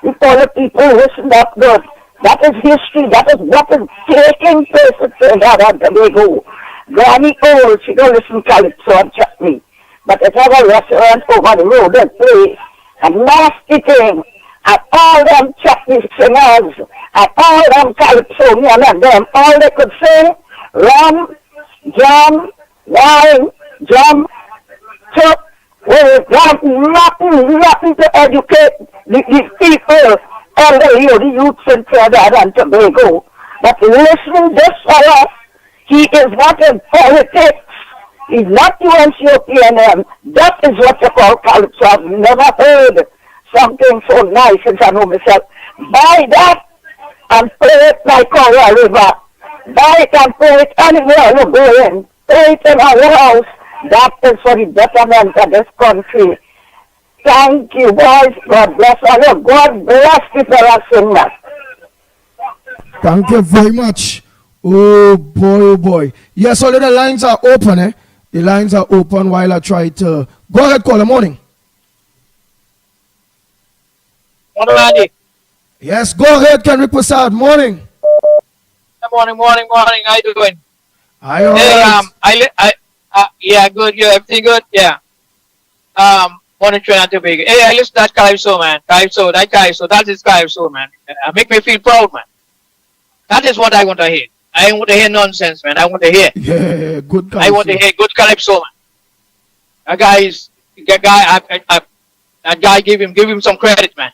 Before the people listen up good. That is history. That is what is taking place in Trinidad and Tobago. Granny old, she don't listen to calypso and chutney. But if have a restaurant over the road and play a nasty thing, and all them chutney singers, and all them calypsonian and them, all they could sing, rum, jam, wine, jam, chop, well, nothing to educate the people, all the youths in Trinidad and Tobago. But listen, this fellow, he is not in politics. He's not UNC or PNM. That is what you call calypso. I've never heard something so nice since I know myself. Buy that and play it like Coral River. Buy it and play it anywhere you go in. Play it in our house. That is for the betterment of this country. Thank you, boys. God bless all you. God bless the fellow singer. Thank you very much. Oh boy, oh boy. Yes, all the lines are open, eh? The lines are open while I try to... Go ahead, caller. Morning. Morning, Andy. Yes, go ahead, Kenrick Prasad. Morning. Morning. How you doing? Hey, yeah, good. Yeah, everything good? Yeah. Morning, Trinidad and Tobago. Hey, I listen to that Calypso, man. Calypso, that is Calypso, man. Make me feel proud, man. That is what I want to hear. I want to hear nonsense, man. I want to hear. Yeah, good Calypso. I want to hear good Calypso, man. That guy, give him some credit, man.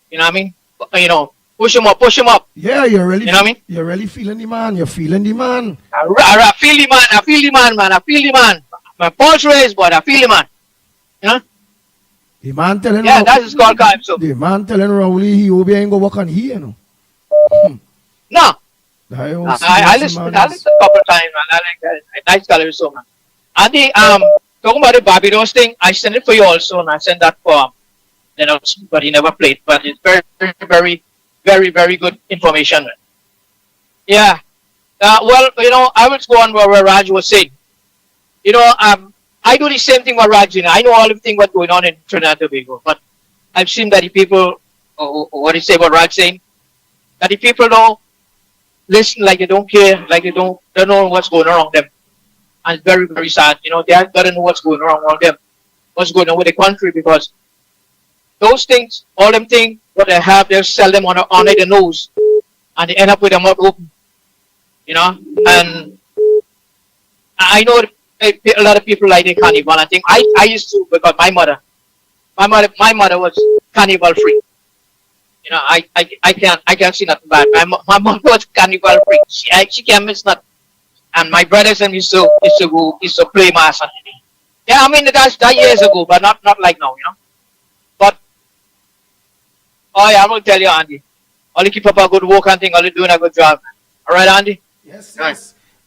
You know what I mean? You know, push him up. Yeah, you're really, you know what I mean? You're really feeling the man. You're feeling the man. I feel the man. My pulse raised, but I feel the man. You know? The man telling that is called Calypso. The man telling Rowley he will be ain't go work on here, you know. No. I listened a couple of times, man. I like that. Nice Calypso, man. Andy, talking about the Barbados thing, I sent it for you also, and I sent that for Lennox, but he never played. But it's very good information, man. Yeah. Well, you know, I will go on where Raj was saying. You know, I do the same thing with Raj. You know, I know all the things what's going on in Trinidad and Tobago, but I've seen that the people, what do you say about Raj saying? That the people don't listen, like they don't care, like they don't know what's going on around them. And it's very sad. You know, they have got to know what's going on around them, what's going on with the country, because those things, all them things, what they have, they'll sell them on the nose, and they end up with their mouth open. You know, and I know a lot of people like the carnival. I think I used to, because my mother was carnival free. You know, I can't see nothing bad. My mom was carnival free. She can't miss nothing. And my brothers and me used to play mass. Yeah, I mean that's that years ago, but not like now, you know. But I'm gonna tell you, Andy. Only keep up a good work and thing, only doing a good job. All right, Andy? Yes.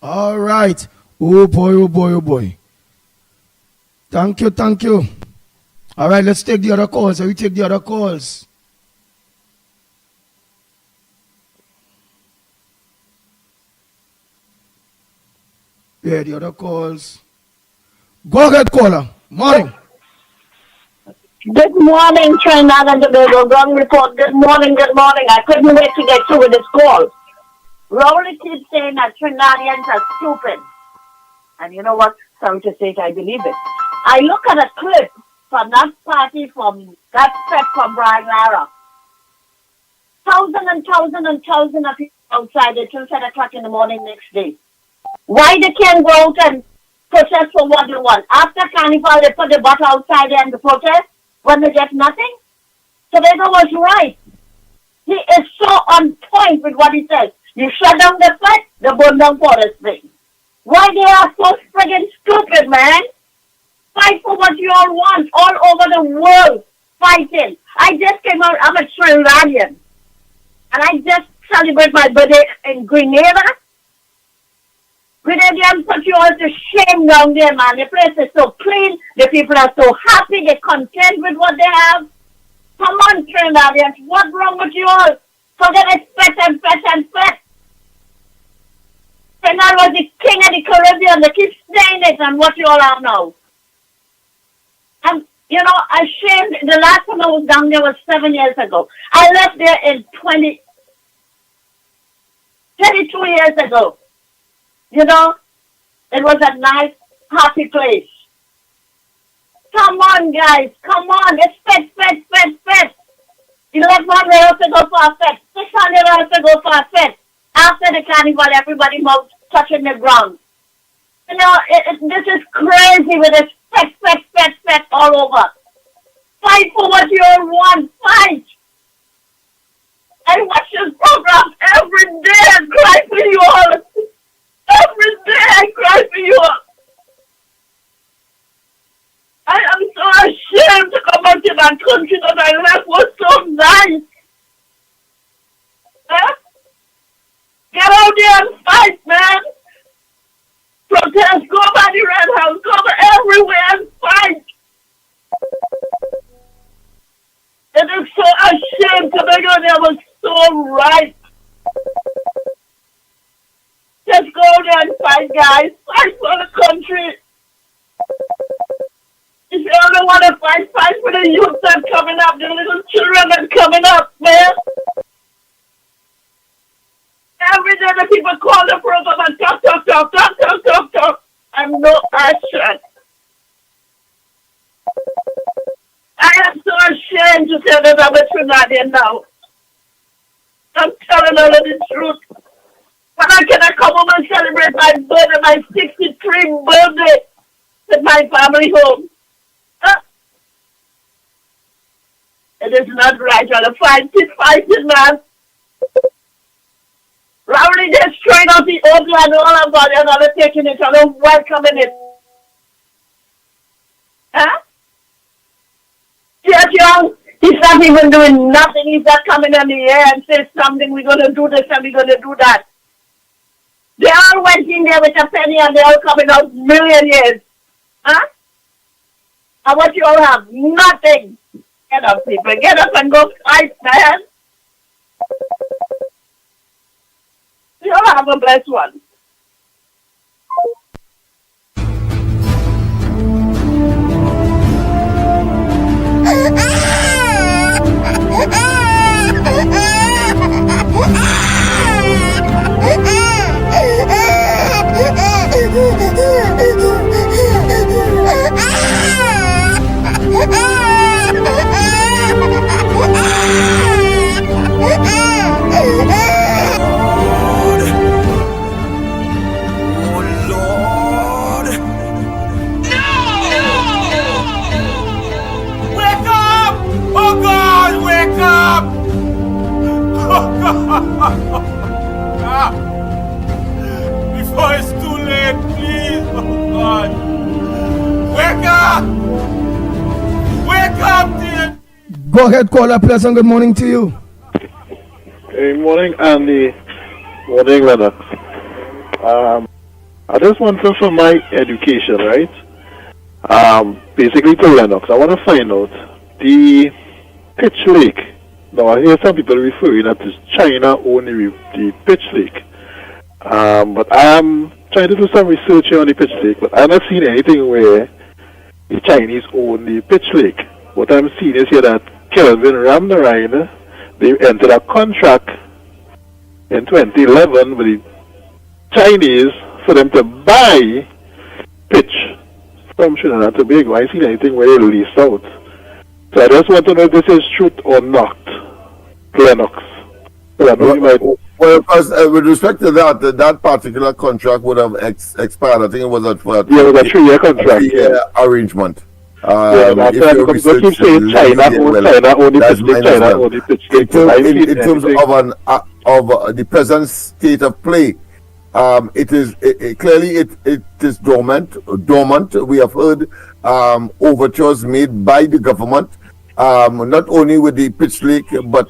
All right. Oh boy. Thank you. All right, let's take the other calls. We take the other calls. Yeah, the other calls. Go ahead, caller. Morning. Good morning, Trinidad and Tobago. Ground report. Good morning, good morning. I couldn't wait to get through with this call. Rowley keeps saying that Trinidadians are stupid. And you know what? Sorry to say it, I believe it. I look at a clip from that party from that set from Brian Lara. Thousands of people outside until 10 o'clock in the morning next day. Why they can't go out and protest for what they want? After Carnival, they put the bottle outside there and the protest when they get nothing? Tobago was right. He is so on point with what he says. You shut down the fight, the burn down forest thing. Why they are so friggin' stupid, man? Fight for what you all want all over the world. Fighting. I just came out, I'm a Trinidadian. And I just celebrate my birthday in Grenada. Grenadians put you all to shame down there, man. The place is so clean. The people are so happy. They're content with what they have. Come on, Trinidadians. What's wrong with you all? Forget it, fat. Trinidad was the king of the Caribbean. They keep saying it and what you all are now. I'm, ashamed. The last time I was down there was 7 years ago. I left there in 22 years ago. It was a nice, happy place. Come on, guys. Come on. It's fed. 1,100 to go for a fed. 600 to go for a fed. After the carnival, everybody mouth touching the ground. This is crazy with this fed all over. Fight for what you all want. Fight. I watch this program every day and cry for you all. Every day I cry for you all. I am so ashamed to come back to that country that I left was so nice. Huh? Get out there and fight, man. Protest, go by the Red House, go everywhere and fight. It is so ashamed to be on there was so right. Just go there and fight, guys. Fight for the country. If you only want to fight for the youth that's coming up, the little children that's coming up, man. Every day the people call the program and talk. I'm no action. I am so ashamed to say that I'm a Trinidadian now. I'm telling all of the truth. When I come home and celebrate my birthday, my 63th birthday with my family home. It is not right. I'll fighting, man. Rowley destroying out the old land, all of that, and I'm taking it, I'm welcoming it. Huh? Yes, young, he's not even doing nothing. He's not coming in the air and say something, we're going to do this and we're going to do that. They all went in there with a penny and they're all coming out millionaires. Huh? And what you all have? Nothing. Get up, people. Get up and go fight, man. You all have a blessed one. Before it's too late, please, oh God. Wake up! Wake up, dear! Go ahead, caller. Pleasant good morning to you. Hey, morning, Andy. Morning, Lennox. I just want to for my education, right? Basically to Lennox, I want to find out the pitch lake. Now I hear some people referring that is China only the pitch lake. But I am trying to do some research here on the pitch lake, but I've not seen anything where the Chinese own the pitch lake. What I'm seeing is here that Kelvin Ramnarine, they entered a contract in 2011 with the Chinese for them to buy pitch from Trinidad and Tobago. I ain't seen anything where they lease out. So I just want to know if this is truth or not. Lennox. Well, because with respect to that particular contract would have expired. I think it was a 3-year contract. Arrangement. If you keep saying China only pitch lake. In terms of the present state of play, it is clearly it is dormant. We have heard overtures made by the government, not only with the pitch lake, but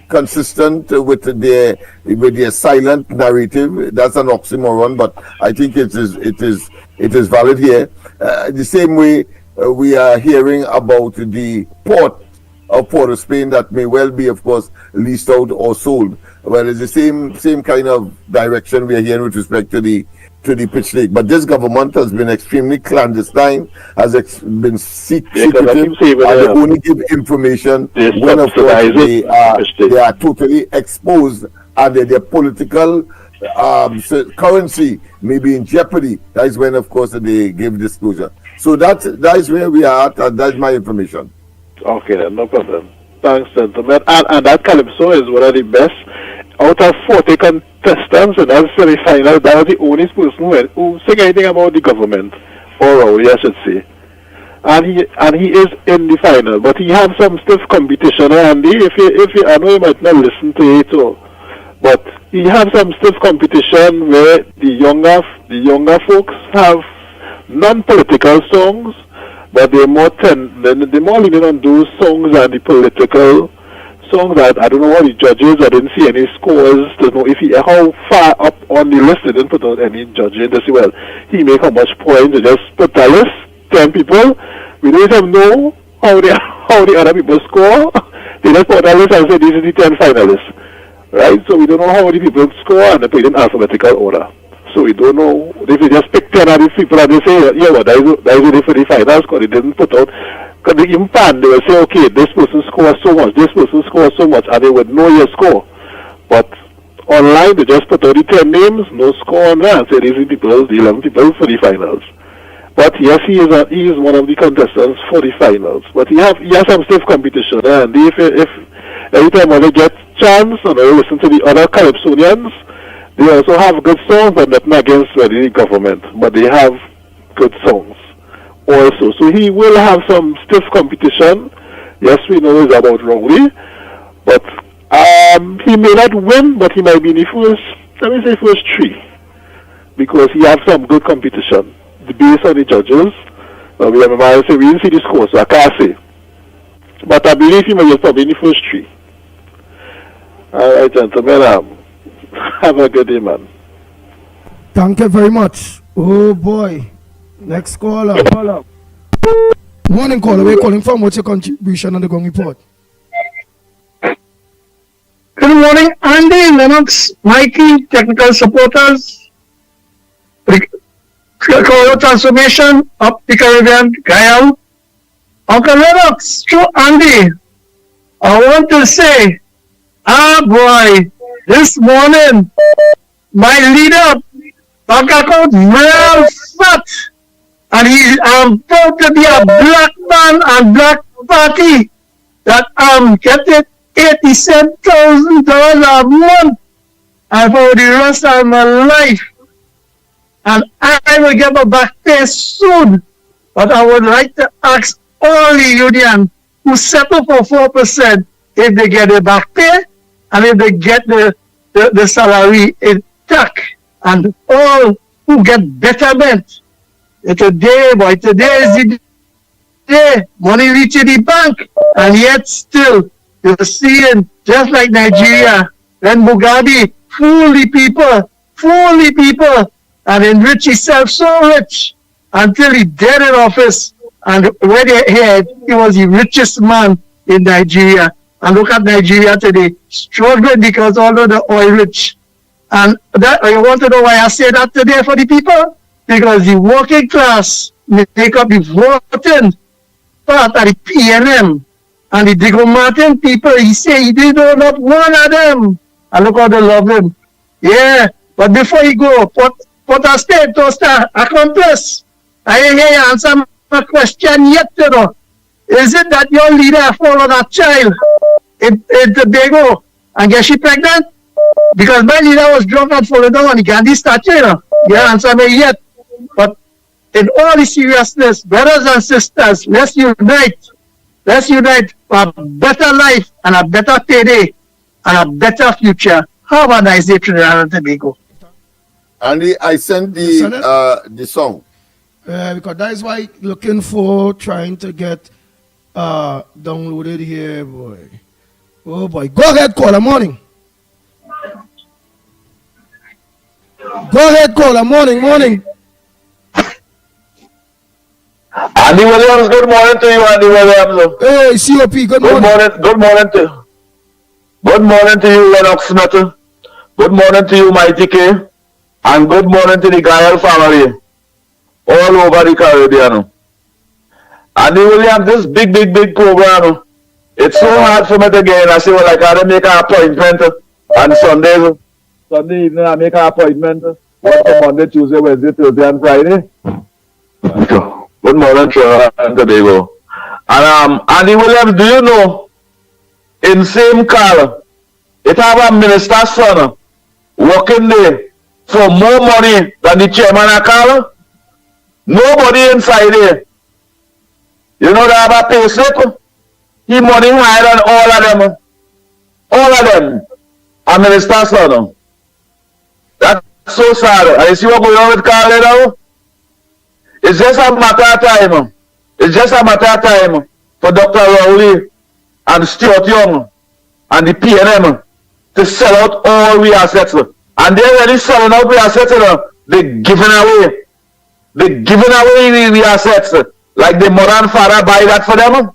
consistent with their silent narrative. That's an oxymoron, but I think it is valid here. The same way we are hearing about the port of Port of Spain that may well be, of course, leased out or sold. Well, it's the same kind of direction we are hearing with respect to the pitch lake. But this government has been extremely clandestine, has been secretive, and they only give information when, of course, they are totally exposed and their political currency may be in jeopardy. That is when, of course, they give disclosure. So that is where we are at, and that's my information. Okay, then, no problem. Thanks, gentlemen. And that Calypso is one of the best. Out of 40 contestants in that semi-final, that was the only person who sang anything about the government, or Rowley, I should say. And he is in the final, but he had some stiff competition. Andy, if you, I know you might not listen to it, but he had some stiff competition where the younger folks have non-political songs, but they're more leaning on those songs and the political songs. That I don't know what the judges. I didn't see any scores to know how far up on the list. They didn't put out any judging to see, well, he make how much points. They just put a list, 10 people. We don't even know how the other people score. They just put a list and say these are the 10 finalists, right? So we don't know how the people score, and they put it in alphabetical order. So we don't know if they just pick 10 of these people and they say, yeah, well, that is only for the finals, because they didn't put out. Because the impan, they will say, okay, this person scores so much, this person scores so much, and they would know your score. But online, they just put out the 10 names, no score on that, and say these are people, the 11 people for the finals. But yes, he is one of the contestants for the finals. But he has some stiff competition, and if every time when they get chance, and they listen to the other Calypsonians, they also have good songs, but nothing against the government, but they have good songs also. So he will have some stiff competition. Yes, we know it's about Rowley, but he may not win, but he might be in the first 3, because he has some good competition. Based on the judges, we didn't see the score, so I can't say. But I believe he may be probably in the first 3. All right, gentlemen. Have a good day, man. Thank you very much. Oh boy. Next caller. Morning caller. We're calling from. What's your contribution on the Gong Report? Good morning, Andy, Lennox, Mickie, technical supporters, Color Transformation, Up the Caribbean, Gael. Uncle Lennox, to Andy, I want to say, boy, this morning, my leader, bank account real fat, and he proud to be a black man and black party that getting $87,000 a month, and for the rest of my life, and I will get my back pay soon. But I would like to ask all the union who settle for 4% if they get the back pay, and if they get the salary intact, and all who get betterment. Today is the day money reaches the bank, and yet still you're seeing, just like Nigeria, when Mugabe fool the people, and enrich himself so rich, until he died in office. And when they heard, he was the richest man in Nigeria. And look at Nigeria today, struggling because all of the oil rich. And that, you want to know why I say that today for the people? Because the working class make up the voting part of the PNM. And the Diego Martin people, he say he did not one of them. And look how they love him. Yeah, but before you go, put a state toaster, accomplice. I didn't hear you answer my question yet, you know. Is it that your leader followed that child in Tobago and get she pregnant? Because my leader was drunk and falling down on the Gandhi statue, you know. You haven't answered me yet. But in all the seriousness, brothers and sisters, let's unite. Let's unite for a better life and a better payday and a better future. Have a nice day, Trinidad and Tobago. Andy, I sent the song. Because that is why looking for trying to get downloaded here, boy. Oh boy. Go ahead, caller. Morning. Go ahead, caller. Morning. Andy Williams, good morning to you, Andy Williams. Hey, COP, good morning. Good morning to you, Lennox Smith. Good morning to you, Mickie K. And good morning to the Gael family all over the Caribbean. Andy Williams, this big program, it's so hard for me to get in. I say, well, I gotta make an appointment on Sunday evening. I make an appointment on Monday, Tuesday, Wednesday, Thursday, and Friday. Good morning, Trinidad and Tobago. And Andy Williams, do you know, in same car, it have a minister's son working there for more money than the chairman of car? Nobody inside there. You know they have a pay slip? He money higher than all of them. All of them. A minister's son. That's so sad. And you see what going on with Carl now? It's just a matter of time. It's just a matter of time for Dr. Rowley and Stuart Young and the PNM to sell out all we assets. And they're already selling out we assets. They're giving away. They're giving away we assets. Like the mother and father buy that for them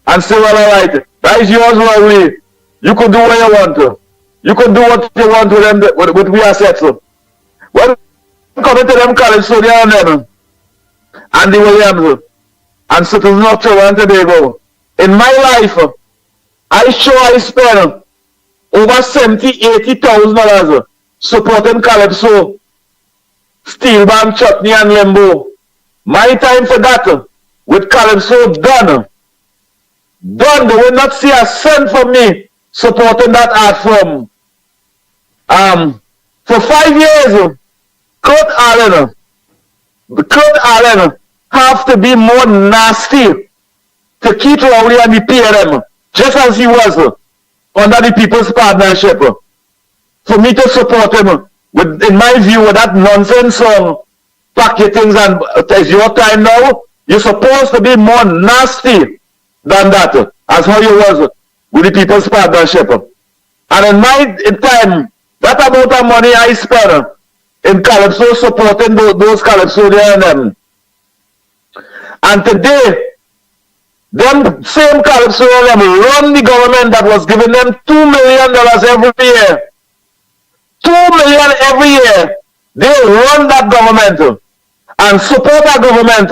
and say, well, all right, that is yours, Rowley. You can do what you want to. You can do what you want with them with we assets. Well, coming to them California and them. Andy Williams and citizens of Trinidad and Tobago. In my life, I spent over $70,000-$80,000 supporting Calypso, Steel Band, Chutney, and Limbo. My time for that with Calypso done. They will not see a cent from me supporting that art form. For 5 years, Kurt Allen have to be more nasty to keep Rowley and the PNM, just as he was under the People's Partnership. For me to support him, in my view, with that nonsense song, pack your things and it's your time now, you're supposed to be more nasty than that, as how you was with the People's Partnership. And in my time, that amount of money I spent in Calypso supporting those Calypsonians. And today, them same Calypsonians run the government that was giving them $2 million every year. $2 million every year. They run that government and support a government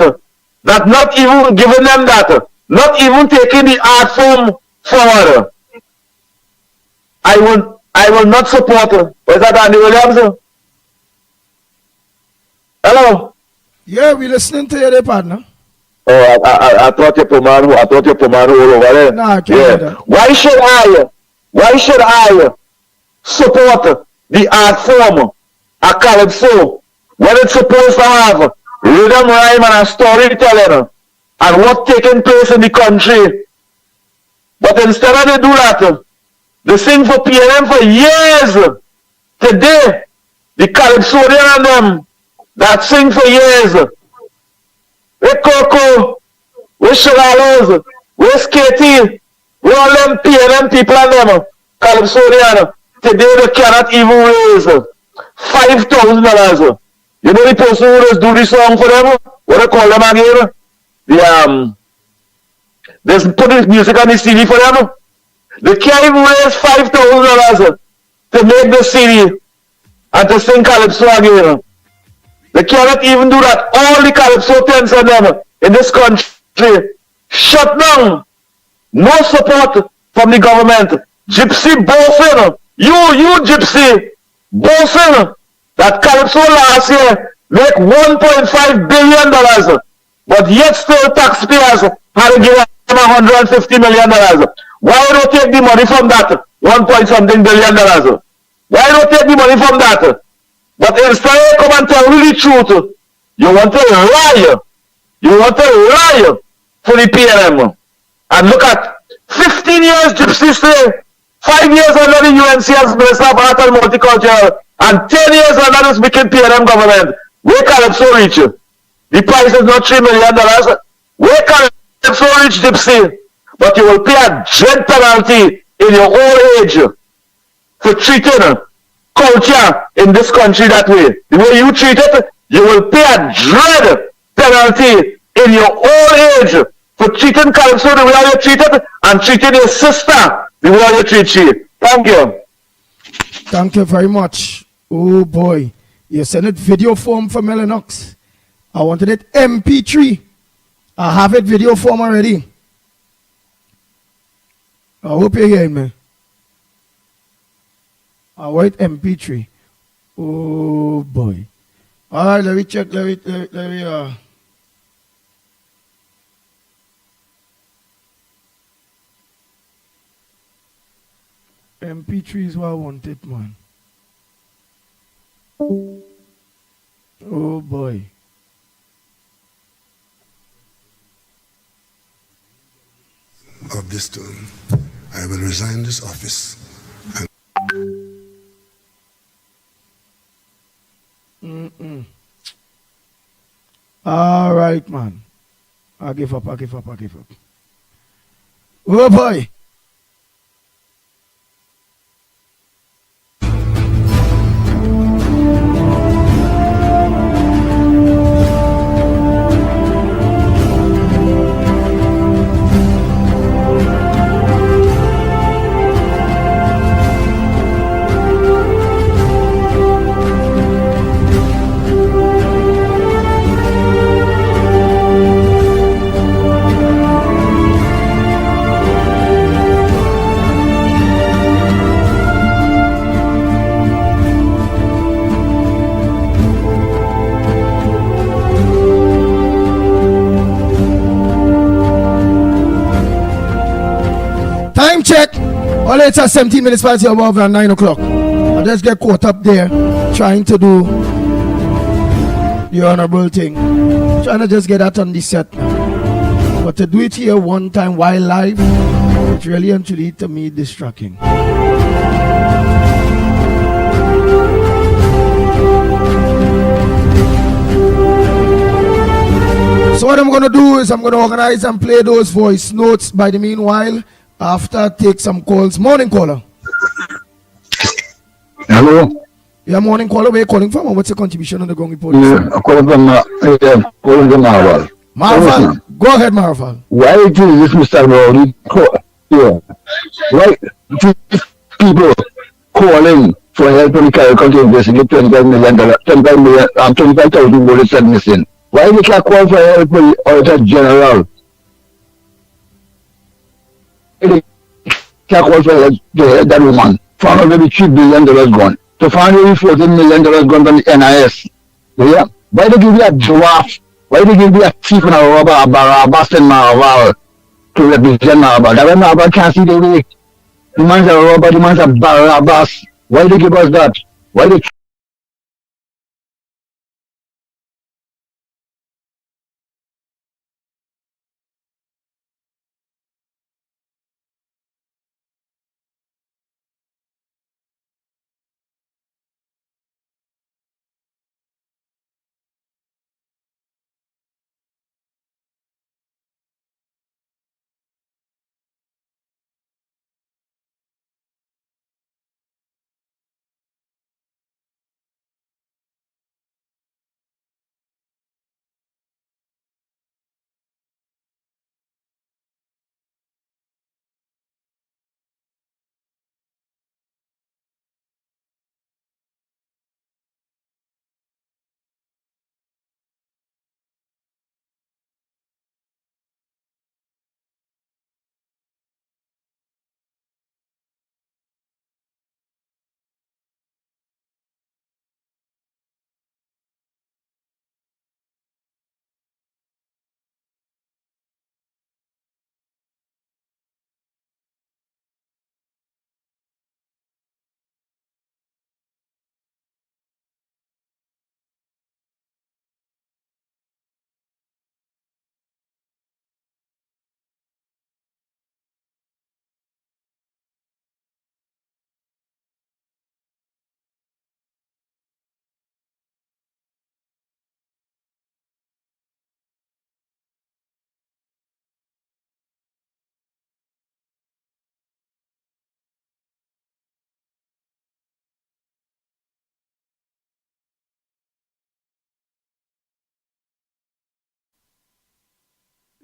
that not even giving them that, not even taking the art form forward. I will not support her. Was that Andy Williams? Hello? Yeah, we listening to you there, partner. Oh, I thought you put all over there. Nah, I can't do that. Why should I support the art form of Calypso when it's supposed to have rhythm, rhyme, and a storytelling and what's taking place in the country? But instead of they do that, they sing for PNM for years. Today, the Calypsonian and them that sing for years. With Coco, with Shagalos, with Katie, with all them PNM people and them, Calypsonian, today they cannot even raise $5,000. You know the person who just do the song for them? what I call them again? They put the music on the CD for them. They can't even raise $5,000 to make the CD and to sing Calypso again. They cannot even do that. All the Calypso tents of them in this country shut down. No support from the government. Gypsy bossing. You Gypsy bossing. That Calypso last year make $1.5 billion. But yet still taxpayers had to give them $150 million. Why don't take the money from that 1 point something billion dollars? Why don't take the money from that? But instead of come and tell me the truth, you want to lie. You want to lie for the PLM. And look at 15 years Gypsy stay, 5 years under the UNC as Minister of Art and Multicultural, and 10 years under this wicked PLM government. Where Calypso reach? The price is not $3 million. Where Calypso reach, Gypsy? But you will pay a dread penalty in your old age for treating culture in this country that way. The way you treat it, you will pay a dread penalty in your old age for treating Calypso the way you treat it and treating your sister the way you treat she. Thank you. Thank you very much. Oh boy. You sent it video form for Lennox. I wanted it MP3. I have it video form already. I hope you're hearing me. I want MP3. Oh boy. Alright, let me check. Let me MP3 is what I wanted, man. Oh boy. Of this term, I will resign this office. All right, man. I give up. Oh boy. Time check. Well, it's 17 minutes past the above and 9 o'clock. I just get caught up there trying to do the honorable thing. Trying to just get that on the set. But to do it here one time while live, it's really and truly to me distracting. So what I'm going to do is I'm going to organize and play those voice notes by the meanwhile. After take some calls. Morning caller. Hello. Yeah, morning caller. Where you calling from? And what's your contribution on the Gongi Police? Yeah, I'm calling from Marval. Marval. Go ahead, Marval. Why is this Mr. Rowley? Yeah. Why people calling for help from the Carrier County investigate $25 million, $25,000 bullets are missing? Why they can't call for help from the Auditor General? They can't call for help to help that woman. Found out maybe $3 billion gone. To find maybe $14 million gone from the NIS. Yeah. Why they give you a draft? Why they give you a thief and a robber, a Barabbas and Marval to represent Marval? That way Marval can't see the way. The man's a robber, the man's a Barabbas. Why they give us that? Why they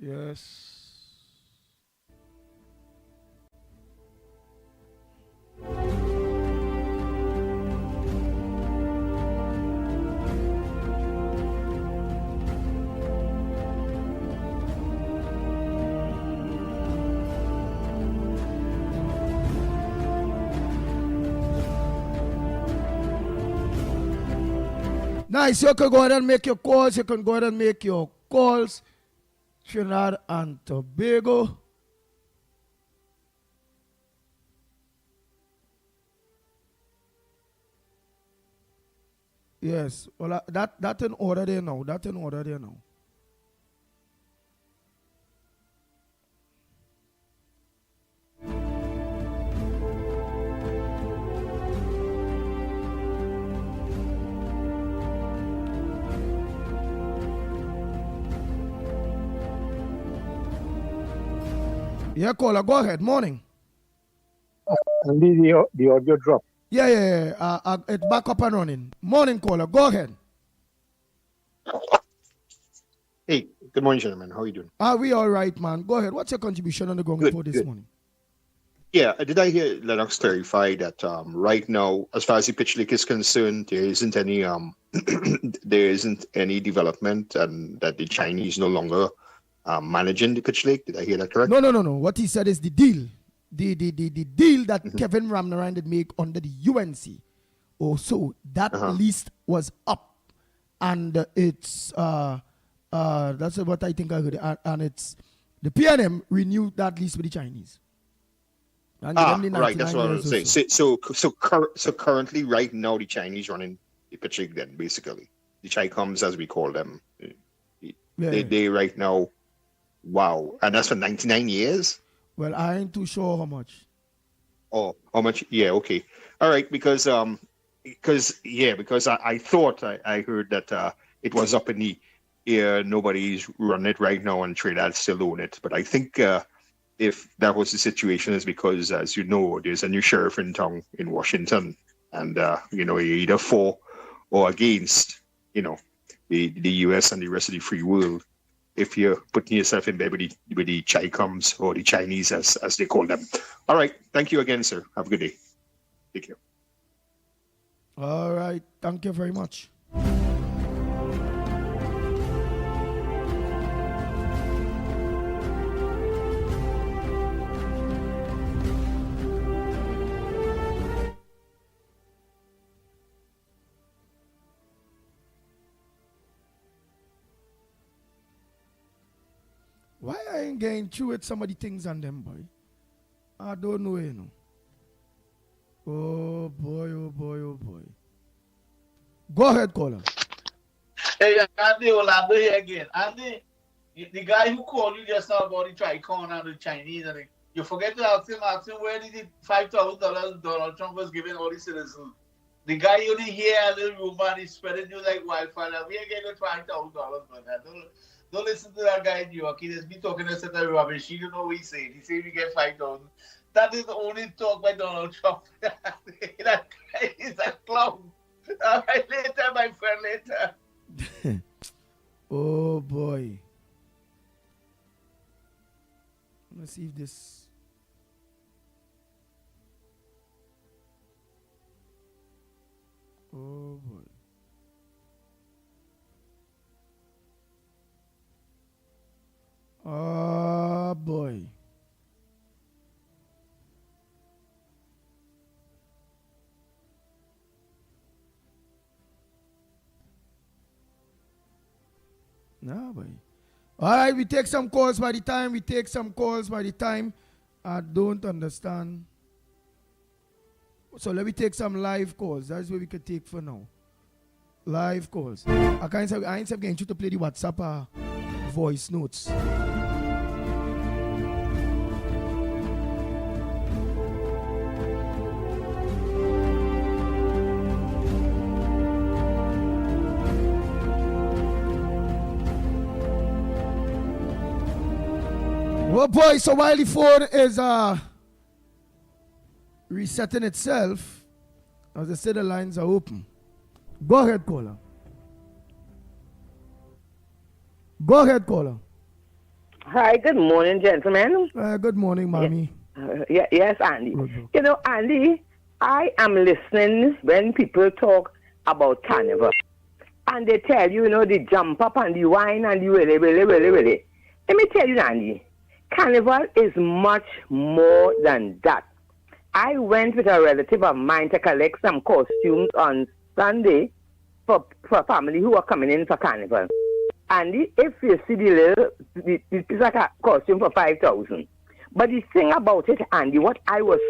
Yes. Nice. You can go ahead and make your calls. You can go ahead and make your calls. Trinidad and Tobago. Yes. Well, that in order there now. That in order there now. Yeah, caller, go ahead. Morning. And the audio drop. Yeah. It's back up and running. Morning, caller. Go ahead. Hey, good morning, gentlemen. How are you doing? We all right, man. Go ahead. What's your contribution on the ground report this morning? Yeah, did I hear Lennox clarify that right now, as far as the pitch league is concerned, there isn't any development, and that the Chinese no longer managing the pitch league? Did I hear that correct? No. What he said is the deal. The deal that Kevin Ramnarine did make under the UNC. So that list was up, and it's that's what I think I heard. And it's the PNM renewed that list with the Chinese. And right. That's what I was saying. So currently, right now, the Chinese running the pitch league. Then basically, the Chi-Coms, as we call them, they right now. Wow, and that's for 99 years. Well, I ain't too sure how much. Oh, how much? Yeah, okay, all right. Because I thought I heard that it was up in the air. Nobody's running it right now, and Trinidad still own it. But I think if that was the situation, is because, as you know, there's a new sheriff in town in Washington, and you're either for or against, the U.S. and the rest of the free world. If you're putting yourself in bed with the Chi-Coms or the Chinese, as they call them. All right. Thank you again, sir. Have a good day. Take care. All right. Thank you very much. Why I ain't getting through with some of the things on them, boy? I don't know, Oh boy. Go ahead, caller. Hey, Andy, Orlando here again. Andy, the guy who called you just now about the Tricon and the Chinese, and you forget to ask him where did the $5,000 Donald Trump was giving all the citizens. The guy only here a little rumor and he's spreading you like wildfire. We ain't getting $5,000, man. Don't listen to that guy in New York. He just be talking a set of rubbish. You don't know what he's saying. He said we get 5,000. That is the only talk by Donald Trump. That guy is a clown. All right, later, my friend, later. Oh boy. Let's see if this. Oh boy. Oh boy. No, boy. All right, we take some calls by the time. I don't understand. So let me take some live calls. That's what we could take for now. Live calls. I ain't getting you to play the WhatsApp voice notes. Oh boy, so while the phone is resetting itself, as I said, the lines are open. Go ahead, caller. Hi, good morning, gentlemen. Good morning, mommy. Yes, Andy. You know, Andy, I am listening when people talk about carnival. And they tell you, you know, the jump up and the wine and the really. Let me tell you, Andy, carnival is much more than that. I went with a relative of mine to collect some costumes on Sunday for family who are coming in for carnival. And if you see it's like a costume for 5,000. But the thing about it, Andy, what I was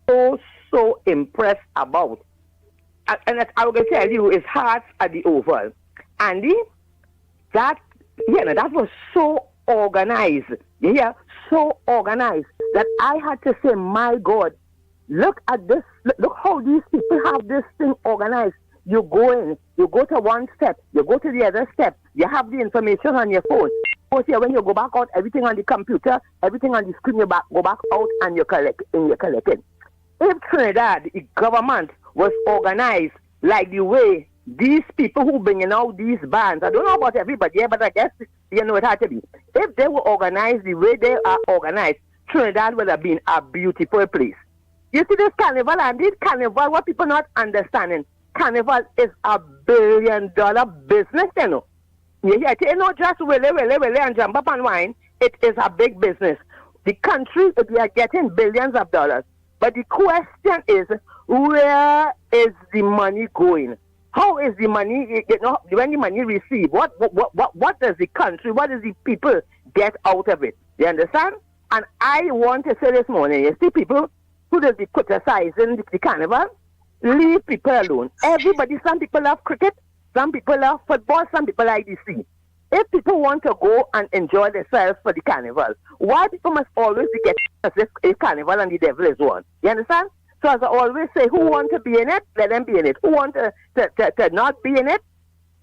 so impressed about, and I will tell you, is Hearts at the Oval. Andy, that was so organized. Yeah, so organized that I had to say, my God, look at this. Look how these people have this thing organized. You go in, you go to one step, you go to the other step, you have the information on your phone. Here, when you go back out, everything on the computer, everything on the screen, you go back out and you're collecting. If Trinidad, the government, was organized like the way these people who bringing out these bands, I don't know about everybody here, but I guess you know it had to be. If they were organized the way they are organized, Trinidad would have been a beautiful place. You see this carnival, and this carnival, what people not understanding, carnival is a $1 billion business, you know. You hear it, you know, just really, and jump up and wine. It is a big business. The country, we are getting billions of dollars. But the question is, where is the money going? How is the money, you know, when the money received, what does the country, what does the people get out of it? You understand? And I want to say this morning, you see people who does be criticizing the carnival, leave people alone. Everybody, some people love cricket, some people love football, some people like the sea. If people want to go and enjoy themselves for the carnival, why people must always be getting as if a carnival and the devil is one? You understand? So as I always say, who want to be in it, let them be in it. Who want to not be in it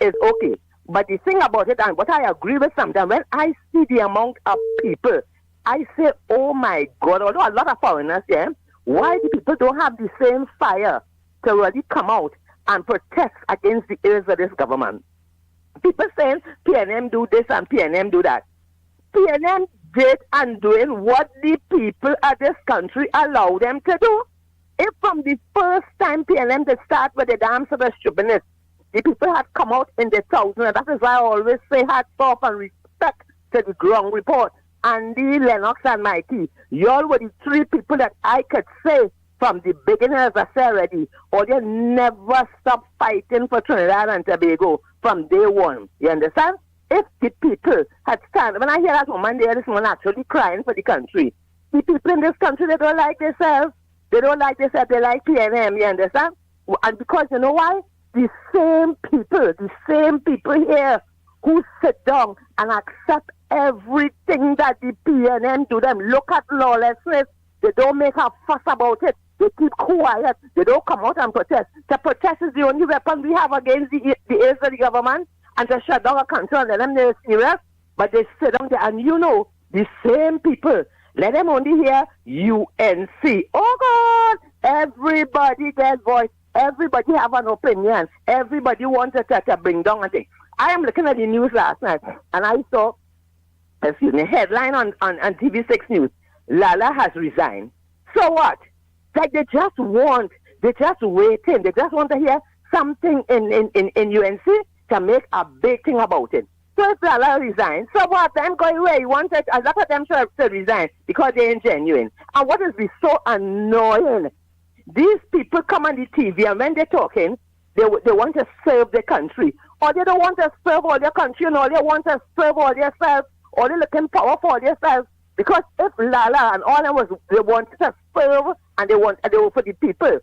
is okay. But the thing about it, and what I agree with sometimes, when I see the amount of people, I say, oh my God, although a lot of foreigners here, why the people don't have the same fire to really come out and protest against the ills of this government? People saying PNM do this and PNM do that. PNM did and doing what the people of this country allow them to do. If from the first time PNM did start with the damn sort of stupidness, the people had come out in the thousands, and that is why I always say hats off and respect to the ground report. Andy, Lennox, and Mickie, y'all were the three people that I could say from the beginning, as I said already, or they never stop fighting for Trinidad and Tobago from day one. You understand? If the people had stand, when I hear that woman there this morning actually crying for the country, the people in this country, they don't like themselves. They don't like themselves, they like PNM, you understand? And because you know why? The same people here who sit down and accept everything that the PNM do them. Look at lawlessness. They don't make a fuss about it. They keep quiet. They don't come out and protest. To protest is the only weapon we have against the ills of the government, and to shut down a country and let them know serious. But they sit down there, and you know, the same people, let them only hear UNC. Oh God, everybody gets voice. Everybody have an opinion. Everybody wants to bring down a thing. I am looking at the news last night, and I saw, headline on TV6 News, Lala has resigned. So what? Like they just waiting. They just want to hear something in UNC to make a big thing about it. So if Lala resigns, so what? Them going away. You wanted a lot of them to resign because they ain't genuine. And what is so annoying? These people come on the TV, and when they're talking, they want to serve the country. Or they don't want to serve all their country, and all they want to serve all themselves, or they looking power for themselves. Because if Lala and all them they wanted to serve, and they were for the people.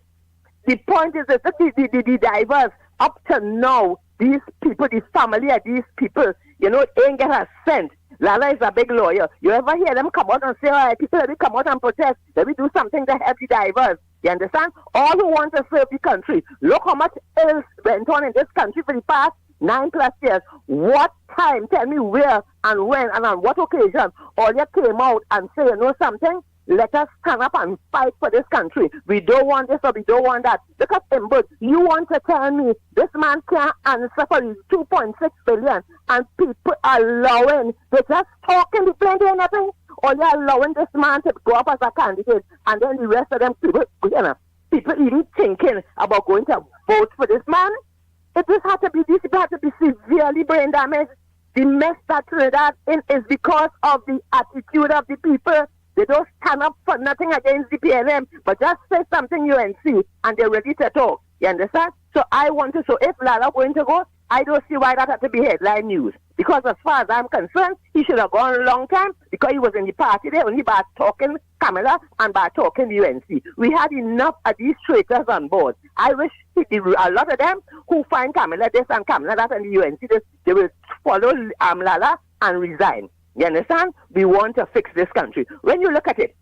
The point is that the divers, up to now, these people, the family of these people, you know, ain't get a cent. Lala is a big lawyer. You ever hear them come out and say, all right, people, let me come out and protest. Let me do something to help the divers. You understand? All who want to serve the country. Look how much else went on in this country for the past 9+ years. What time? Tell me where and when and on what occasion all you came out and say, you know something? Let us stand up and fight for this country. We don't want this or we don't want that. Look at him, but you want to tell me this man can't answer for his 2.6 billion and people are allowing, they're just talking, they plenty of nothing, or they're allowing this man to go up as a candidate and then the rest of them people, people even thinking about going to vote for this man. These people have to be severely brain damaged. The mess that Trinidad in is because of the attitude of the people. They don't stand up for nothing against the PLM, but just say something UNC and they're ready to talk. You understand? So if Lala going to go, I don't see why that had to be headline news. Because as far as I'm concerned, he should have gone a long time because he was in the party there only by talking Kamala and by talking UNC. We had enough of these traitors on board. I wish a lot of them who find Kamala this and Kamala that and the UNC this, they will follow Lala and resign. You understand? We want to fix this country. When you look at it,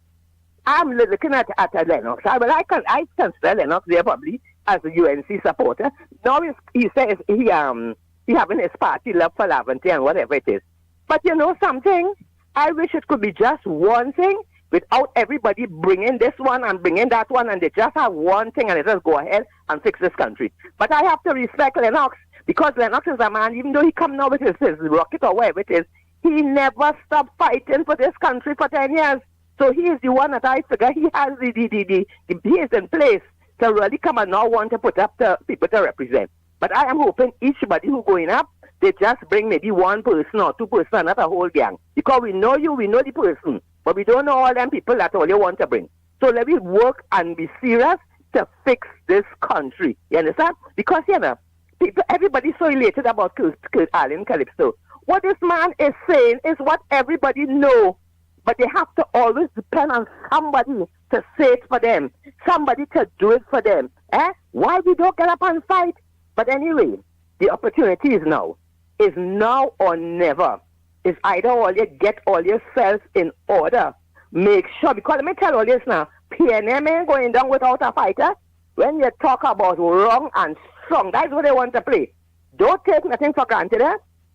I'm looking at Lennox. I consider Lennox there probably as a UNC supporter. Now he says he having his party love for Lavente and whatever it is. But you know something? I wish it could be just one thing without everybody bringing this one and bringing that one, and they just have one thing and they just go ahead and fix this country. But I have to respect Lennox because Lennox is a man, even though he come now with his rocket or whatever it is, he never stopped fighting for this country for 10 years. So he is the one that I figure he has he is in place to really come and now want to put up the people to represent. But I am hoping eachbody who going up, they just bring maybe one person or two person, not a whole gang. Because we know you, we know the person, but we don't know all them people that all you want to bring. So let me work and be serious to fix this country. You understand? Because, people, everybody's so elated about Kurt Allen Calypso. What this man is saying is what everybody know, but they have to always depend on somebody to say it for them, somebody to do it for them. Why we don't get up and fight? But anyway, the opportunity is now. Is now or never. It's either all you get all yourself in order. Make sure, because let me tell all this now, PNM ain't going down without a fighter. When you talk about wrong and strong, that's what they want to play. Don't take nothing for granted.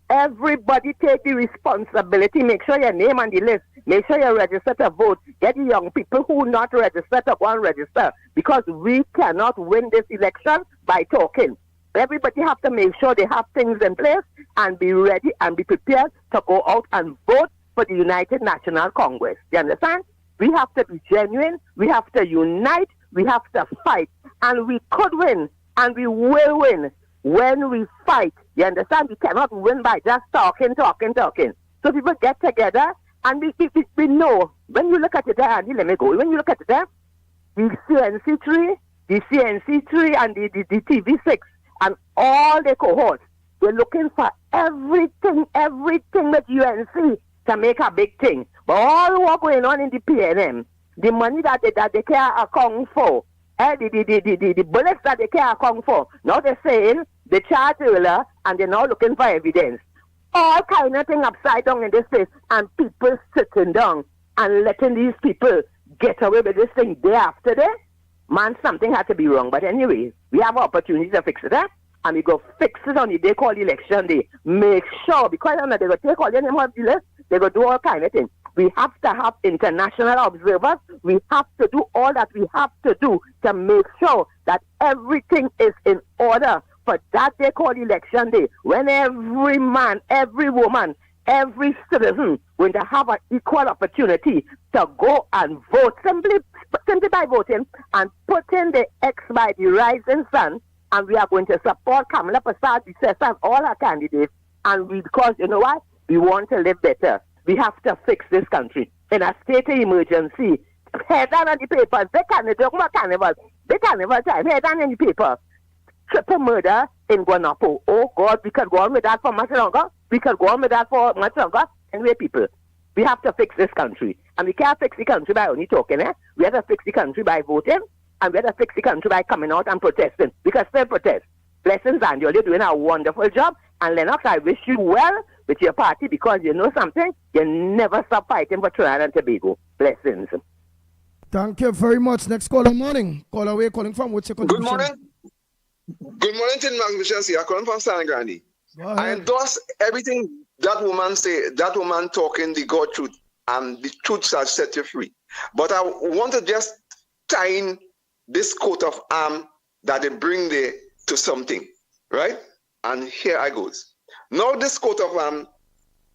Everybody take the responsibility. Make sure your name on the list. Make sure you register to vote. Get the young people who not registered to go and register. Because we cannot win this election by talking. Everybody have to make sure they have things in place and be ready and be prepared to go out and vote for the United National Congress. You understand? We have to be genuine. We have to unite. We have to fight. And we could win. And we will win when we fight. You understand? We cannot win by just talking. So people get together and we know. When you look at it there, Andy, let me go. When you look at it there, the CNC3 and the TV6, and all the cohorts, they're looking for everything with UNC to make a big thing. But all what's going on in the PNM, the money that they can't account for, the bullets that they can't account for, now they're saying they charge earlier and they're now looking for evidence. All kind of thing upside down in this place, and people sitting down and letting these people get away with this thing day after day. Man, something had to be wrong. But anyway, we have an opportunity to fix it, and we go fix it on the day called election day. Make sure, because they're going to take all your name off the list, they're going to do all kind of things. We have to have international observers. We have to do all that we have to do to make sure that everything is in order for that day called election day, when every man, every woman, every citizen going to have an equal opportunity to go and vote simply by voting and putting the X by the rising sun. And we are going to support Kamala Prasad, and all our candidates. And because you know what? We want to live better. We have to fix this country in a state of emergency. Head down on the papers. They can't talk about carnival. They carnival time. Head down on the paper. Triple murder in Guanapo. Oh God, we could go on with that for much longer. Anyway, people, we have to fix this country. And we can't fix the country by only talking. We have to fix the country by voting. And we have to fix the country by coming out and protesting. Because still protest. Blessings, and you're doing a wonderful job. And Lennox, I wish you well with your party, because you know something? You never stop fighting for Trinidad and Tobago. Blessings. Thank you very much. Next caller, morning. Call away, calling from what's your contribution? Good morning. Good morning, Tin Max Michelle. I'm calling from San Grande. I endorse everything that woman say. That woman talking the God truth, and the truth shall set you free. But I want to just tie in this coat of arm that they bring there to something, right? And here I goes. Now this coat of arm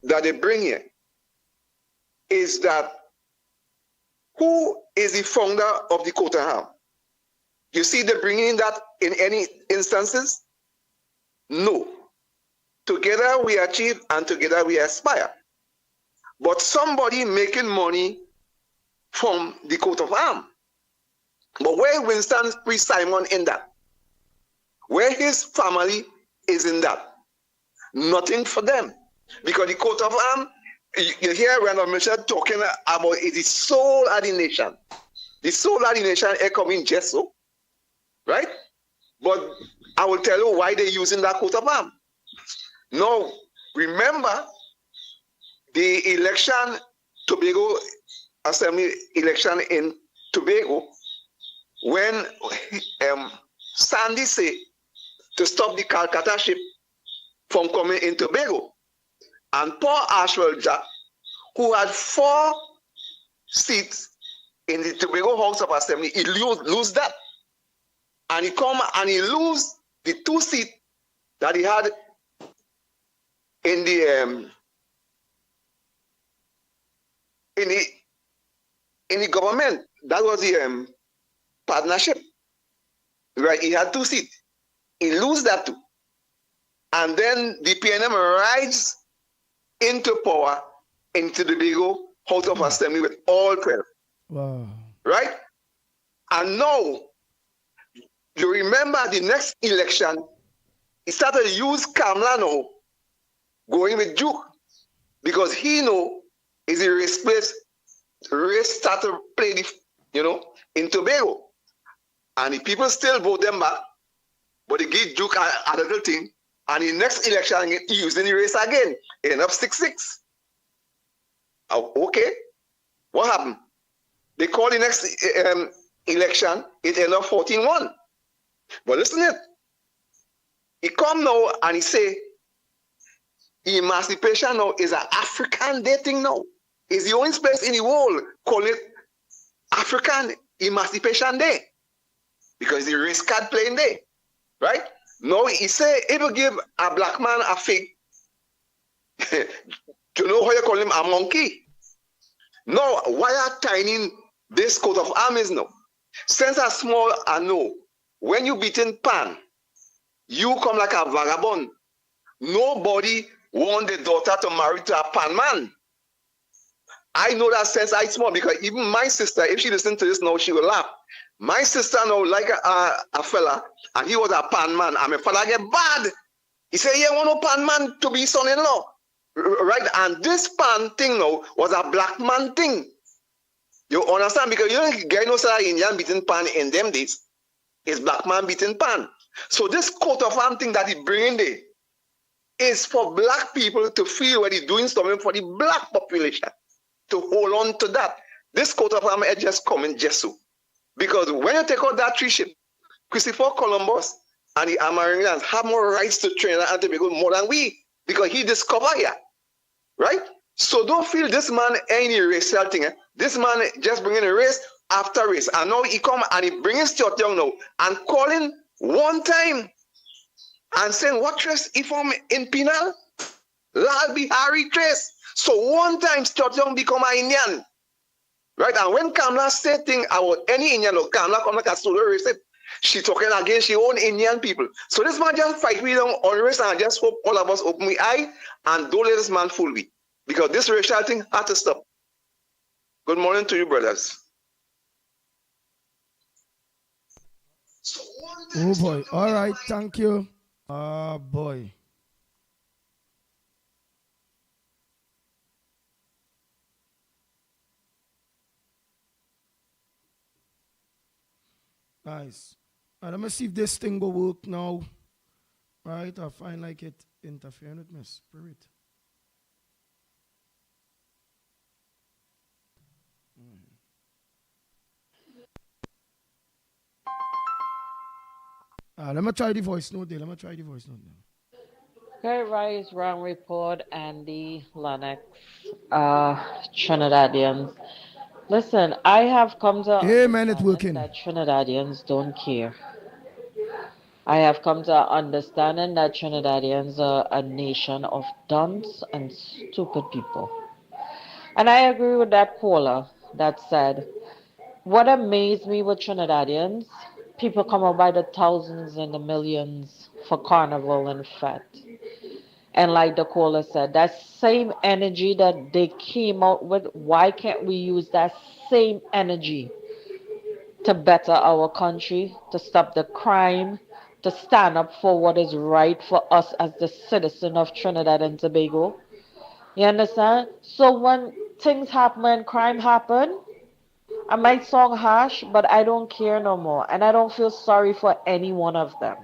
that they bring here is that who is the founder of the coat of arm? You see they bringing that in any instances? No. Together we achieve and together we aspire. But somebody making money from the coat of arm. But where Winston Priest Simon in that? Where his family is in that? Nothing for them. Because the coat of arm, you hear Randall Mitchell talking about it is soul of the nation. The soul of the nation is coming Jesso, right? But I will tell you why they're using that coat of arm. Now, remember the election, Tobago Assembly election in Tobago, when Sandy said to stop the Calcutta ship from coming in Tobago. And Paul Ashwell Jack, who had 4 seats in the Tobago House of Assembly, he lose that. And he come and he lose the 2 seats that he had in the government. That was the partnership. Right? He had 2 seats. He lose that too. And then the PNM rides into power into the Tobago House of Assembly with all 12. Wow. Right? And now, you remember the next election, he started to use Kamla now, going with Duke, because he know is the race place, race start to play the, in Tobago. And the people still vote them back, but they give Duke a little thing, and the next election, he using the race again, end up 6-6. Okay, what happened? They call the next election, it end up 14-1. But listen it. He come now and he say, emancipation now is an African Day thing now. It's the only place in the world call it African Emancipation Day. Because the race card playing day. Right? Now he say, if you give a black man a fig, you know how you call him a monkey? No, why are tiny this coat of arms now? Since a small I know, when you beating pan, you come like a vagabond. Nobody want the daughter to marry to a pan man. I know that since I small, because even my sister, if she listen to this now, she will laugh. My sister now like a fella, and he was a pan man, and my father get bad. He said, yeah, want no pan man to be son-in-law. Right? And this pan thing now was a black man thing. You understand? Because you don't get no Indian beating pan in them days. It's black man beating pan. So this coat of arm thing that he bringing there is for black people to feel what he's doing something for the black population. To hold on to that. This coat of arm is just coming just so. Because when you take out that 3 ship, Christopher Columbus and the Americans have more rights to Trinidad and Tobago more than we. Because he discovered here. Right? So don't feel this man any racial thing. This man just bringing a race after race. And now he come and he brings Stuart Young now and calling one time and saying, what trace if I'm in penal? Lal Bihari trace. So one time Stuart Young become an Indian. Right? And when Kamla say thing about any Indian, or Kamla come like a solo race, she talking against her own Indian people. So this man just fight with them on race, and I just hope all of us open the eye and don't let this man fool me. Because this racial thing had to stop. Good morning to you, brothers. Oh boy. All right, thank you. Boy. Nice. Let me see if this thing will work now. Right? I find like it interfering with my spirit. Let me try the voice note there. Great Rise, Wrong Report, Andy, Lennox, Trinidadians. Listen, I have come to Hey, man, it's understanding working. that Trinidadians don't care. I have come to understanding that Trinidadians are a nation of dunce and stupid people. And I agree with that caller that said, what amazed me with Trinidadians, people come out by the thousands and the millions for carnival and fete. And like the caller said, that same energy that they came out with, why can't we use that same energy to better our country, to stop the crime, to stand up for what is right for us as the citizen of Trinidad and Tobago? You understand? So when things happen, when crime happen, I might sound harsh, but I don't care no more. And I don't feel sorry for any one of them.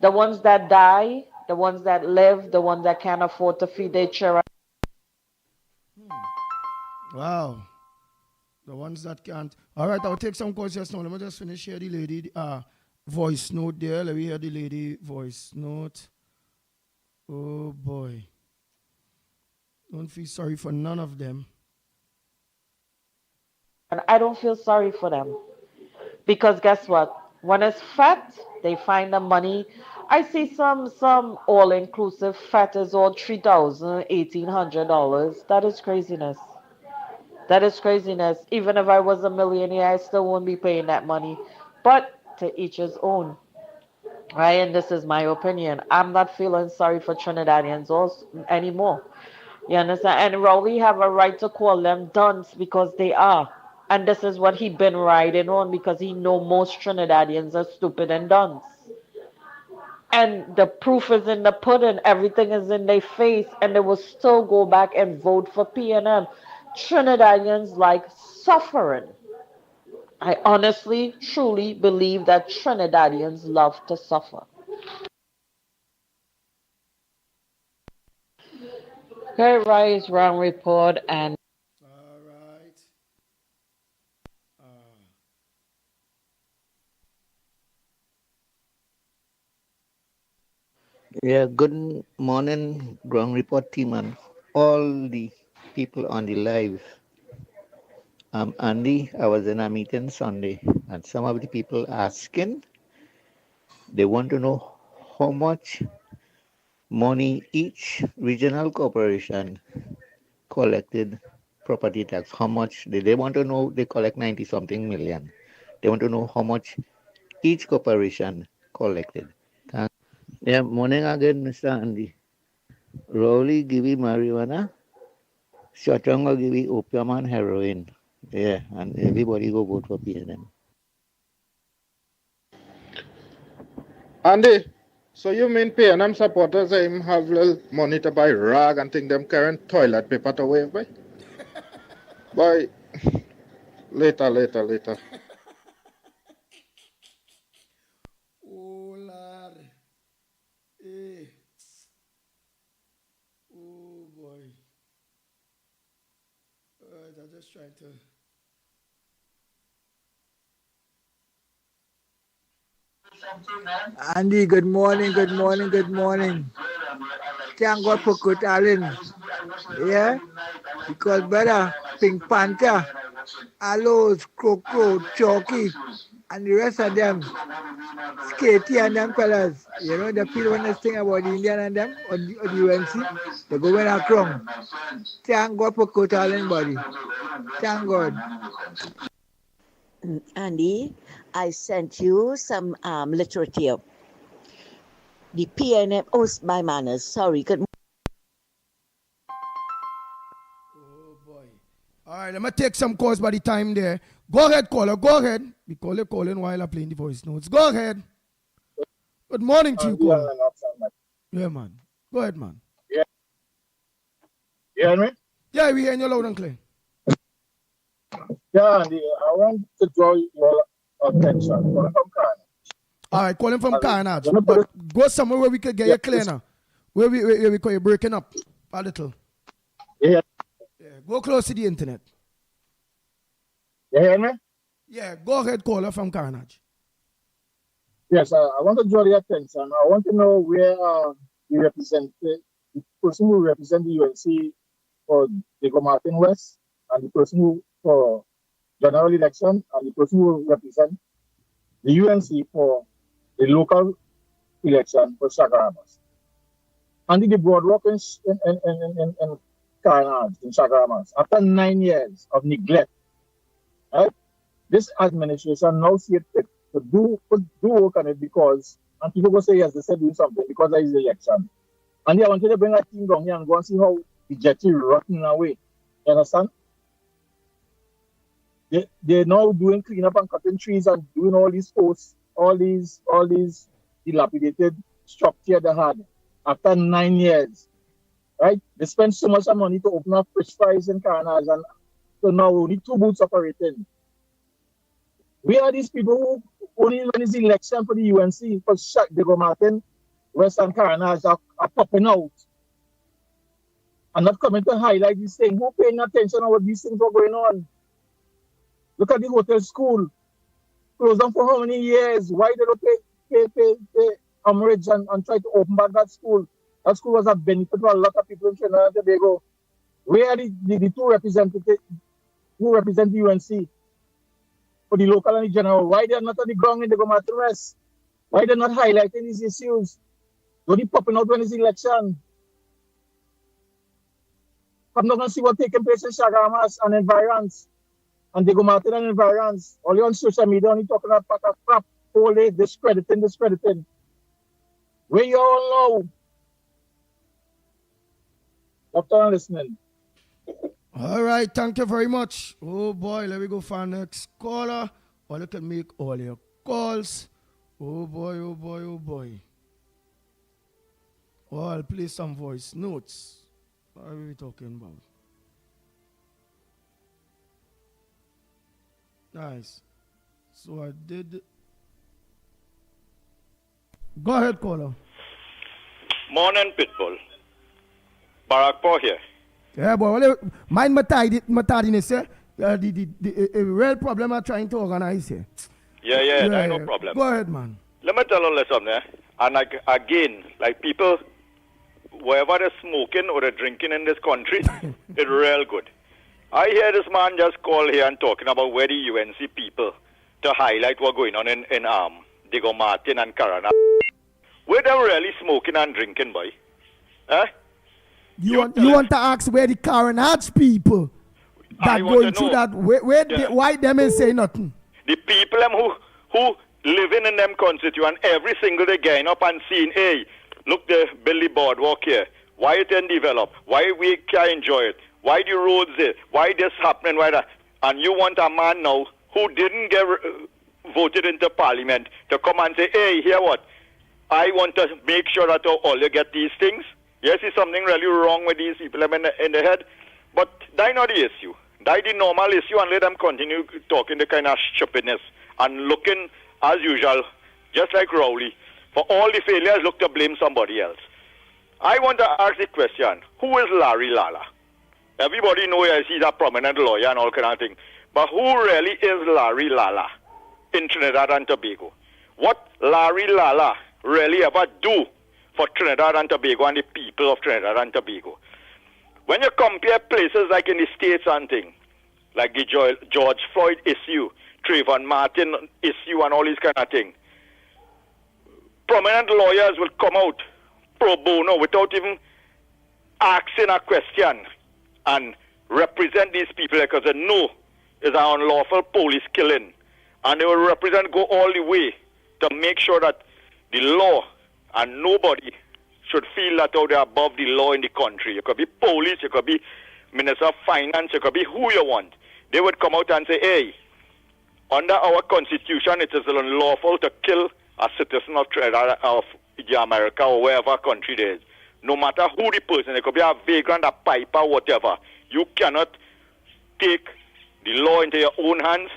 The ones that die, the ones that live, the ones that can't afford to feed their children. Wow. The ones that can't. All right, I'll take some calls just now. Let me just finish here the lady voice note there. Let me hear the lady voice note. Oh boy. Don't feel sorry for none of them. And I don't feel sorry for them. Because guess what? When it's fat, they find the money. I see some all inclusive fat is all $3,000, $1,800. That is craziness. That is craziness. Even if I was a millionaire, I still wouldn't be paying that money. But to each his own. Right? And this is my opinion. I'm not feeling sorry for Trinidadians also anymore. You understand? And Rowley have a right to call them dunce because they are. And this is what he been riding on because he know most Trinidadians are stupid and dunce. And the proof is in the pudding. Everything is in their face. And they will still go back and vote for PNM. Trinidadians like suffering. I honestly, truly believe that Trinidadians love to suffer. Okay, Rise, Wrong Report, and All right. Yeah, good morning, ground report team and all the people on the live. I'm Andy. I was in a meeting Sunday, and some of the people asking, they want to know how much money each regional corporation collected property tax. How much they want to know? They collect 90 something million. They want to know how much each corporation collected. Yeah, morning again, Mr. Andy. Rowley give you marijuana. Shotang will give you opium and heroin. Yeah, and everybody go vote for PNM. Andy, so you mean PNM supporters him have little money to buy rag and think them current toilet paper to wave by? Boy, later. Oh, Lord. Hey. Oh, boy. All right, I'm just trying to. Andy, good morning. Thank God for Kurt Allen. Yeah? Because brother, Pink Panther, Aloes, Crow, Chalky, and the rest of them, Skatey and them fellas, you know, the feel when they thing about the Indian and them, or the UNC, they go in a crown. Thank God for Kurt Allen, buddy. Thank God. Andy, I sent you some literature. The PNM, oh, my manners, sorry. Good Oh, boy. All right, let me take some calls by the time there. Go ahead, caller. Go ahead. Be calling while I'm playing the voice notes. Go ahead. Good morning to you, caller. Yeah, man. Go ahead, man. Yeah. You hear me? Yeah, we hear you loud and clear. Yeah, Andy, I want to draw your attention. All right, calling from Carnage. But go somewhere where we could get you clear now. Where we call you breaking up a little. Yeah. Go close to the internet. You hear me? Yeah, go ahead, caller from Carnage. Yes, I want to draw your attention. I want to know where the person who represents the UNC for Diego Martin West and the person who for general election and the person who will represent the UNC for the local election for Shagaramas. And the boardwalk in Carnage, in Shagaramas, after 9 years of neglect, right? This administration now see it fit to do work on it because, and people will say, yes, they said doing something because there is the election. And they wanted to bring a team down here and go and see how the jetty rotten away. You understand? They're now doing cleanup and cutting trees and doing all these posts, all these dilapidated structure they had after 9 years. Right? They spent so much money to open up fish fries in Carnage, and so now only 2 booths operating. Where are these people who only when it's election for the UNC, for Diego Martin, Western Carnage are popping out and not coming to highlight these things? Who paying attention to what these things are going on? Look at the hotel school. Closed down for how many years? Why did they pay homage and try to open back that school? That school was a benefit to a lot of people in Trinidad and Tobago. Where are the two representatives who represent the UNC for the local and the general? Why they are not on the ground in the Martin West? Why they are not highlighting these issues? Don't be popping out when it's election. I'm not going to see what's taking place in Shagaramas and environs, and Diego Martin and environs. Only on social media, only talking about crap, whole day, discrediting. Where you all know? After listening. All right, thank you very much. Oh boy, let me go for next caller. Or you can make all your calls. Oh boy. Oh, I'll play some voice notes. What are we talking about? Nice. So I did. Go ahead, caller. Morning, Pitbull. Barack Paul here. Yeah, boy. Well, mind my tardiness, the real problem I'm trying to organize here. Yeah, no problem. Go ahead, man. Let me tell you something. And again, like people, wherever they're smoking or they're drinking in this country, it's real good. I hear this man just call here and talking about where the UNC people to highlight what's going on in Diego Martin and Carana. Where they're really smoking and drinking, boy. Eh? You want to ask where the Carnage people that going through that, why them ain't say nothing? The people who living in them constituent every single day getting up and seeing, hey, look the Billy Boardwalk here. Why it didn't develop? Why we can't enjoy it? Why the roads there? Why this happening? Why that? And you want a man now who didn't get voted into parliament to come and say, hey, hear what? I want to make sure that all you get these things. Yes, is something really wrong with these people in the head, but that's not the issue. That's the normal issue, and let them continue talking the kind of stupidness and looking, as usual, just like Rowley, for all the failures, look to blame somebody else. I want to ask the question, who is Larry Lala? Everybody knows he's a prominent lawyer and all kind of thing, but who really is Larry Lala in Trinidad and Tobago? What Larry Lala really ever do for Trinidad and Tobago and the people of Trinidad and Tobago? When you compare places like in the States and things, like the George Floyd issue, Trayvon Martin issue and all these kind of things, prominent lawyers will come out pro bono without even asking a question and represent these people because they know it's an unlawful police killing, and they will represent, go all the way to make sure that the law and nobody should feel that they're above the law in the country. You could be police, you could be Minister of Finance, you could be who you want. They would come out and say, hey, under our constitution, it is unlawful to kill a citizen of Trinidad, of America or wherever country there is. No matter who the person, it could be a vagrant, a piper, whatever. You cannot take the law into your own hands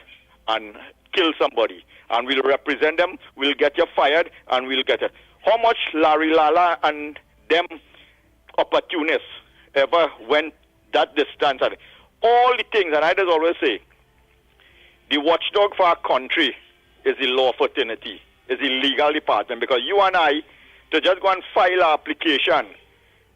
and kill somebody. And we'll represent them, we'll get you fired, and we'll get it. How much Larry Lala and them opportunists ever went that distance? And all the things, and I just always say, the watchdog for our country is the law fraternity, is the legal department, because you and I, to just go and file an application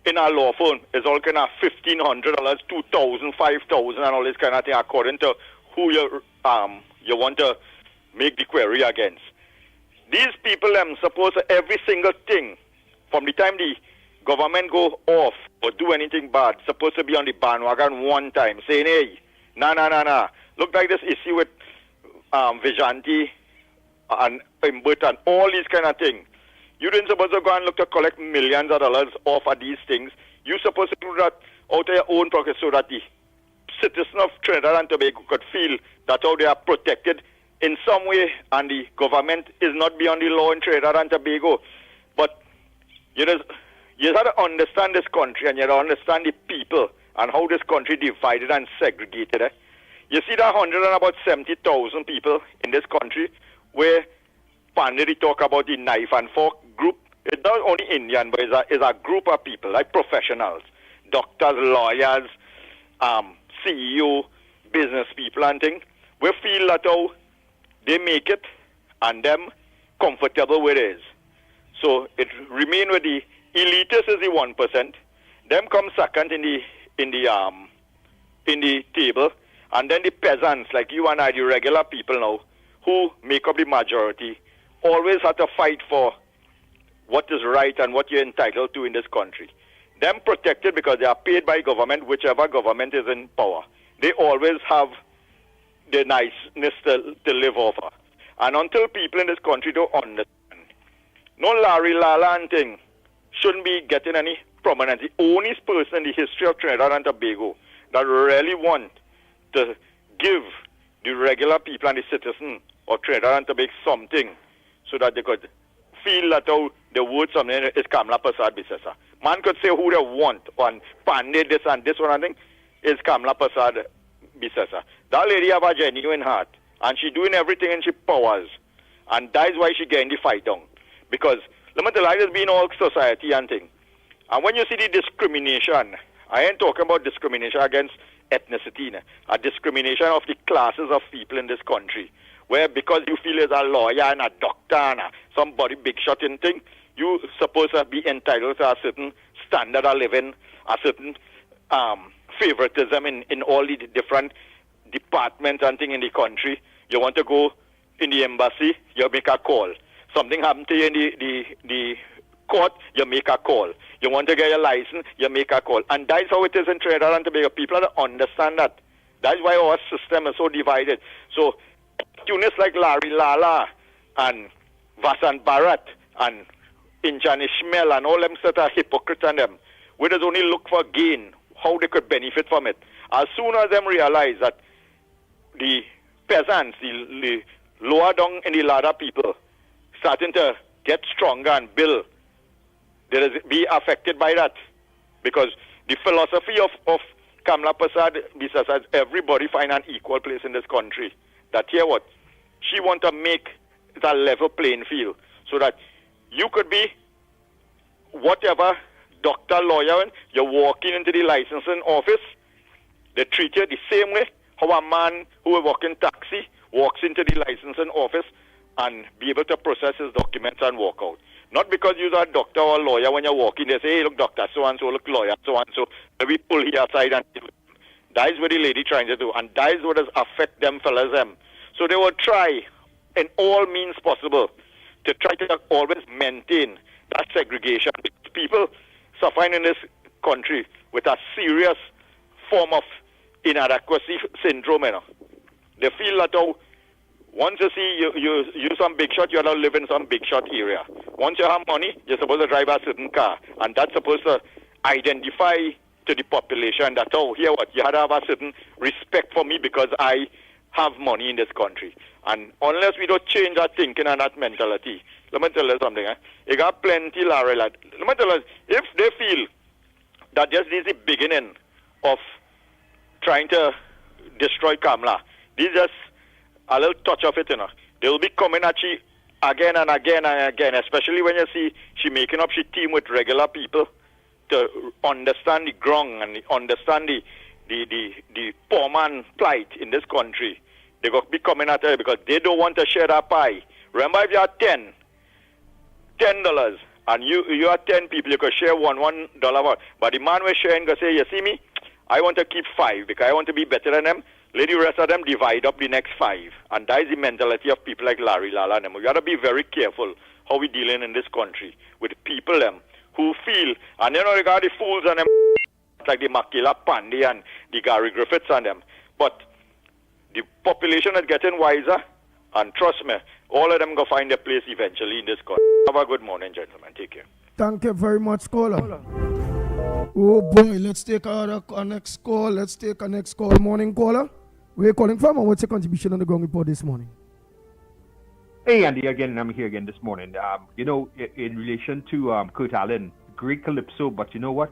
in our law firm is all kind of $1,500, $2,000, $5,000 and all this kind of thing according to who you you want to make the query against. These people suppose every single thing from the time the government go off or do anything bad supposed to be on the bandwagon one time saying, hey, nah. Look like this issue with Vigilante and Imbut and all these kind of things. You didn't supposed to go and look to collect millions of dollars off of these things. You're supposed to do that out of your own pocket so that the citizens of Trinidad and Tobago could feel that how they are protected in some way and the government is not beyond the law in Trinidad and Tobago. But you have to understand this country and you have to understand the people and how this country divided and segregated. You see that 170,000 people in this country where Pandey talk about the knife and fork group. It's not only Indian, but it's a group of people, like professionals, doctors, lawyers, CEO, business people and things. We feel that how they make it and them comfortable with it is. So it remain with the elitists is the 1%. Them come second in the table, and then the peasants like you and I, the regular people now, who make up the majority, always have to fight for what is right and what you're entitled to in this country. Them protected because they are paid by government, whichever government is in power. They always have the niceness to live off of. And until people in this country don't understand, no Larry Lala and thing shouldn't be getting any prominence. The only person in the history of Trinidad and Tobago that really want to give the regular people and the citizens of Trinidad and Tobago something so that they could feel that how the word something is Kamla Prasad Bisesa. Man could say who they want on Pandey this and this one and thing is Kamla Prasad Bisesa. That lady have a genuine heart and she doing everything in she powers and that's why she getting the fight down. Because let me tell you, it's been all society and thing. And when you see the discrimination, I ain't talking about discrimination against ethnicity, a discrimination of the classes of people in this country, where because you feel as a lawyer and a doctor and somebody big shot in thing, you supposed to be entitled to a certain standard of living, a certain favoritism in all the different departments and thing in the country. You want to go in the embassy, you make a call. Something happened to you in the court, you make a call. You want to get your license, you make a call. And that's how it is in Trinidad and Tobago. People don't understand that. That's why our system is so divided. So, opportunists like Larry Lala and Vasan Bharat and Injan Ishmael and all them sort of hypocrites and them, we just only look for gain, how they could benefit from it. As soon as them realize that the peasants, the lower down in the ladder people, starting to get stronger and build, they will be affected by that. Because the philosophy of Kamla Prasad Bisesa is everybody find an equal place in this country. That here what? She want to make it a level playing field so that you could be whatever doctor, lawyer, you're walking into the licensing office, they treat you the same way how a man who is working taxi walks into the licensing office and be able to process his documents and walk out. Not because you're a doctor or a lawyer when you're walking, they say, hey, look, doctor, so-and-so, look, lawyer, so-and-so. We pull here aside and that is what the lady trying to do. And that is what has affect them fellas them. So they will try in all means possible to try to always maintain that segregation. People suffering in this country with a serious form of inadequacy syndrome. You know. They feel that once you see you some big shot, you don't live in some big shot area. Once you have money, you're supposed to drive a certain car. And that's supposed to identify to the population that, here what, you had to have a certain respect for me because I have money in this country. And unless we don't change that thinking and that mentality, let me tell you something. You got plenty, Larry. Let me tell you, if they feel that this is the beginning of trying to destroy Kamla, this is just a little touch of it, you know. They will be coming at you again and again and again, especially when you see she making up she team with regular people to understand the ground and understand the poor man plight in this country. They will be coming at her because they don't want to share that pie. Remember, if you are $10 and you are 10 people, you could share $1. But the man was sharing, go say, you see me, I want to keep 5 because I want to be better than them. let the rest of them divide up the next 5. And that is the mentality of people like Larry Lala and them. We got to be very careful how we dealing in this country with people them who feel, and you know, they got the fools and them like the Makila Pandey and the Gary Griffiths and them. But the population is getting wiser, and trust me, all of them go find their place eventually in this country. Have a good morning, gentlemen. Take care. Thank you very much, caller. Oh boy, let's take our next call. Let's take our next call. Morning, caller. Where are you calling from, and what's your contribution on the ground report this morning? Hey, Andy, again, I'm here again this morning. You know, in relation to Kurt Allen, great calypso, but you know what?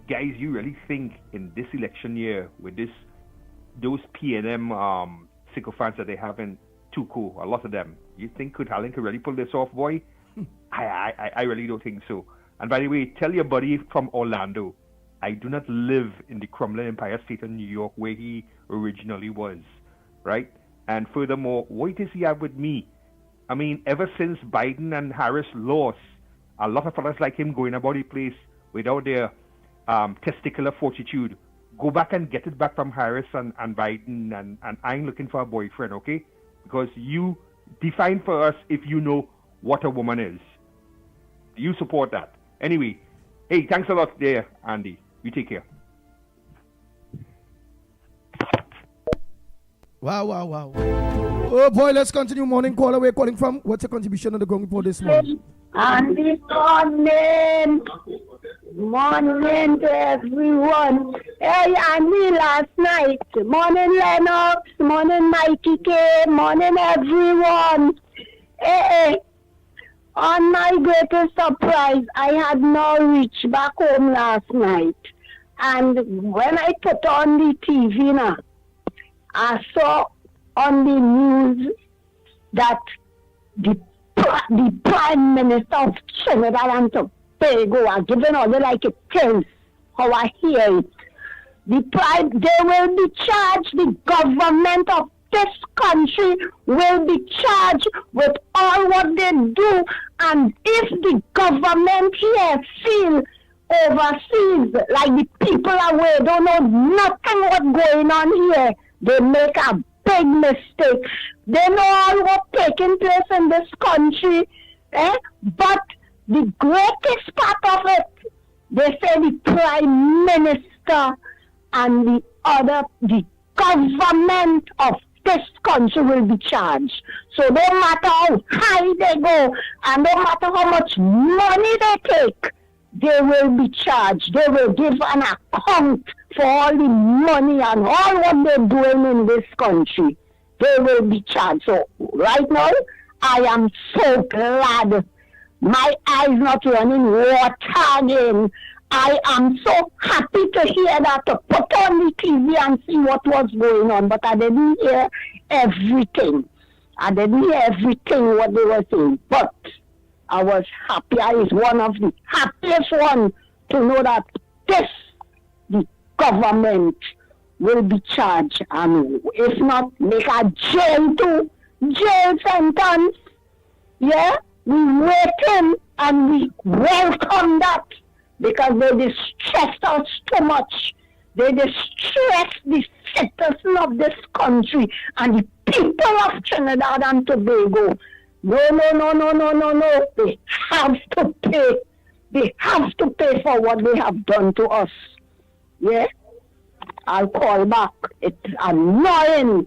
Guys, you really think in this election year with those PNM sycophants that they have in Tuco, a lot of them, you think Kurt Allen could really pull this off, boy? I really don't think so. And by the way, tell your buddy from Orlando, I do not live in the crumbling Empire State of New York where he originally was, right? And furthermore, what does he have with me? I mean, ever since Biden and Harris lost, a lot of fellas like him going about the place without their testicular fortitude. Go back and get it back from Harris and Biden, and I ain't looking for a boyfriend, okay? Because you define for us if you know what a woman is. You support that. Anyway, hey, thanks a lot there, Andy. You take care. Wow. Oh boy, let's continue. Morning caller, where you calling from? What's your contribution on the ground report this morning? And this morning to everyone. Hey, Andy, last night. Morning, Lennox. Morning, Mickie K. Morning, everyone. Hey. On my greatest surprise, I had not reached back home last night. And when I put on the TV now, I saw on the news that the Prime Minister of Trinidad and Tobago are giving order like a prince, how I hear it. They will be charged, the government of this country will be charged with all what they do, and if the government here feel overseas, like the people away don't know nothing what's going on here, they make a big mistake. They know all what's taking place in this country, but the greatest part of it, they say the Prime Minister and the government of this country will be charged. So no matter how high they go and no matter how much money they take, they will be charged. They will give an account for all the money and all what they're doing in this country. They will be charged. So right now, I am so glad. My eyes not running water again. I am so happy to hear that, to put on the TV and see what was going on, but I didn't hear everything. I didn't hear everything what they were saying, but I was happy. I was one of the happiest ones to know that the government will be charged, and if not, make a jail sentence. Yeah, we waiting and we welcome that. Because they distressed us too much. They distress the citizens of this country and the people of Trinidad and Tobago. No. They have to pay. They have to pay for what they have done to us. Yeah? I'll call back. It's annoying.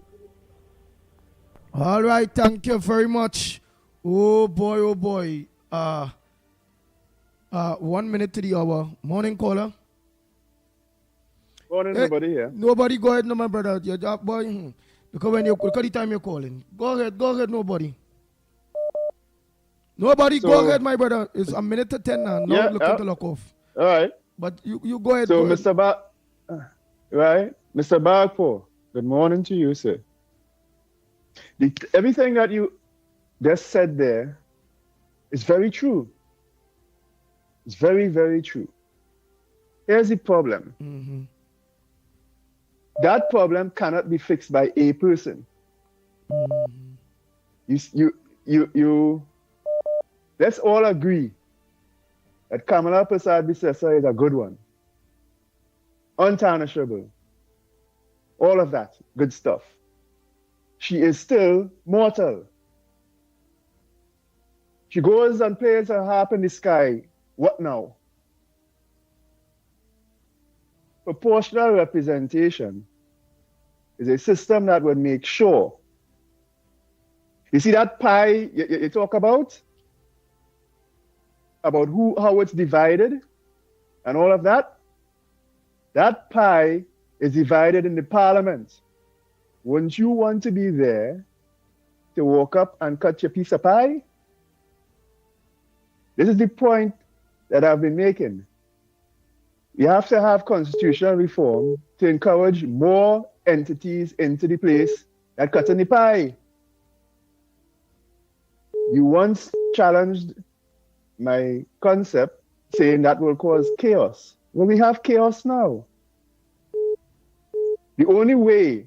All right, thank you very much. Oh boy. 1 minute to the hour. Morning caller. Morning, nobody here. Nobody, go ahead, no, my brother. Your job, boy. Because when you look at the time you're calling. Go ahead, nobody. Nobody, so, go ahead, my brother. It's a minute to 10 now. No, look at the lock off. All right. But you go ahead. So, go Mr. Mr. Bagpo, good morning to you, sir. Everything that you just said there is very true. It's very, very true. Here's the problem. Mm-hmm. That problem cannot be fixed by a person. Mm-hmm. You let's all agree that Kamala Prasad Bissessa is a good one. Untarnishable. all of that good stuff. She is still mortal. She goes and plays her harp in the sky. What now? Proportional representation is a system that would make sure. You see that pie you talk about how it's divided and all of that? That pie is divided in the parliament. Wouldn't you want to be there to walk up and cut your piece of pie? This is the point that I've been making. You have to have constitutional reform to encourage more entities into the place that cut in the pie. You once challenged my concept saying that will cause chaos. Well, we have chaos now. The only way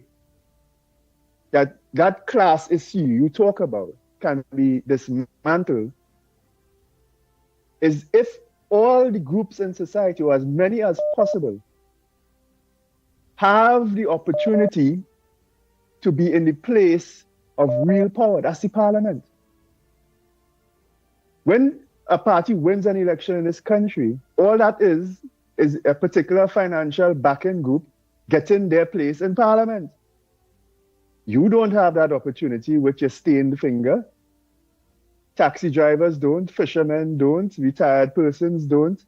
that that class issue you talk about can be dismantled is if all the groups in society, or as many as possible, have the opportunity to be in the place of real power. That's the parliament. When a party wins an election in this country, all that is a particular financial backing group getting their place in parliament. You don't have that opportunity with your stained finger. Taxi drivers don't, fishermen don't, retired persons don't.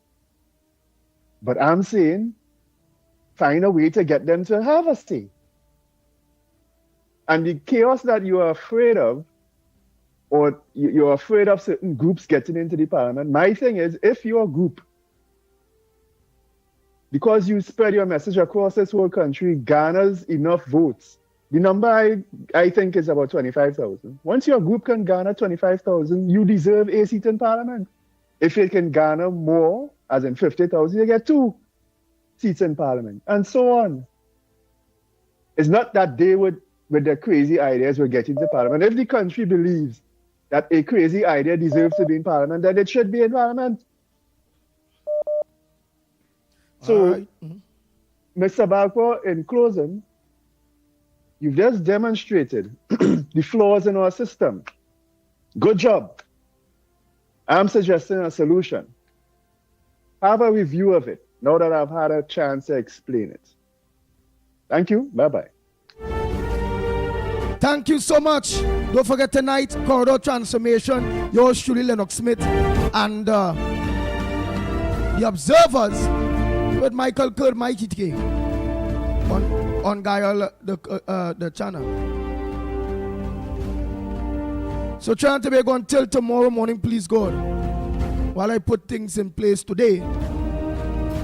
But I'm saying, find a way to get them to have a say. And the chaos that you are afraid of, or you're afraid of certain groups getting into the parliament, my thing is, if your group, because you spread your message across this whole country, garners enough votes, the number I think is about 25,000. Once your group can garner 25,000, you deserve a seat in parliament. If it can garner more, as in 50,000, you get 2 seats in parliament, and so on. It's not that they would, with their crazy ideas, will get into parliament. If the country believes that a crazy idea deserves to be in parliament, then it should be in parliament. So, Mr. Balfour, in closing, you've just demonstrated the flaws in our system. Good job. I'm suggesting a solution. Have a review of it now that I've had a chance to explain it. Thank you. Bye-bye. Thank you so much. Don't forget tonight, Corridor Transformation, yours truly, Lennox Smith, and the Observers with Michael Kerr, Mickie K. On Gaia, the channel. So trying to be going till tomorrow morning, please God, while I put things in place today,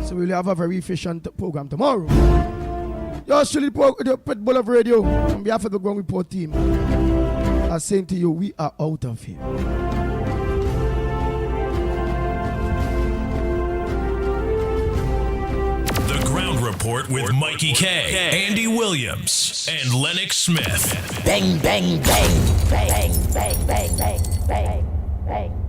so we'll have a very efficient program tomorrow. Yours truly, the Pitbull of Radio, on behalf of the Ground Report team, are saying to you, we are out of here. The Ground Report with Mickie K, Andy Williams, and Lennox Smith. Bang, bang, bang, bang, bang, bang, bang, bang, bang.